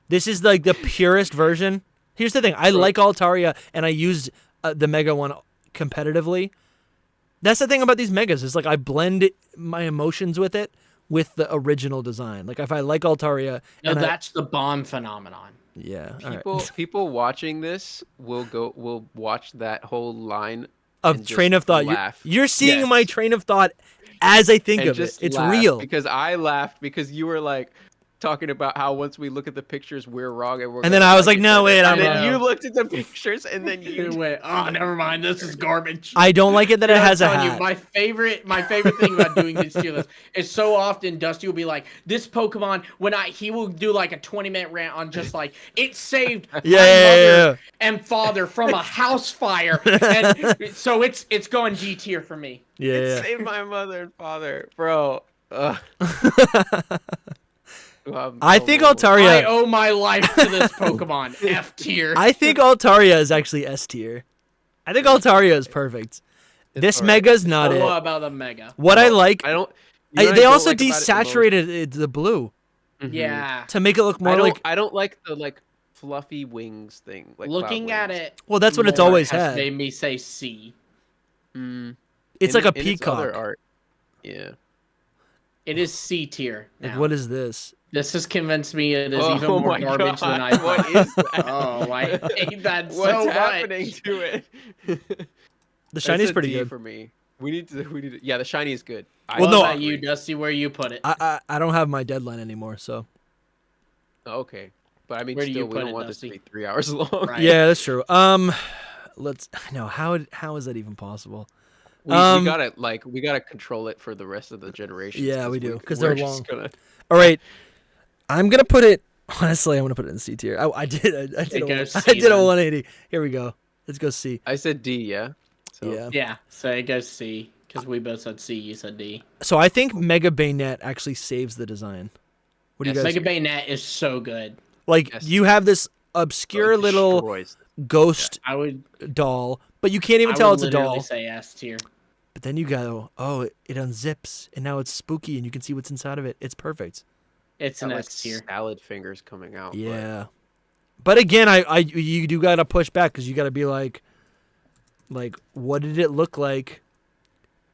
This is like the purest version. Here's the thing. I like Altaria, and I use the Mega one competitively. That's the thing about these Megas. Is like I blend my emotions with it with the original design. Like if I like Altaria, No, and that's the Bond phenomenon. yeah, all right. People watching this will watch that whole line Of and train just of thought. laugh. You're seeing Yes. my train of thought as I think and of it. just It's laugh, real. because I laughed because you were like talking about how once we look at the pictures we're wrong and we're And then gonna I was like, it no, better. wait, I'm and then wrong. you looked at the pictures and then you Wait, oh, never mind. This is garbage. I don't like it that it I'm has a telling you, hat. my favorite thing about doing this tier list is so often Dusty will be like, this Pokemon, he will do like a 20-minute rant on just like, it saved my mother and father from a house fire. And so it's going D tier for me. Yeah. saved my mother and father, bro. I think I Altaria. owe my life to this Pokemon. F tier. I think Altaria is actually S tier. I think Altaria is perfect. This alright. Mega's not What it. about the Mega? What I like, I don't. you know what I they don't also like about it the most? desaturated the blue Mhm. Yeah. to make it look more I don't. like. I don't like the like fluffy wings thing. Like Looking cloud at wings. it, Well, that's what it's more always has had. made me say C. Mm. It's In- like a in its other peacock. art. Yeah. It is C tier. Like, now. what is this? This has convinced me it is Oh even more my garbage than I God, thought. what is that? Oh, I hate that What's so much. happening to it? The shiny's That's a pretty D good. for me. We need to. Yeah, the shiny is good. Well, What no, about you, Dusty? Where you put it? I don't have my deadline anymore, so Okay, but I mean, Where do you still, we put don't it, want this to Dusty? be 3 hours long. Right. yeah, that's true. Let's. No, how is that even possible? We gotta control it for the rest of the generations. Yeah, we do, 'cause we're they're just long. Gonna... All right, I'm gonna put it Honestly, I'm gonna put it in C tier. I did a 180. Here we go. Let's go C. I said D. Yeah. So. Yeah. Yeah. So it goes C because we both said C. You said D. So I think Mega Bayonet actually saves the design. What do you guys? Mega Bayonet is so good. Like you have this obscure little ghost doll, but you can't even tell it's a doll. I would say S tier. But then you go, oh, it unzips, and now it's spooky, and you can see what's inside of it. It's perfect. It's an S tier. Salad fingers coming out. Yeah, but again, you do gotta push back because you gotta be like, what did it look like?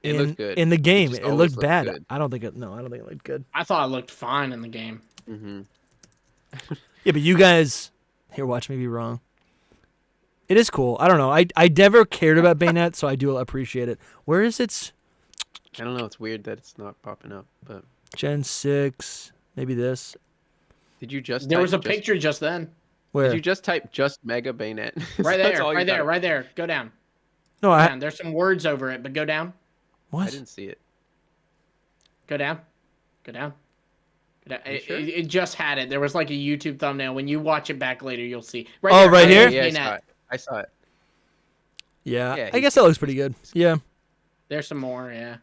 It looked good in the game. It looked bad. Good. I don't think it looked good. I thought it looked fine in the game. Mm-hmm. Yeah, but you guys here, watch me be wrong. It is cool. I don't know. I never cared about Bayonet, so I do appreciate it. Where is it? I don't know. It's weird that it's not popping up, but Gen 6, maybe this. Did you just? There was a picture just then. Where? Did you just type just Mega Bayonet? Right there, right there. Go down. No, go down. There's some words over it, but go down. What? I didn't see it. Go down. Go down. Sure? It just had it. There was like a YouTube thumbnail. When you watch it back later, you'll see. Right here? Yeah, I saw it. Yeah, I guess that looks pretty good. Yeah. There's some more, yeah.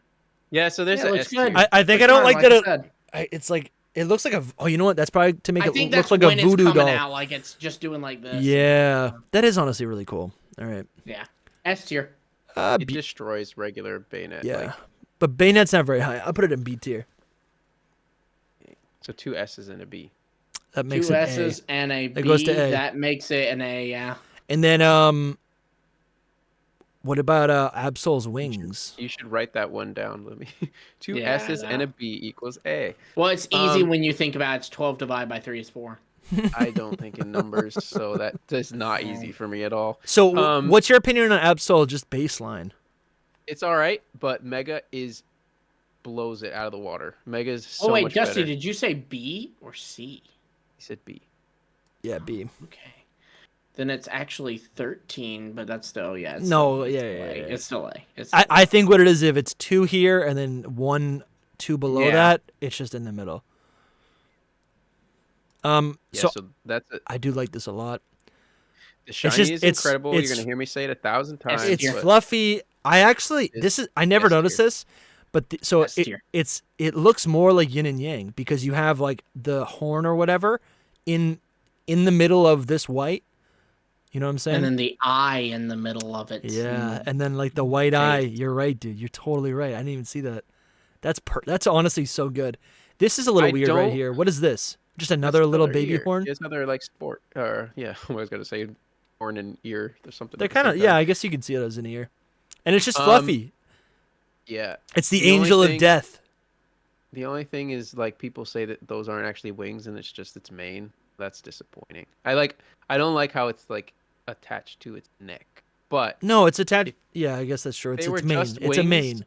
Yeah, so there's a S tier. I think I don't like that. It's like, it looks like a, oh, you know what? That's probably to make it look like a voodoo doll. Out, like it's just doing like this. Yeah. That is honestly really cool. All right. Yeah. S tier. It destroys regular Bayonet. Yeah. But Bayonet's not very high. I'll put it in B tier. So 2 S's and a B. That makes it 2 S's and a B. It goes to A. That makes it an A, yeah. And then what about Absol's wings? You should write that one down, Lemmy. 2 S's and a B equals A. Well, it's easy when you think about it. It's 12 divided by 3 is 4. I don't think in numbers, so that is not easy for me at all. So what's your opinion on Absol, just baseline? It's all right, but Mega blows it out of the water. Mega is so much better. Dusty, did you say B or C? He said B. Yeah, B. Okay. Then it's actually 13, but that's still, yeah. It's It's still A. I think what it is, if it's 2 here and then 2 below that, it's just in the middle. So that's it. I do like this a lot. The shiny is incredible. You're gonna hear me say it 1,000 times. It's fluffy. I never noticed this, but it looks more like yin and yang because you have like the horn or whatever in the middle of this white. You know what I'm saying? And then the eye in the middle of it. Yeah, and then like the white eye. You're right, dude. You're totally right. I didn't even see that. That's honestly so good. This is a little weird right here. What is this? Just another little baby horn? It's another like sport. I was gonna say horn and ear or something. They're kind of I guess you can see it as an ear, and it's just fluffy. Yeah, it's the angel of death. The only thing is like people say that those aren't actually wings and it's just its mane. That's disappointing. I don't like how it's like attached to its neck. But no, it's attached. Yeah, I guess that's true. It's its mane. It's a mane.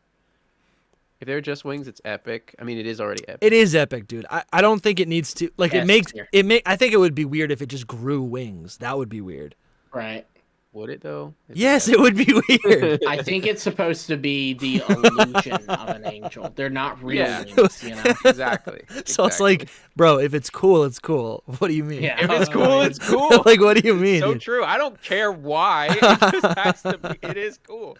If they're just wings, it's epic. I mean, it is already epic. It is epic, dude. I don't think it needs to like I think it would be weird if it just grew wings. That would be weird. Right. Would it though? Yes, it would be weird. I think it's supposed to be the illusion of an angel. They're not real wings, you know. Exactly. So it's like, bro, if it's cool, it's cool. What do you mean? Yeah. If it's cool, it's cool. Like, what do you mean? So true. I don't care why. It just has to be. It is cool.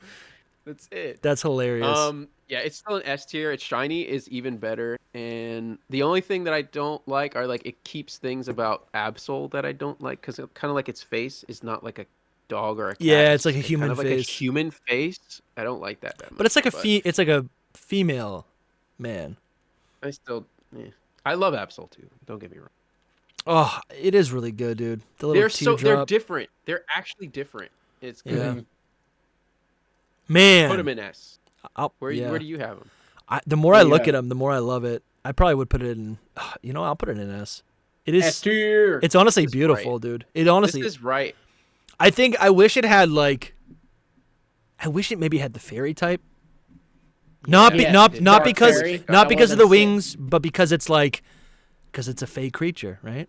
That's it. That's hilarious. Yeah, it's still an S tier. Its shiny is even better. And the only thing that I don't like are like it keeps things about Absol that I don't like because it kind of like its face is not like a dog or a cat. Yeah, it's like a human kind of face. Like a human face. I don't like that much. But it's like it's like a female man. I love Absol too. Don't get me wrong. Oh, it is really good, dude. The little they're different. They're actually different. It's good. Yeah. Man, put them in S. Where do you have them? The more I look at them, the more I love it. I probably would put it in. I'll put it in S. It is S tier. It's honestly beautiful, dude. It honestly is right. I wish it had like. I wish it maybe had the fairy type. Not because of the wings, but because it's a fey creature, right?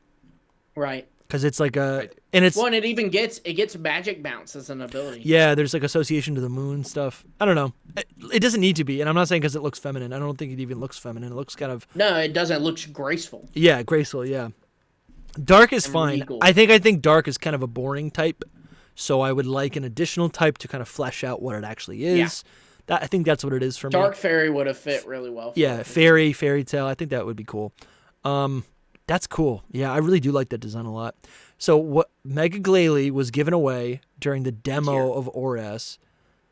Right. Because it's like and it even gets magic bounce as an ability. Yeah, there's like association to the moon stuff. I don't know. It doesn't need to be, and I'm not saying because it looks feminine. I don't think it even looks feminine. It looks kind of no, it doesn't. It looks graceful. Yeah, graceful. Yeah, Dark is and fine. regal. I think Dark is kind of a boring type, so I would like an additional type to kind of flesh out what it actually is. I think that's what it is for me. Dark Fairy would have fit really well. Fairy Tail. I think that would be cool. That's cool. Yeah, I really do like that design a lot. So what Mega Glalie was given away during the demo of ORAS.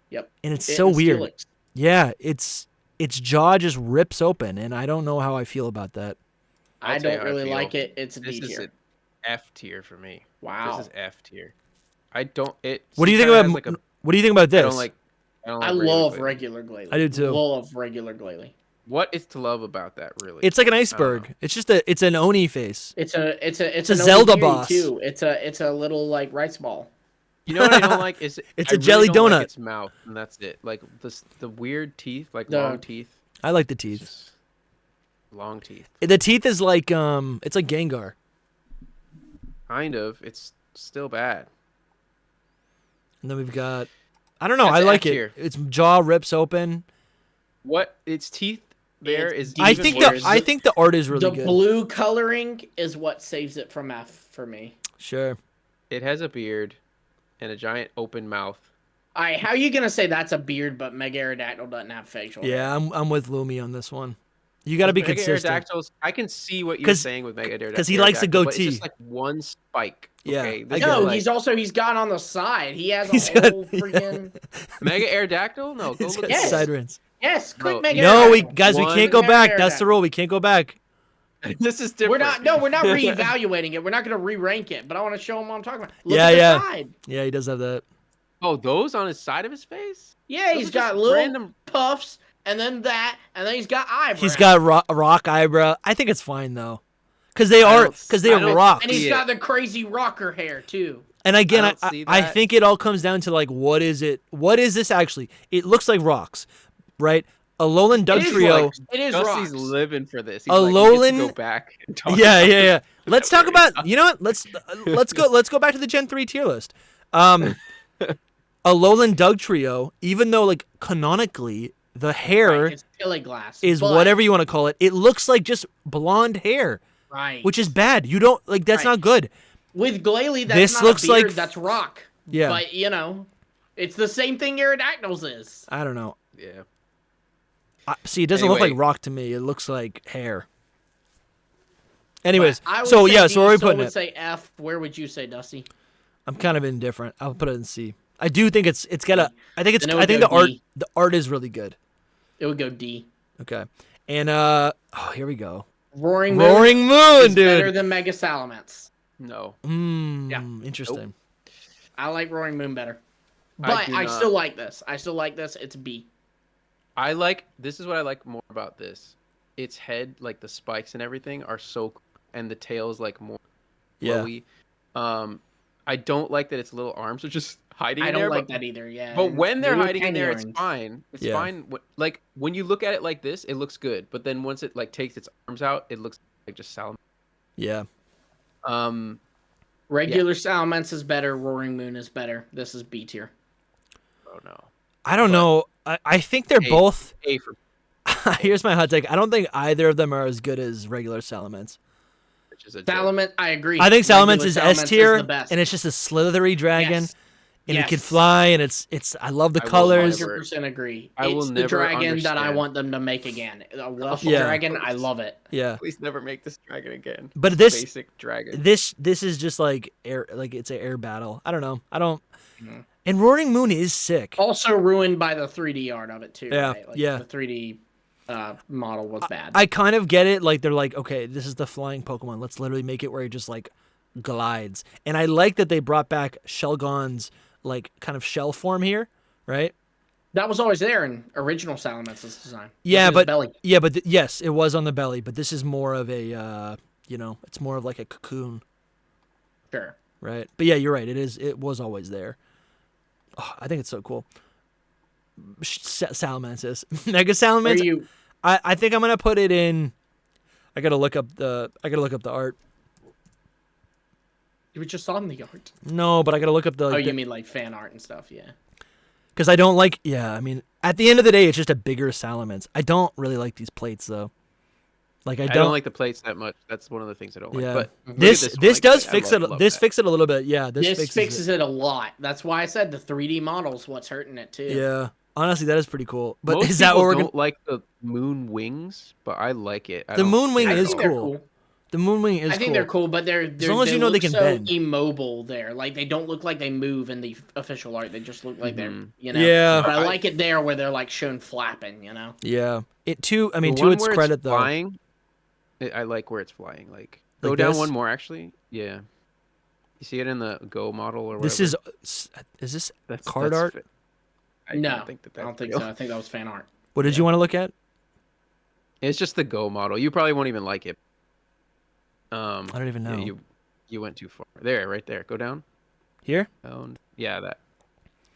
Yep. And it's so weird. Yeah, its jaw just rips open, and I don't know how I feel about that. I don't really like it. It's a D tier. This is an F tier for me. Wow. This is F tier. I don't. What do you think about? What do you think about this? I love regular Glalie. I do too. Love regular Glalie. What is to love about that, really? It's like an iceberg. It's just it's an Oni face. It's a an Zelda boss too. It's a little like rice ball. You know what I don't like is it's a jelly donut. Like its mouth, and that's it. Like the weird teeth, like long teeth. I like the teeth. Long teeth. The teeth is like it's like Gengar. Kind of. It's still bad. And then we've got, I don't know. I like it. Its jaw rips open. What its teeth there is. I think the art is really good. The blue coloring is what saves it from F for me. Sure. It has a beard and a giant open mouth. All right, how are you gonna say that's a beard, but Mega Aerodactyl doesn't have facial hair? Yeah, I'm with Lumi on this one. You got to be consistent. I can see what you're saying with Mega Aerodactyl. Because he likes a goatee. It's just like one spike. Yeah. Okay? No, he's got on the side. He has a whole freaking Mega Aerodactyl. No, go look. Yes. Side rings. Yes, quick Mega. No, we can't go back. That's the rule. We can't go back. This is different. We're not reevaluating it. We're not going to re-rank it. But I want to show him what I'm talking about. Look at the side. Yeah, he does have that. Oh, those on his side of his face? Yeah, he's got little random puffs. And then that, and then he's got eyebrows. He's got rock eyebrow. I think it's fine though, because they are rocks. And he's got the crazy rocker hair too. And again, I think it all comes down to like, what is it? What is this actually? It looks like rocks, right? Alolan Dugtrio. It is rocks. rocks. He's living for this. He's Alolan. Go back and talk Yeah. Let's talk about. You know what? Let's go back to the Gen 3 tier list. Alolan Dugtrio, even though like canonically. The hair is whatever you want to call it. It looks like just blonde hair, right? Which is bad. You don't like that's not good. With Glalie, that's not a beard, that's rock. Yeah, but it's the same thing Aerodactyls is. I don't know. Yeah. See, it doesn't look like rock to me. It looks like hair. Anyways, so where are we putting it? I would say F. Where would you say, Dusty? I'm kind of indifferent. I'll put it in C. I do think it's got a. I think the art is really good. It would go D. Okay. And here we go. Roaring Moon, dude. Better than Mega Salamence. No. Yeah. Interesting. Nope. I like Roaring Moon better. But I still like this. It's B. This is what I like more about this. Its head, like the spikes and everything, are so cool, and the tail is like more flowy. I don't like that its little arms are just hiding in there. I don't like that either, yeah. But when they're hiding in there, it's fine. It's fine. Like, when you look at it like this, it looks good. But then once it, like, takes its arms out, it looks like just Salamence. Yeah. Regular Salamence is better. Roaring Moon is better. This is B tier. Oh, no. I don't know. I think they're both... A for... Here's my hot take. I don't think either of them are as good as regular Salamence. Salamence, I agree. I think Salamence is S tier, and it's just a slithery dragon, and it can fly, and it's. I love the colors. 100% agree. It's the dragon that I want them to make again. A Welsh dragon, I love it. Yeah. Please never make this dragon again. But this basic dragon. This is just like air, like it's an air battle. I don't know. And Roaring Moon is sick. Also ruined by the 3D art of it too. Yeah. Right? Like yeah. The 3D. Model was bad. I kind of get it. Like they're like, okay, this is the flying Pokemon. Let's literally make it where it just like glides. And I like that they brought back Shelgon's like kind of shell form here, right? That was always there in original Salamence's design. Yeah, but belly. Yeah, but yes, it was on the belly. But this is more of a, it's more of like a cocoon. Sure. Right. But yeah, you're right. It is. It was always there. Oh, I think it's so cool. Salamences. Mega Salamence. I think I'm gonna put it in. I gotta look up the art. You were just on the art. No, but I gotta look up the. You mean like fan art and stuff? Yeah. Because I don't like. Yeah, I mean, at the end of the day, it's just a bigger Salamence. I don't really like these plates though. Like I don't like the plates that much. That's one of the things I don't like. Yeah. But this does fix it. This fixes it a little bit. Yeah. This fixes it a lot. That's why I said the 3D model's what's hurting it too. Yeah. Honestly, that is pretty cool. But most is that people what we're don't like the moon wings, but I like it. The moon wing is think they're cool. The moon wing is cool. I think they're cool, but they're as long as you know they can so bend. Immobile there. Like they don't look like they move in the official art. They just look like they're, you know. Yeah. But I like it there where they're like shown flapping, you know. Yeah. It too. I mean, The to one its where credit though. Flying, I like where it's flying. Like go Like down this? one more actually. Yeah. You see it in the Go model or whatever. This is this card that's art? I No, don't think I don't think so. I think that was fan art. What did you want to look at? It's just the Go model. You probably won't even like it. I don't even know. Yeah, you went too far. There, right there. Go down. Here? Yeah, that.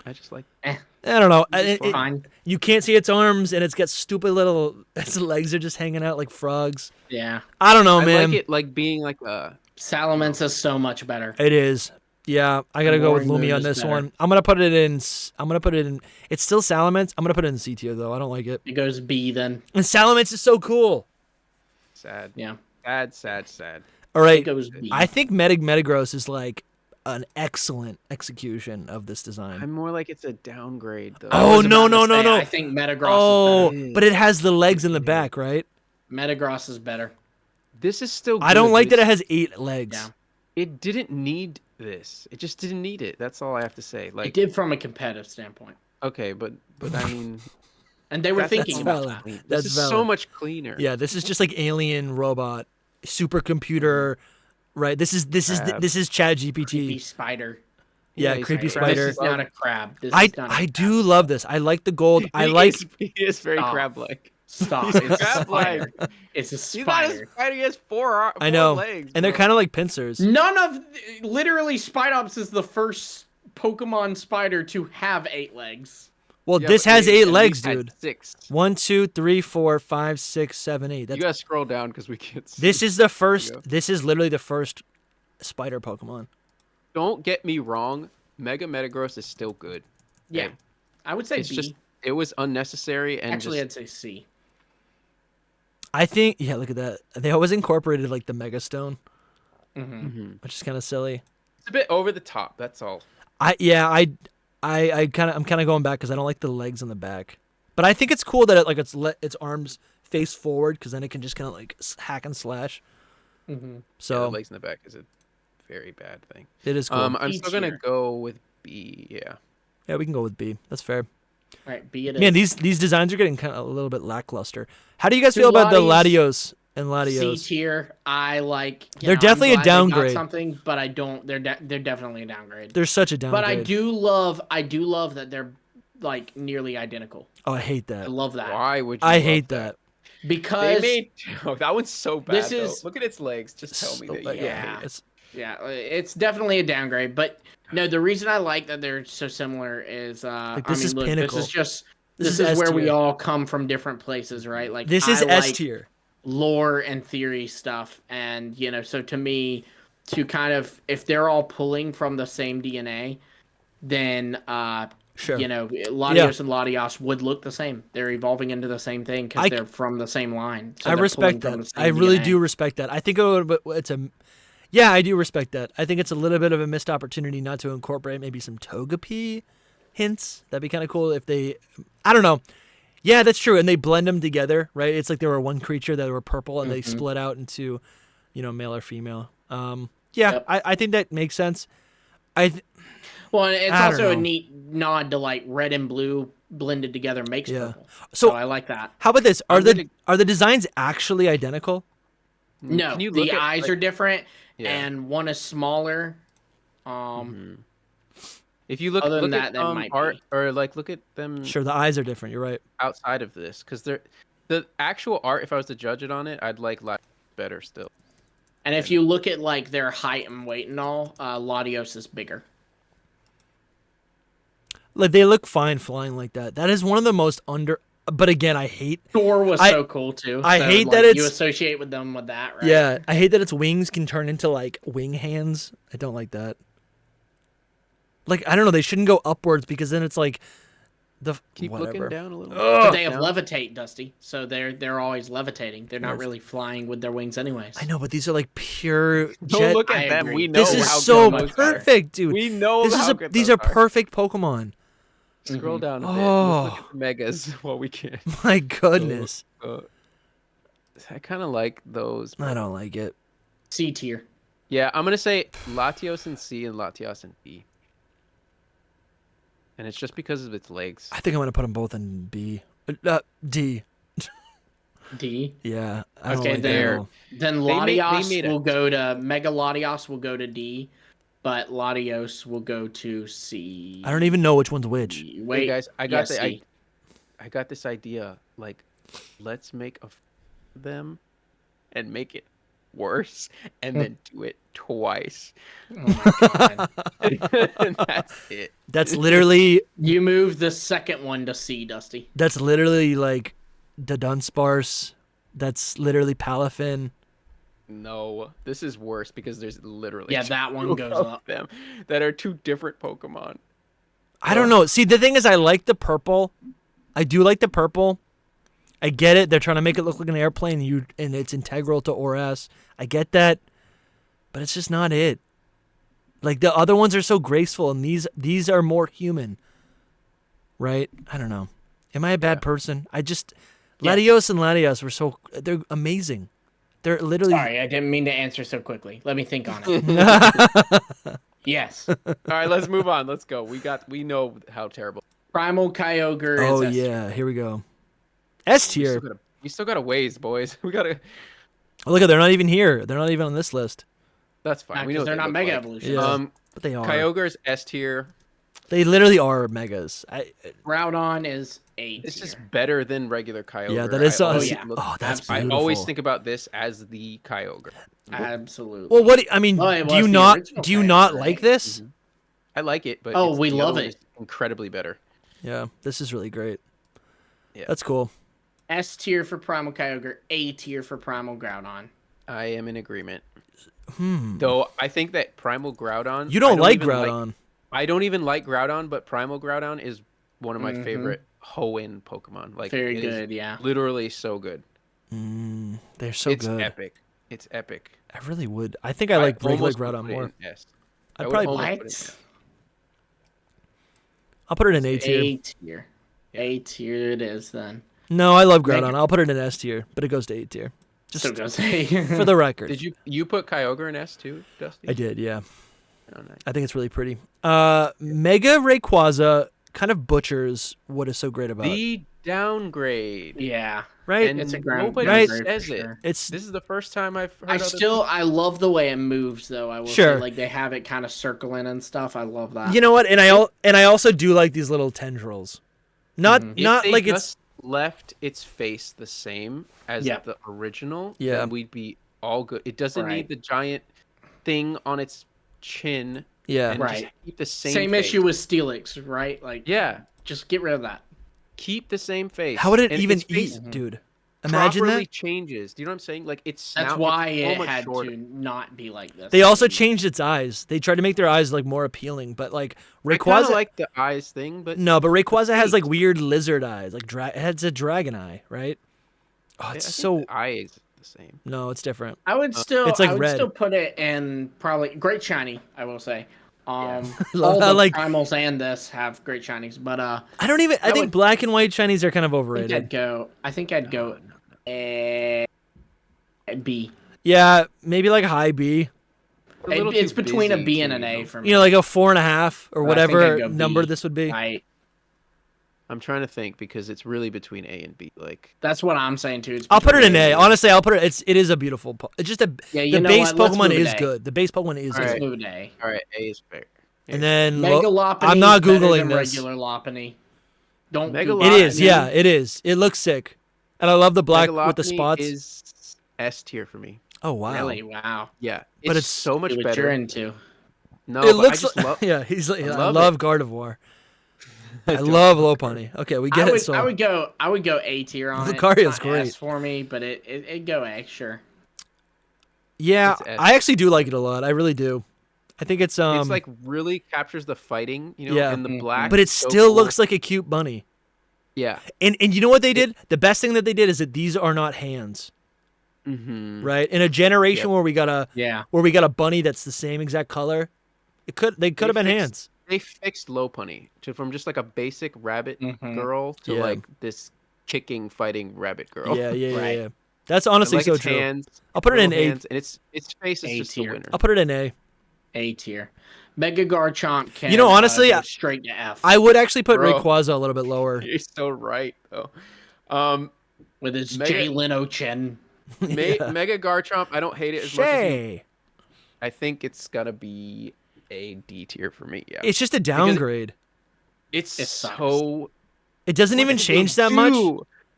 I just like. I don't know. Fine. You can't see its arms, and it's got stupid little. Its legs are just hanging out like frogs. Yeah. I don't know, I man. like it like being like a. Salamence so much better. It is. Yeah, I gotta go with Warring Lumi Moon on is this better. one. I'm gonna put it in. It's still Salamence. I'm gonna put it in C tier though. I don't like it. It goes B then. And Salamence is so cool. Sad. Yeah. Sad. All right. It goes B. I think Metagross is like an excellent execution of this design. I'm more like it's a downgrade though. Oh no. I think Metagross is better. But it has the legs in the back, right? Metagross is better. This is still. I don't good. like that it has 8 legs. Yeah. It didn't need this. It just didn't need it. That's all I have to say. Like It did from a competitive standpoint. okay, but I mean, And they were that's thinking about valid. that. clean. That's this is valid. so much cleaner. Yeah, this is just like alien robot, supercomputer, right? This is Chat Creepy GPT. spider. Yeah, he's creepy right. spider. This is not a crab. This I is not a I crab. do love this. I like the gold. I like. He is very Stop. crab-like. Stop. He's It's a crab-like. spider. It's a He's not a spider. spider. He has four I know, legs. and they're bro. kind of like pincers. Literally, Spidops is the first Pokemon spider to have 8 legs. Well, Yeah, this but has he 8 at legs, least had dude. 6. 1, 2, 3, 4, 5, 6, 7, 8. You That's gotta scroll down because we can't see. this is the first. go. This is literally the first spider Pokemon. Don't get me wrong. Metagross is still good. Yeah. Okay? I would say It's B. just it was unnecessary and Actually, just, I'd say C. I think. Yeah, look at that. They always incorporated like the Mega Stone, Mm-hmm. which is kind of silly. it's a bit over the top. That's all. I'm kind of going back because I don't like the legs on the back, but I think it's cool that its arms face forward because then it can just kind of like hack and slash. Mm-hmm. So Yeah, the legs in the back is a very bad thing. it is cool. I'm B still gonna tier. go with B. Yeah. Yeah, we can go with B. That's fair. All right, B it is. Man, these designs are getting kind of a little bit lackluster. How do you guys feel about the Latios and C Latios? tier. I like. They're definitely a I'm glad they got downgrade. Something, but I don't. They're definitely a downgrade. They're such a downgrade. But I do love that they're like nearly identical. Oh, I hate I that. love that Why would you? I love hate that. because They made oh, that one's so bad. This though. is- Look at its legs. Just tell me that you yeah. hate it. It's, yeah, it's definitely a downgrade. But no, the reason I like that they're so similar is Like, this is look, pinnacle. This is just This this is is where S we tier. all come from different places, right? Like this is I S like tier. lore and theory stuff, and so to me, to kind of if they're all pulling from the same DNA, then Sure. Latios and Latios would look the same. They're evolving into the same thing because they're from the same line. So I they're respect pulling from that. the same I really DNA. do respect that. I think yeah, I do respect that. I think it's a little bit of a missed opportunity not to incorporate maybe some Togepi hints. That'd be kind of cool if they, I don't know. Yeah, that's true. And they blend them together, right? It's like they were one creature that were purple and they split out into, male or female. Yeah, Yep. I think that makes sense. Well, and it's I don't also a know. neat nod to like red and blue blended together makes Yeah. purple. So- So I like that. How about this? Are I'm the gonna- are the designs actually identical? No, Can you look the at, eyes like- are different, Yeah. and one is smaller. If you look, Other than look that, at that might art be. or like look at them Sure, the eyes are different. You're right. outside of this, because they're the actual art. If I was to judge it on it, I'd like Latios better still. And if you look at like their height and weight and all, Latios is bigger. Like they look fine flying like that. That is one of the most under. But again, I hate. Thor was I- so cool too. I so, hate like, that you it's- associate with them with that, right? Yeah, I hate that its wings can turn into like wing hands. I don't like that. Like I don't know, they shouldn't go upwards because then it's like Keep whatever. looking down a little. But they have levitate, Dusty. So they're always levitating. They're not really flying with their wings, anyways. I know, but these are like pure jet. Don't look at I them. agree. We know This is how so good those perfect, dude. We know This how is good these those are perfect Pokemon. Scroll down a bit. Oh. Let's look at the Megas while we can. My goodness. I kind of like those. I don't like it. C tier. Yeah, I'm gonna say Latios in C and Latios in B. And it's just because of its legs. I think I'm gonna put them both in B. D. D. Yeah. I don't Okay, like there. that. Then They made Latios a- will go to Mega Latios will go to D, but Latios will go to C. I don't even know which one's which. Wait, Hey guys, I got C. I got this idea. Like, let's make them and make it worse, and then do it twice. Oh my god. And that's it. That's literally You move the second one to C, Dusty. like the Dunsparce. That's literally Palafin. No, this is worse because there's literally Yeah, that one two goes of up. them that are two different Pokemon. I don't know. See, the thing is, I like the purple. I do like the purple. I get it. They're trying to make it look like an airplane, and it's integral to ORS. I get that, but it's just not it. Like the other ones are so graceful, and these are more human. Right? I don't know. Am I a bad person? I just Latios and Latios they're amazing. They're literally. Sorry, I didn't mean to answer so quickly. Let me think on it. Yes. All right, let's move on. Let's go. We know how terrible. Primal Kyogre is Oh S tier. yeah, here we go. S tier. We still got a ways, boys. We gotta. Oh, look, they're not even here. They're not even on this list. That's fine. Nah, We know 'cause they're what not they look Mega like. Evolutions. Yeah. But they are. Kyogre's S tier. They literally are megas. Groudon is A This tier. is better than regular Kyogre. Yeah, that is. I always yeah. look- Oh, that's I beautiful. always think about this as the Kyogre. Absolutely. Well, what I mean, Well, it do you was the not original do you not Kyogre, like right? this? I like it, but Oh, we the love other one it. is incredibly better. Yeah, this is really great. Yeah. That's cool. S tier for Primal Kyogre, A tier for Primal Groudon. I am in agreement. Though I think that Primal Groudon. You don't like even Groudon. I don't even like Groudon, but Primal Groudon is one of my favorite Hoenn Pokemon. Like Very it is good, yeah. literally so good. They're so It's good. epic. It's epic. I really would. I think I like regular almost would Groudon put it more. in S. I'd I would probably almost What? put it in S. I'll put it in A tier. A tier. A tier it is then. No, I love Make Groudon. I'll put it in S tier, but it goes to A tier. Just So goes A. for the record. Did you put Kyogre in S too, Dusty? I did, yeah. Oh, nice. I think it's really pretty. Mega Rayquaza kind of butchers what is so great about it. The downgrade. Yeah. Right? And It's a ground. nobody Right. says it. It's This is the first time I've heard. I love the way it moves though. I will Sure. say, like they have it kind of circling and stuff. I love that. you know what? And I also do like these little tendrils. Not If not they like just it's left its face the same as Yeah. the original, Yeah. then we'd be all good. It doesn't Right. need the giant thing on its chin. yeah. And Right. just keep the same. Same face. issue with Steelix, right? Like Yeah. just get rid of that. Keep the same face. How would it And even its face eat, dude? Imagine properly that. changes. Do you know what I'm saying? Like it's That's now, why it's so it much had shorter. to not be like this. They also I mean, changed its eyes. They tried to make their eyes like more appealing, but like I kind of Rayquaza like the eyes thing, but No, but Rayquaza has like feet. weird lizard eyes. Like it has a dragon eye, right? Oh, I it's think so the eye is the same. no, it's different. I would still It's like I would red. still put it in probably Great Shiny, I will say. love All how, the like- primals and this have great shinies, but I don't even. I think would- black and white shinies are kind of I think overrated. I'd go B. Yeah, maybe like high B. A little It's too between a busy B and too, an A you know? for me. You know, like a 4.5 or I think whatever I'd go number B. this would be. I'm trying to think because it's really between A and B. Like That's what I'm saying too. It's I'll put it between in A. and Honestly, I'll put it. It is a beautiful. It's just a. Yeah, the you know base what? Let's Pokemon move it is A. good. The base Pokemon is Let's good. move it to A. all right, A is fair. And then Mega Lopunny. I'm not better googling than this. Regular Lopunny. Don't. Mega Google It Lopunny- is. Yeah, it is. It looks sick, and I love the black with the Megalophony spots. Is S tier for me. Oh wow. Really? Wow. Yeah, But it's so much See what you're better. into. No, It but looks. I just love. yeah, he's. I love love it. Gardevoir. I love Lopunny. Okay, we get I it. would, So I would go A tier on it. Lucario's It's not great. S for me, but it'd go A, sure. yeah, It's S. I actually do like it a lot. I really do. I think it's It's like really captures the fighting, you know, yeah. in the black. but it so still cool. looks like a cute bunny. Yeah. And you know what they did? The best thing that they did is that these are not hands. Mm-hmm. Right? In a generation where we got a bunny that's the same exact color, they could have been hands. They fixed Lopunny from just like a basic rabbit girl to like this kicking fighting rabbit girl. Yeah. That's honestly so true. Hands, I'll put it in A. And its face is just the winner. I'll put it in A. A tier. Mega Garchomp can honestly, go straight to F. I would actually put Rayquaza a little bit lower. You're so right, though. With his Jay Leno chin. Mega Garchomp, I don't hate it as much as you. I think it's gotta be a D tier for me. Yeah, it's just a downgrade. It's so. It doesn't even change that much.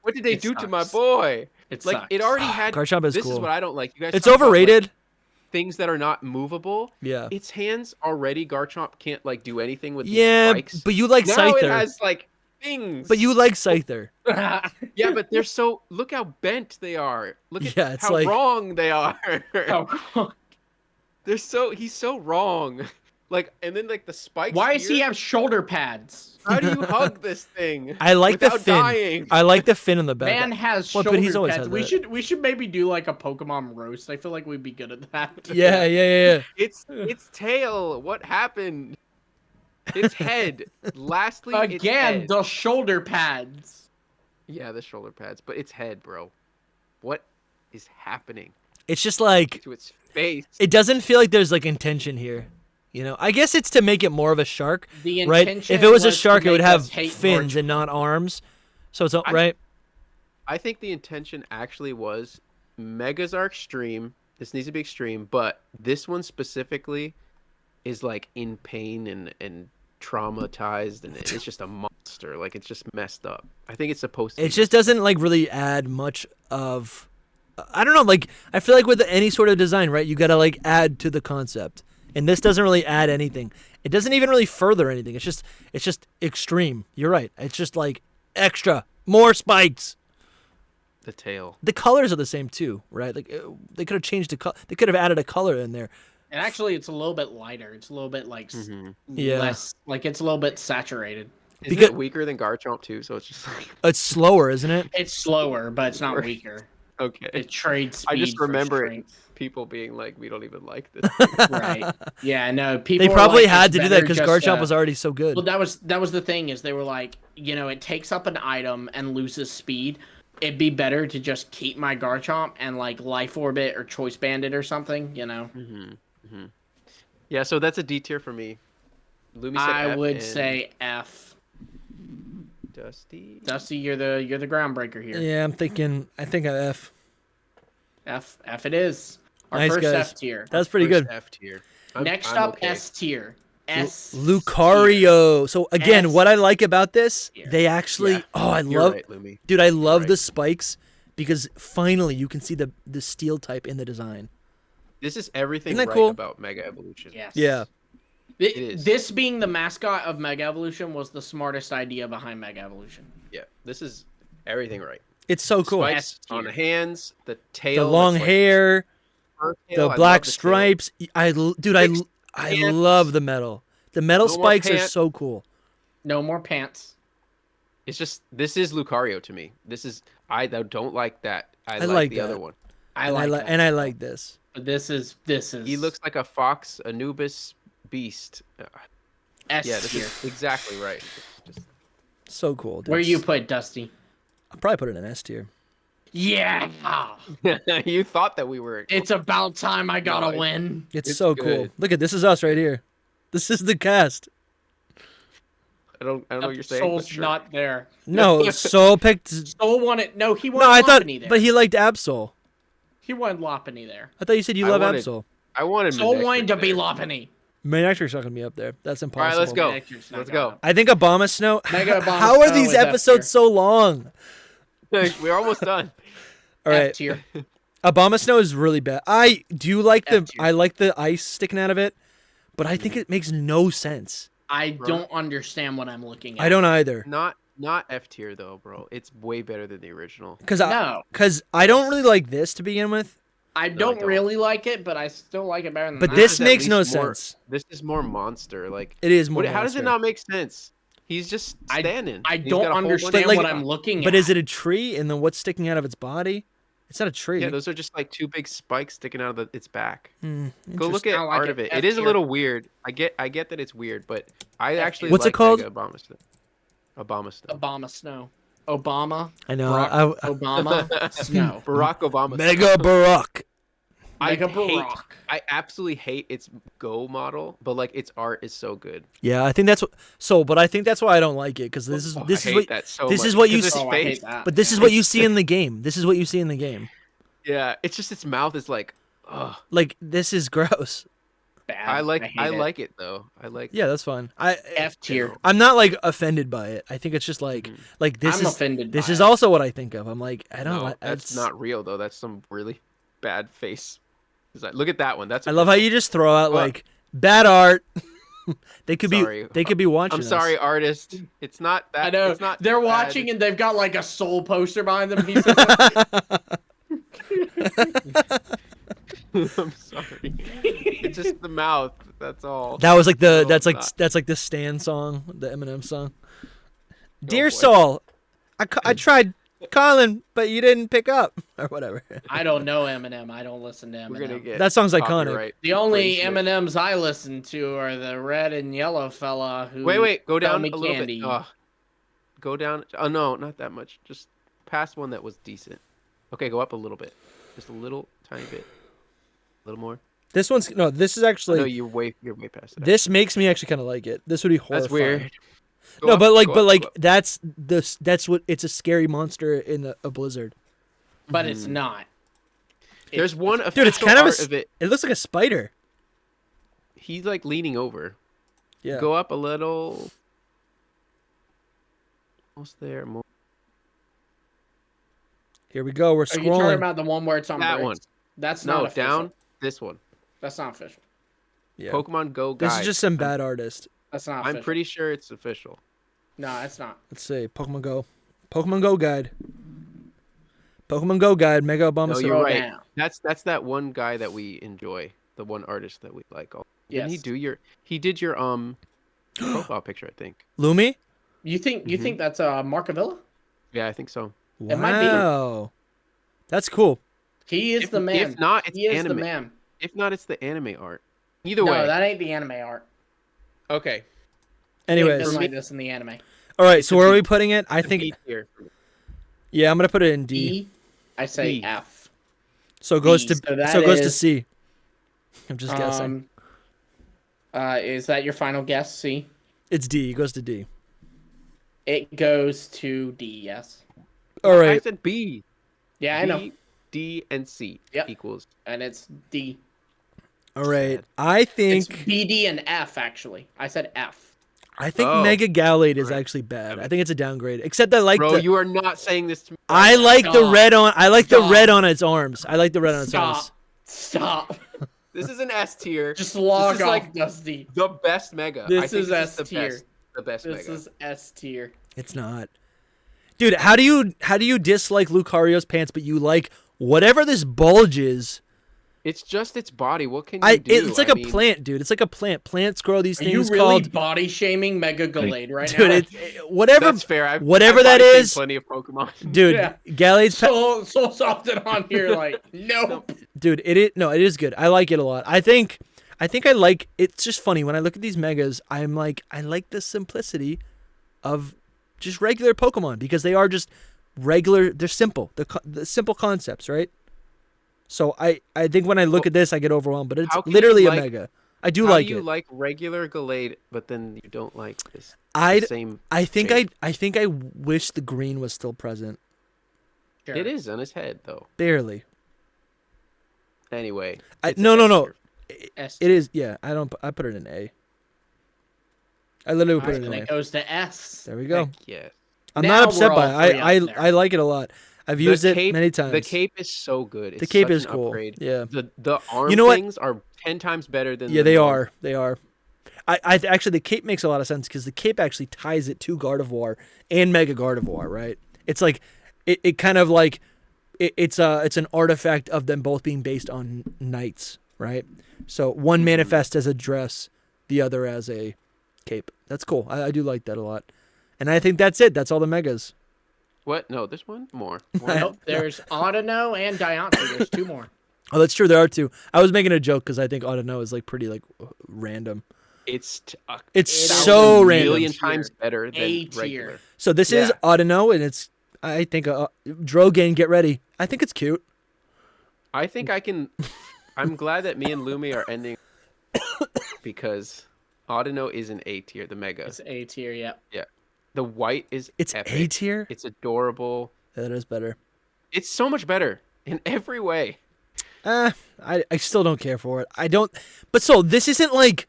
What did they do to my boy? It's like it already had. Garchomp is this cool. Is what I don't like. You guys. It's overrated. Things that are not movable. Yeah. Its hands already. Garchomp can't like do anything with these spikes. But you like now Scyther. It has like things. But you like Scyther. Yeah, but they're so. Look how bent they are. Look at it's how like, wrong they are. They're so. He's so wrong. Like, and then like the spikes. Why does he have shoulder pads? How do you hug this thing? I like the fin. Dying? I like the fin in the back. Man has shoulder but he's always pads. had that. We should maybe do like a Pokemon roast. I feel like we'd be good at that. Yeah. It's tail. What happened? Its head. Lastly, again, its head. the shoulder pads. Yeah, the shoulder pads, but its head, bro. What is happening? It's just like to its face. It doesn't feel like there's like intention here. I guess it's to make it more of a shark, right? If it was a shark, it would have fins and not arms. So it's right. I think the intention actually was Megas are extreme. This needs to be extreme, but this one specifically is like in pain and traumatized, and it's just a monster. Like it's just messed up. I think it's supposed to. It just doesn't like really add much of. I don't know. Like I feel like with any sort of design, right? You got to like add to the concept. And this doesn't really add anything. It doesn't even really further anything. It's just extreme. You're right. It's just like extra, more spikes. The tail. The colors are the same too, right? Like they could have changed the color. They could have added a color in there. And actually, it's a little bit lighter. It's a little bit like less, like it's a little bit saturated. Isn't it weaker than Garchomp too? So it's just like it's slower, isn't it? It's slower, but it's not weaker. Okay. It trades speed. I just remember it. People being like, we don't even like this. Right. Yeah, no, people they probably like, had to do that because Garchomp was already so good. Well, that was the thing is they were like, it takes up an item and loses speed. It'd be better to just keep my Garchomp and like Life Orbit or Choice Bandit or something, Yeah, so that's a D tier for me. Lumi said I F would say F. Dusty, you're the groundbreaker here. Yeah, I think F. F it is. Our nice, first guys. F tier. That's pretty good. F tier. Next up, okay. S tier. Lucario. So again, what I like about this, they actually I love dude, I love the spikes because finally you can see the steel type in the design. This is everything right cool? About Mega Evolution. Yes. Yeah. It is. This being the mascot of Mega Evolution was the smartest idea behind Mega Evolution. Yeah. This is everything right. It's so cool. Spikes on the hands, the tail, the long hair, the black stripes. I love the metal. The metal spikes are so cool. No more pants. It's just this is Lucario to me. I don't like that. I like the other one. I like this. But this is. He looks like a fox, Anubis beast. S yeah, this is exactly right. Just so cool. Dude. Where you put Dusty? I'll probably put it in S tier. Yeah. You thought that we were. It's about time I got a win. It's so good. Cool. Look at this is us right here. This is the cast. I don't know what you're saying. Soul's not there. No, Soul picked. Soul wanted. No, he wanted. No, I thought, there. but he liked Absol. He wanted Lopunny there. I thought you said you love Absol. I wanted. Soul wanted to be Lopunny. Manectric's not gonna be up there. That's impossible. All right, let's go. I think Abomasnow. How are these episodes so long? We're almost done. All right. F-tier. Abomasnow is really bad. I do like I like the ice sticking out of it, but I think it makes no sense. I don't understand what I'm looking at. I don't either. Not F tier though, bro. It's way better than the original. Because I don't really like this to begin with. I don't really like it, but I still like it better than But this makes no sense. This is more monster. Like it is more. How does it not make sense? He's just standing. I don't understand what I'm looking at. But is it a tree? And then what's sticking out of its body? It's not a tree. Yeah, those are just like two big spikes sticking out of its back. Go look I at like art it. of it. F It is a tier. little weird. I get that it's weird, but I actually What's like it called? Mega Obama Snow. Obama Snow. Obama Snow. Obama. I know. Obama Snow. Barack Obama. Mega Barack. I absolutely hate its Go model, but like its art is so good. Yeah, I think that's what. But I think that's why I don't like it because this is what you see. But this is what you see in the game. This is what you see in the game. Yeah, it's just its mouth is like, ugh. Like this is gross. Bad. I like it though. Yeah, that's fine. F tier. I'm not like offended by it. I think it's just like this I'm is offended. This is also what I think of. I'm like I don't. No, that's not real though. That's some really bad face. Look at that one. I love how you just throw out like bad art. They could be watching. I'm sorry, artist. It's not that. I know. It's not They're bad. watching and they've got like a soul poster behind them. I'm sorry. It's just the mouth. That's all. That was like that's like the Stan song, the Eminem song. Dear Saul, I tried calling, but you didn't pick up or whatever. I don't know Eminem. I don't listen to Eminem. That song's iconic. The only Eminems I listen to are the red and yellow fella who. Wait, go down a little candy. bit. Go down. Oh no, not that much. Just past one that was decent. Okay, go up a little bit. Just a little tiny bit. A little more. This is actually. No, you're way past it. This makes me actually kind of like it. This would be horrifying. That's weird. That's what it's a scary monster in a blizzard. But it's not. There's one official dude. It's kind of of it. It looks like a spider. He's like leaning over. Yeah. Go up a little. Almost there. More. Here we go. We're scrolling. Are you talking about the one where it's on that bricks? one? That's not official. Down. This one. That's not official. Yeah. Pokemon Go guide. This is just some bad artist. That's not official. I'm pretty sure it's official. No, it's not. Let's see. Pokemon Go. Pokemon Go guide. Pokemon Go guide. Mega Obama. No, you're right. That's that one guy that we enjoy. The one artist that we like. Yes. Didn't he did your profile picture, I think. Lumi? You think that's Markavilla? Yeah, I think so. It might be. Wow. That's cool. He is the man. If not, it's he is anime. the man. If not, it's the anime art. Either No, way. that ain't the anime art. Okay. Anyways. It doesn't like this in the anime. All right, so where are we putting it? I think. Yeah, I'm gonna put it in D. E? I say D. F. So it goes to to C. I'm just guessing. Is that your final guess? C. It's D. It goes to D. It goes to D. Yes. All right. I said B. Yeah, I know. D and C equals. And it's D. All right. I think it's B, D, and F. Actually, I said F. I think Mega Gallade is actually bad. I think it's a downgrade. Except I like you are not saying this to me. I like the red on. I like the red on its arms. I like the red on its arms. Stop. This is an S tier. Just log off, Dusty. The best Mega. This is S tier. The best Mega. This is S tier. It's not. Dude, how do you dislike Lucario's pants, but you like whatever this bulge is? It's just its body. What can you do? It's like a plant, dude. It's like a plant. Plants grow these things called... Are you really body shaming Mega Gallade right now? Dude, whatever. That's fair. Whatever that is. Plenty of Pokemon. Dude, Gallade's... So softened on here, like, nope. Dude, it is good. I like it a lot. I think I like... It's just funny. When I look at these Megas, I'm like, I like the simplicity of just regular Pokemon because they are just regular... They're simple. The simple concepts, right? So I think when I look at this, I get overwhelmed, but it's literally a Mega. I do like it. How do you like regular Gallade, but then you don't like this same I think I wish the green was still present. Sure. It is on his head, though. Barely. Anyway. No. It is, yeah. I put it in A. I literally put it in A. It goes to S. There we go. Yeah. I'm not upset by it. I like it a lot. I've used it many times. The cape is so good. The cape is cool. Upgrade. Yeah. The arm things are 10 times better than. Yeah, they are. They are. I actually the cape makes a lot of sense because the cape actually ties it to Gardevoir and Mega Gardevoir, right? It's like it kind of like it's an artifact of them both being based on knights, right? So one manifests as a dress, the other as a cape. That's cool. I do like that a lot. And I think that's it. That's all the Megas. What? No, there's one more. Nope, there's Audino and Diancie. There's 2 more. Oh, that's true. There are 2. I was making a joke because I think Audino is like pretty like random. It's so random. A million times better than A-tier. regular. So this is Audino, and it's, I think, Drogon, get ready. I think it's cute. I think I can. I'm glad that me and Lumi are ending because Audino is an A tier. The Mega. It's A tier. Yep. Yeah. The white is. It's epic. A tier. It's adorable. That is better. It's so much better in every way. I still don't care for it. I don't. But so this isn't like.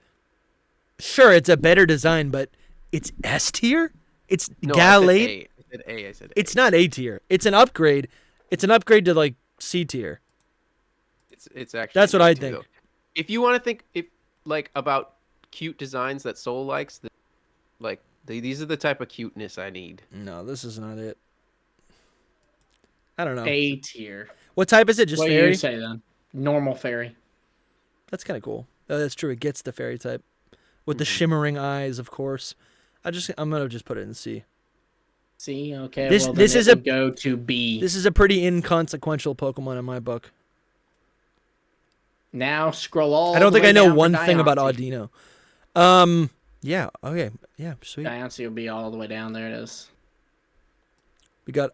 Sure, it's a better design, but it's S tier. It's Galate. I said A. I said A. It's not A tier. It's an upgrade. It's an upgrade to like C tier. It's actually. That's what I think. Though. If you want to think about cute designs that Soul likes, these are the type of cuteness I need. No, this is not it. I don't know. A tier. What type is it? Just what fairy? What do you say then? Normal fairy. That's kind of cool. Oh, that's true. It gets the fairy type with the shimmering eyes, of course. I'm gonna just put it in C. C. Okay. This is a go to B. This is a pretty inconsequential Pokemon in my book. Now scroll all. I don't think I know one Diancie. thing about Audino. Yeah. Okay. Yeah. Sweet. Diancie will be all the way down. There it is. We got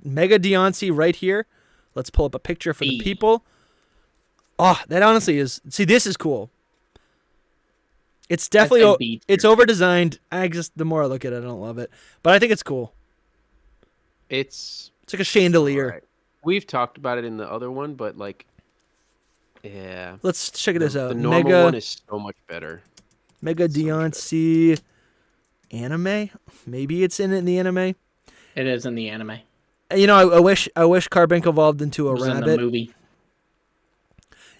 Mega Diancie right here. Let's pull up a picture for the people. Oh, that honestly is. See, this is cool. It's definitely it's over designed. The more I look at it, I don't love it, but I think it's cool. It's like a chandelier. Right. We've talked about it in the other one, but like, yeah. Let's check this out. The normal one is so much better. Mega Diancie anime. Maybe it's in the anime. It is in the anime. You know, I wish Carbink evolved into a rabbit. In the movie.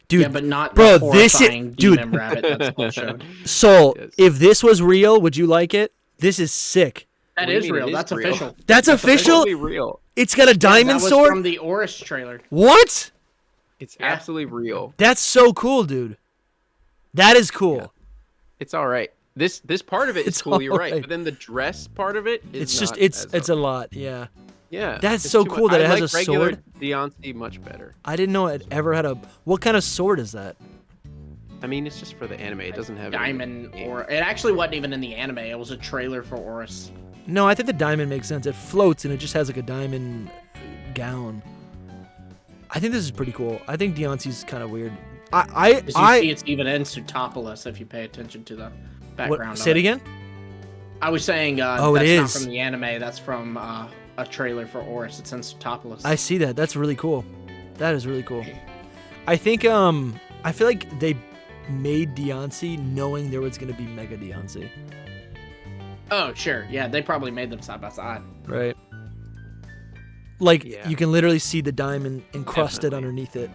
Dude, yeah, but not bro. the This is demon rabbit that's bullshit. Soul, if this was real, would you like it? This is sick. That is real. That's real. Official. That's official. Real. It's got a diamond that was sword from the Oris trailer. What? It's absolutely real. That's so cool, dude. That is cool. Yeah. It's all right. This part of it is cool. You're right. But then the dress part of it is it's a lot. Yeah. Yeah. That's so cool that it has a sword. Diancie much better. I didn't know it ever had a. What kind of sword is that? I mean, it's just for the anime. It doesn't have diamond or it actually wasn't even in the anime. It was a trailer for Oris. No, I think the diamond makes sense. It floats and it just has like a diamond gown. I think this is pretty cool. I think Diancie's kind of weird. You see it's even in Sutopolis if you pay attention to the background. Say it again. I was saying that's not from the anime. That's from a trailer for Oris. It's in Sutopolis. I see that. That's really cool. That is really cool. I think I feel like they made Diancie knowing there was going to be Mega Diancie. Oh, sure. Yeah, they probably made them side by side. Right. Like, you can literally see the diamond encrusted underneath it.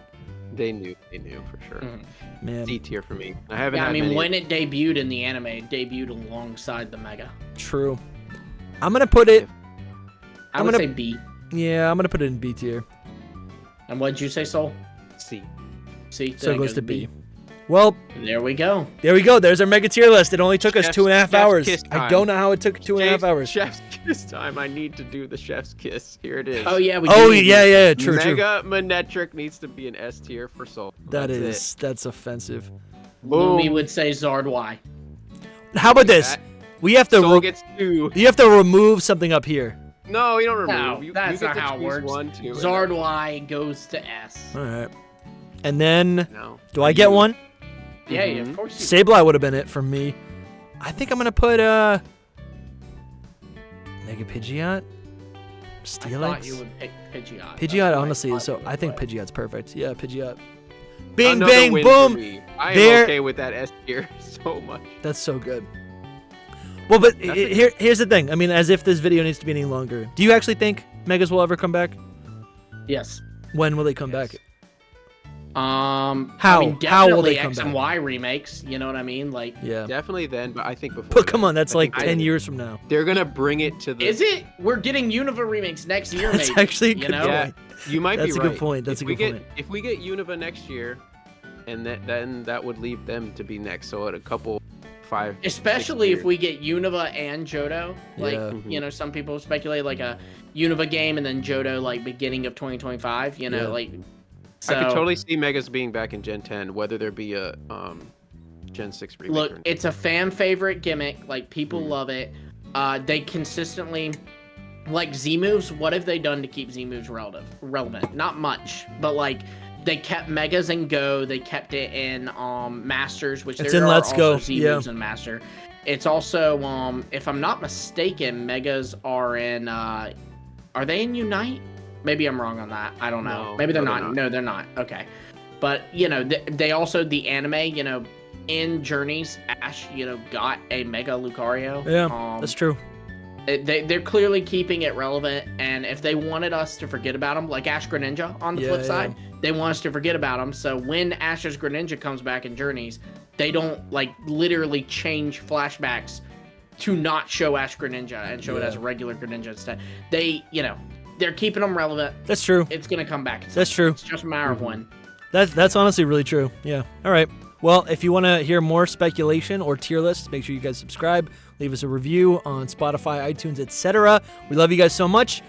They knew for sure. Mm-hmm. Man. C tier for me. When it debuted in the anime, it debuted alongside the Mega. True. I'm going to put it... I would say B. Yeah, I'm going to put it in B tier. And what did you say, Soul? C. C. So it goes to B. Well, there we go. There's our Mega tier list. It only took us 2.5 hours. I don't know how it took 2.5 hours. Chef's kiss time. I need to do the chef's kiss. Here it is. Oh yeah, True. Mega Manectric needs to be an S tier for Soul. That's offensive. Lumi would say Zard Y. How about this? We have to. Soul gets 2. You have to remove something up here. No, you don't remove. No, that's not how it works. Zard Y goes to S. All right. And then, do I get one? Yeah, of course. Sableye would have been it for me. I think I'm gonna put Mega Pidgeot. Steelix. I thought you would pick Pidgeot. Pidgeot, honestly, I think Pidgeot's perfect. Yeah, Pidgeot. Bing, bang, boom. I am okay with that S tier so much. That's so good. Well, but here's the thing. I mean, as if this video needs to be any longer. Do you actually think Megas will ever come back? Yes. When will they come back? How will they come X back? and Y remakes, you know what I mean? Like, yeah, definitely then, but I think before. But come on, that's like 10 years from now. They're gonna bring it to the. Is it? We're getting Unova remakes next year. That's maybe, actually a good point. Yeah, you might be right. That's a good point. That's a good point. If we get Unova next year, and then that would leave them to be next. So at a couple 5. Especially if we get Unova and Johto. Like, some people speculate like a Unova game and then Johto like beginning of 2025. Like. So, I could totally see Megas being back in Gen 10, whether there be a Gen 6 remake. Look, it's a fan favorite gimmick. Like, people love it. They consistently, like, Z moves. What have they done to keep Z moves relevant? Not much, but like they kept Megas in Go. They kept it in Masters, which it's there in are Let's also Go. Z moves in Master. It's also, if I'm not mistaken, Megas are in. Are they in Unite? Maybe I'm wrong on that. I don't know. Maybe they're not. No, they're not. Okay. But, they also, the anime, in Journeys, Ash, got a Mega Lucario. Yeah, that's true. They're clearly keeping it relevant, and if they wanted us to forget about them, like Ash Greninja on the flip side, they want us to forget about them. So when Ash's Greninja comes back in Journeys, they don't, like, literally change flashbacks to not show Ash Greninja and show it as a regular Greninja instead. They, they're keeping them relevant. That's true. It's going to come back. That's true. It's just a matter of when. That's honestly really true. Yeah. All right. Well, if you want to hear more speculation or tier lists, make sure you guys subscribe. Leave us a review on Spotify, iTunes, etc. We love you guys so much.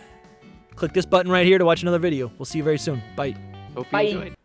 Click this button right here to watch another video. We'll see you very soon. Bye. Hope you enjoyed.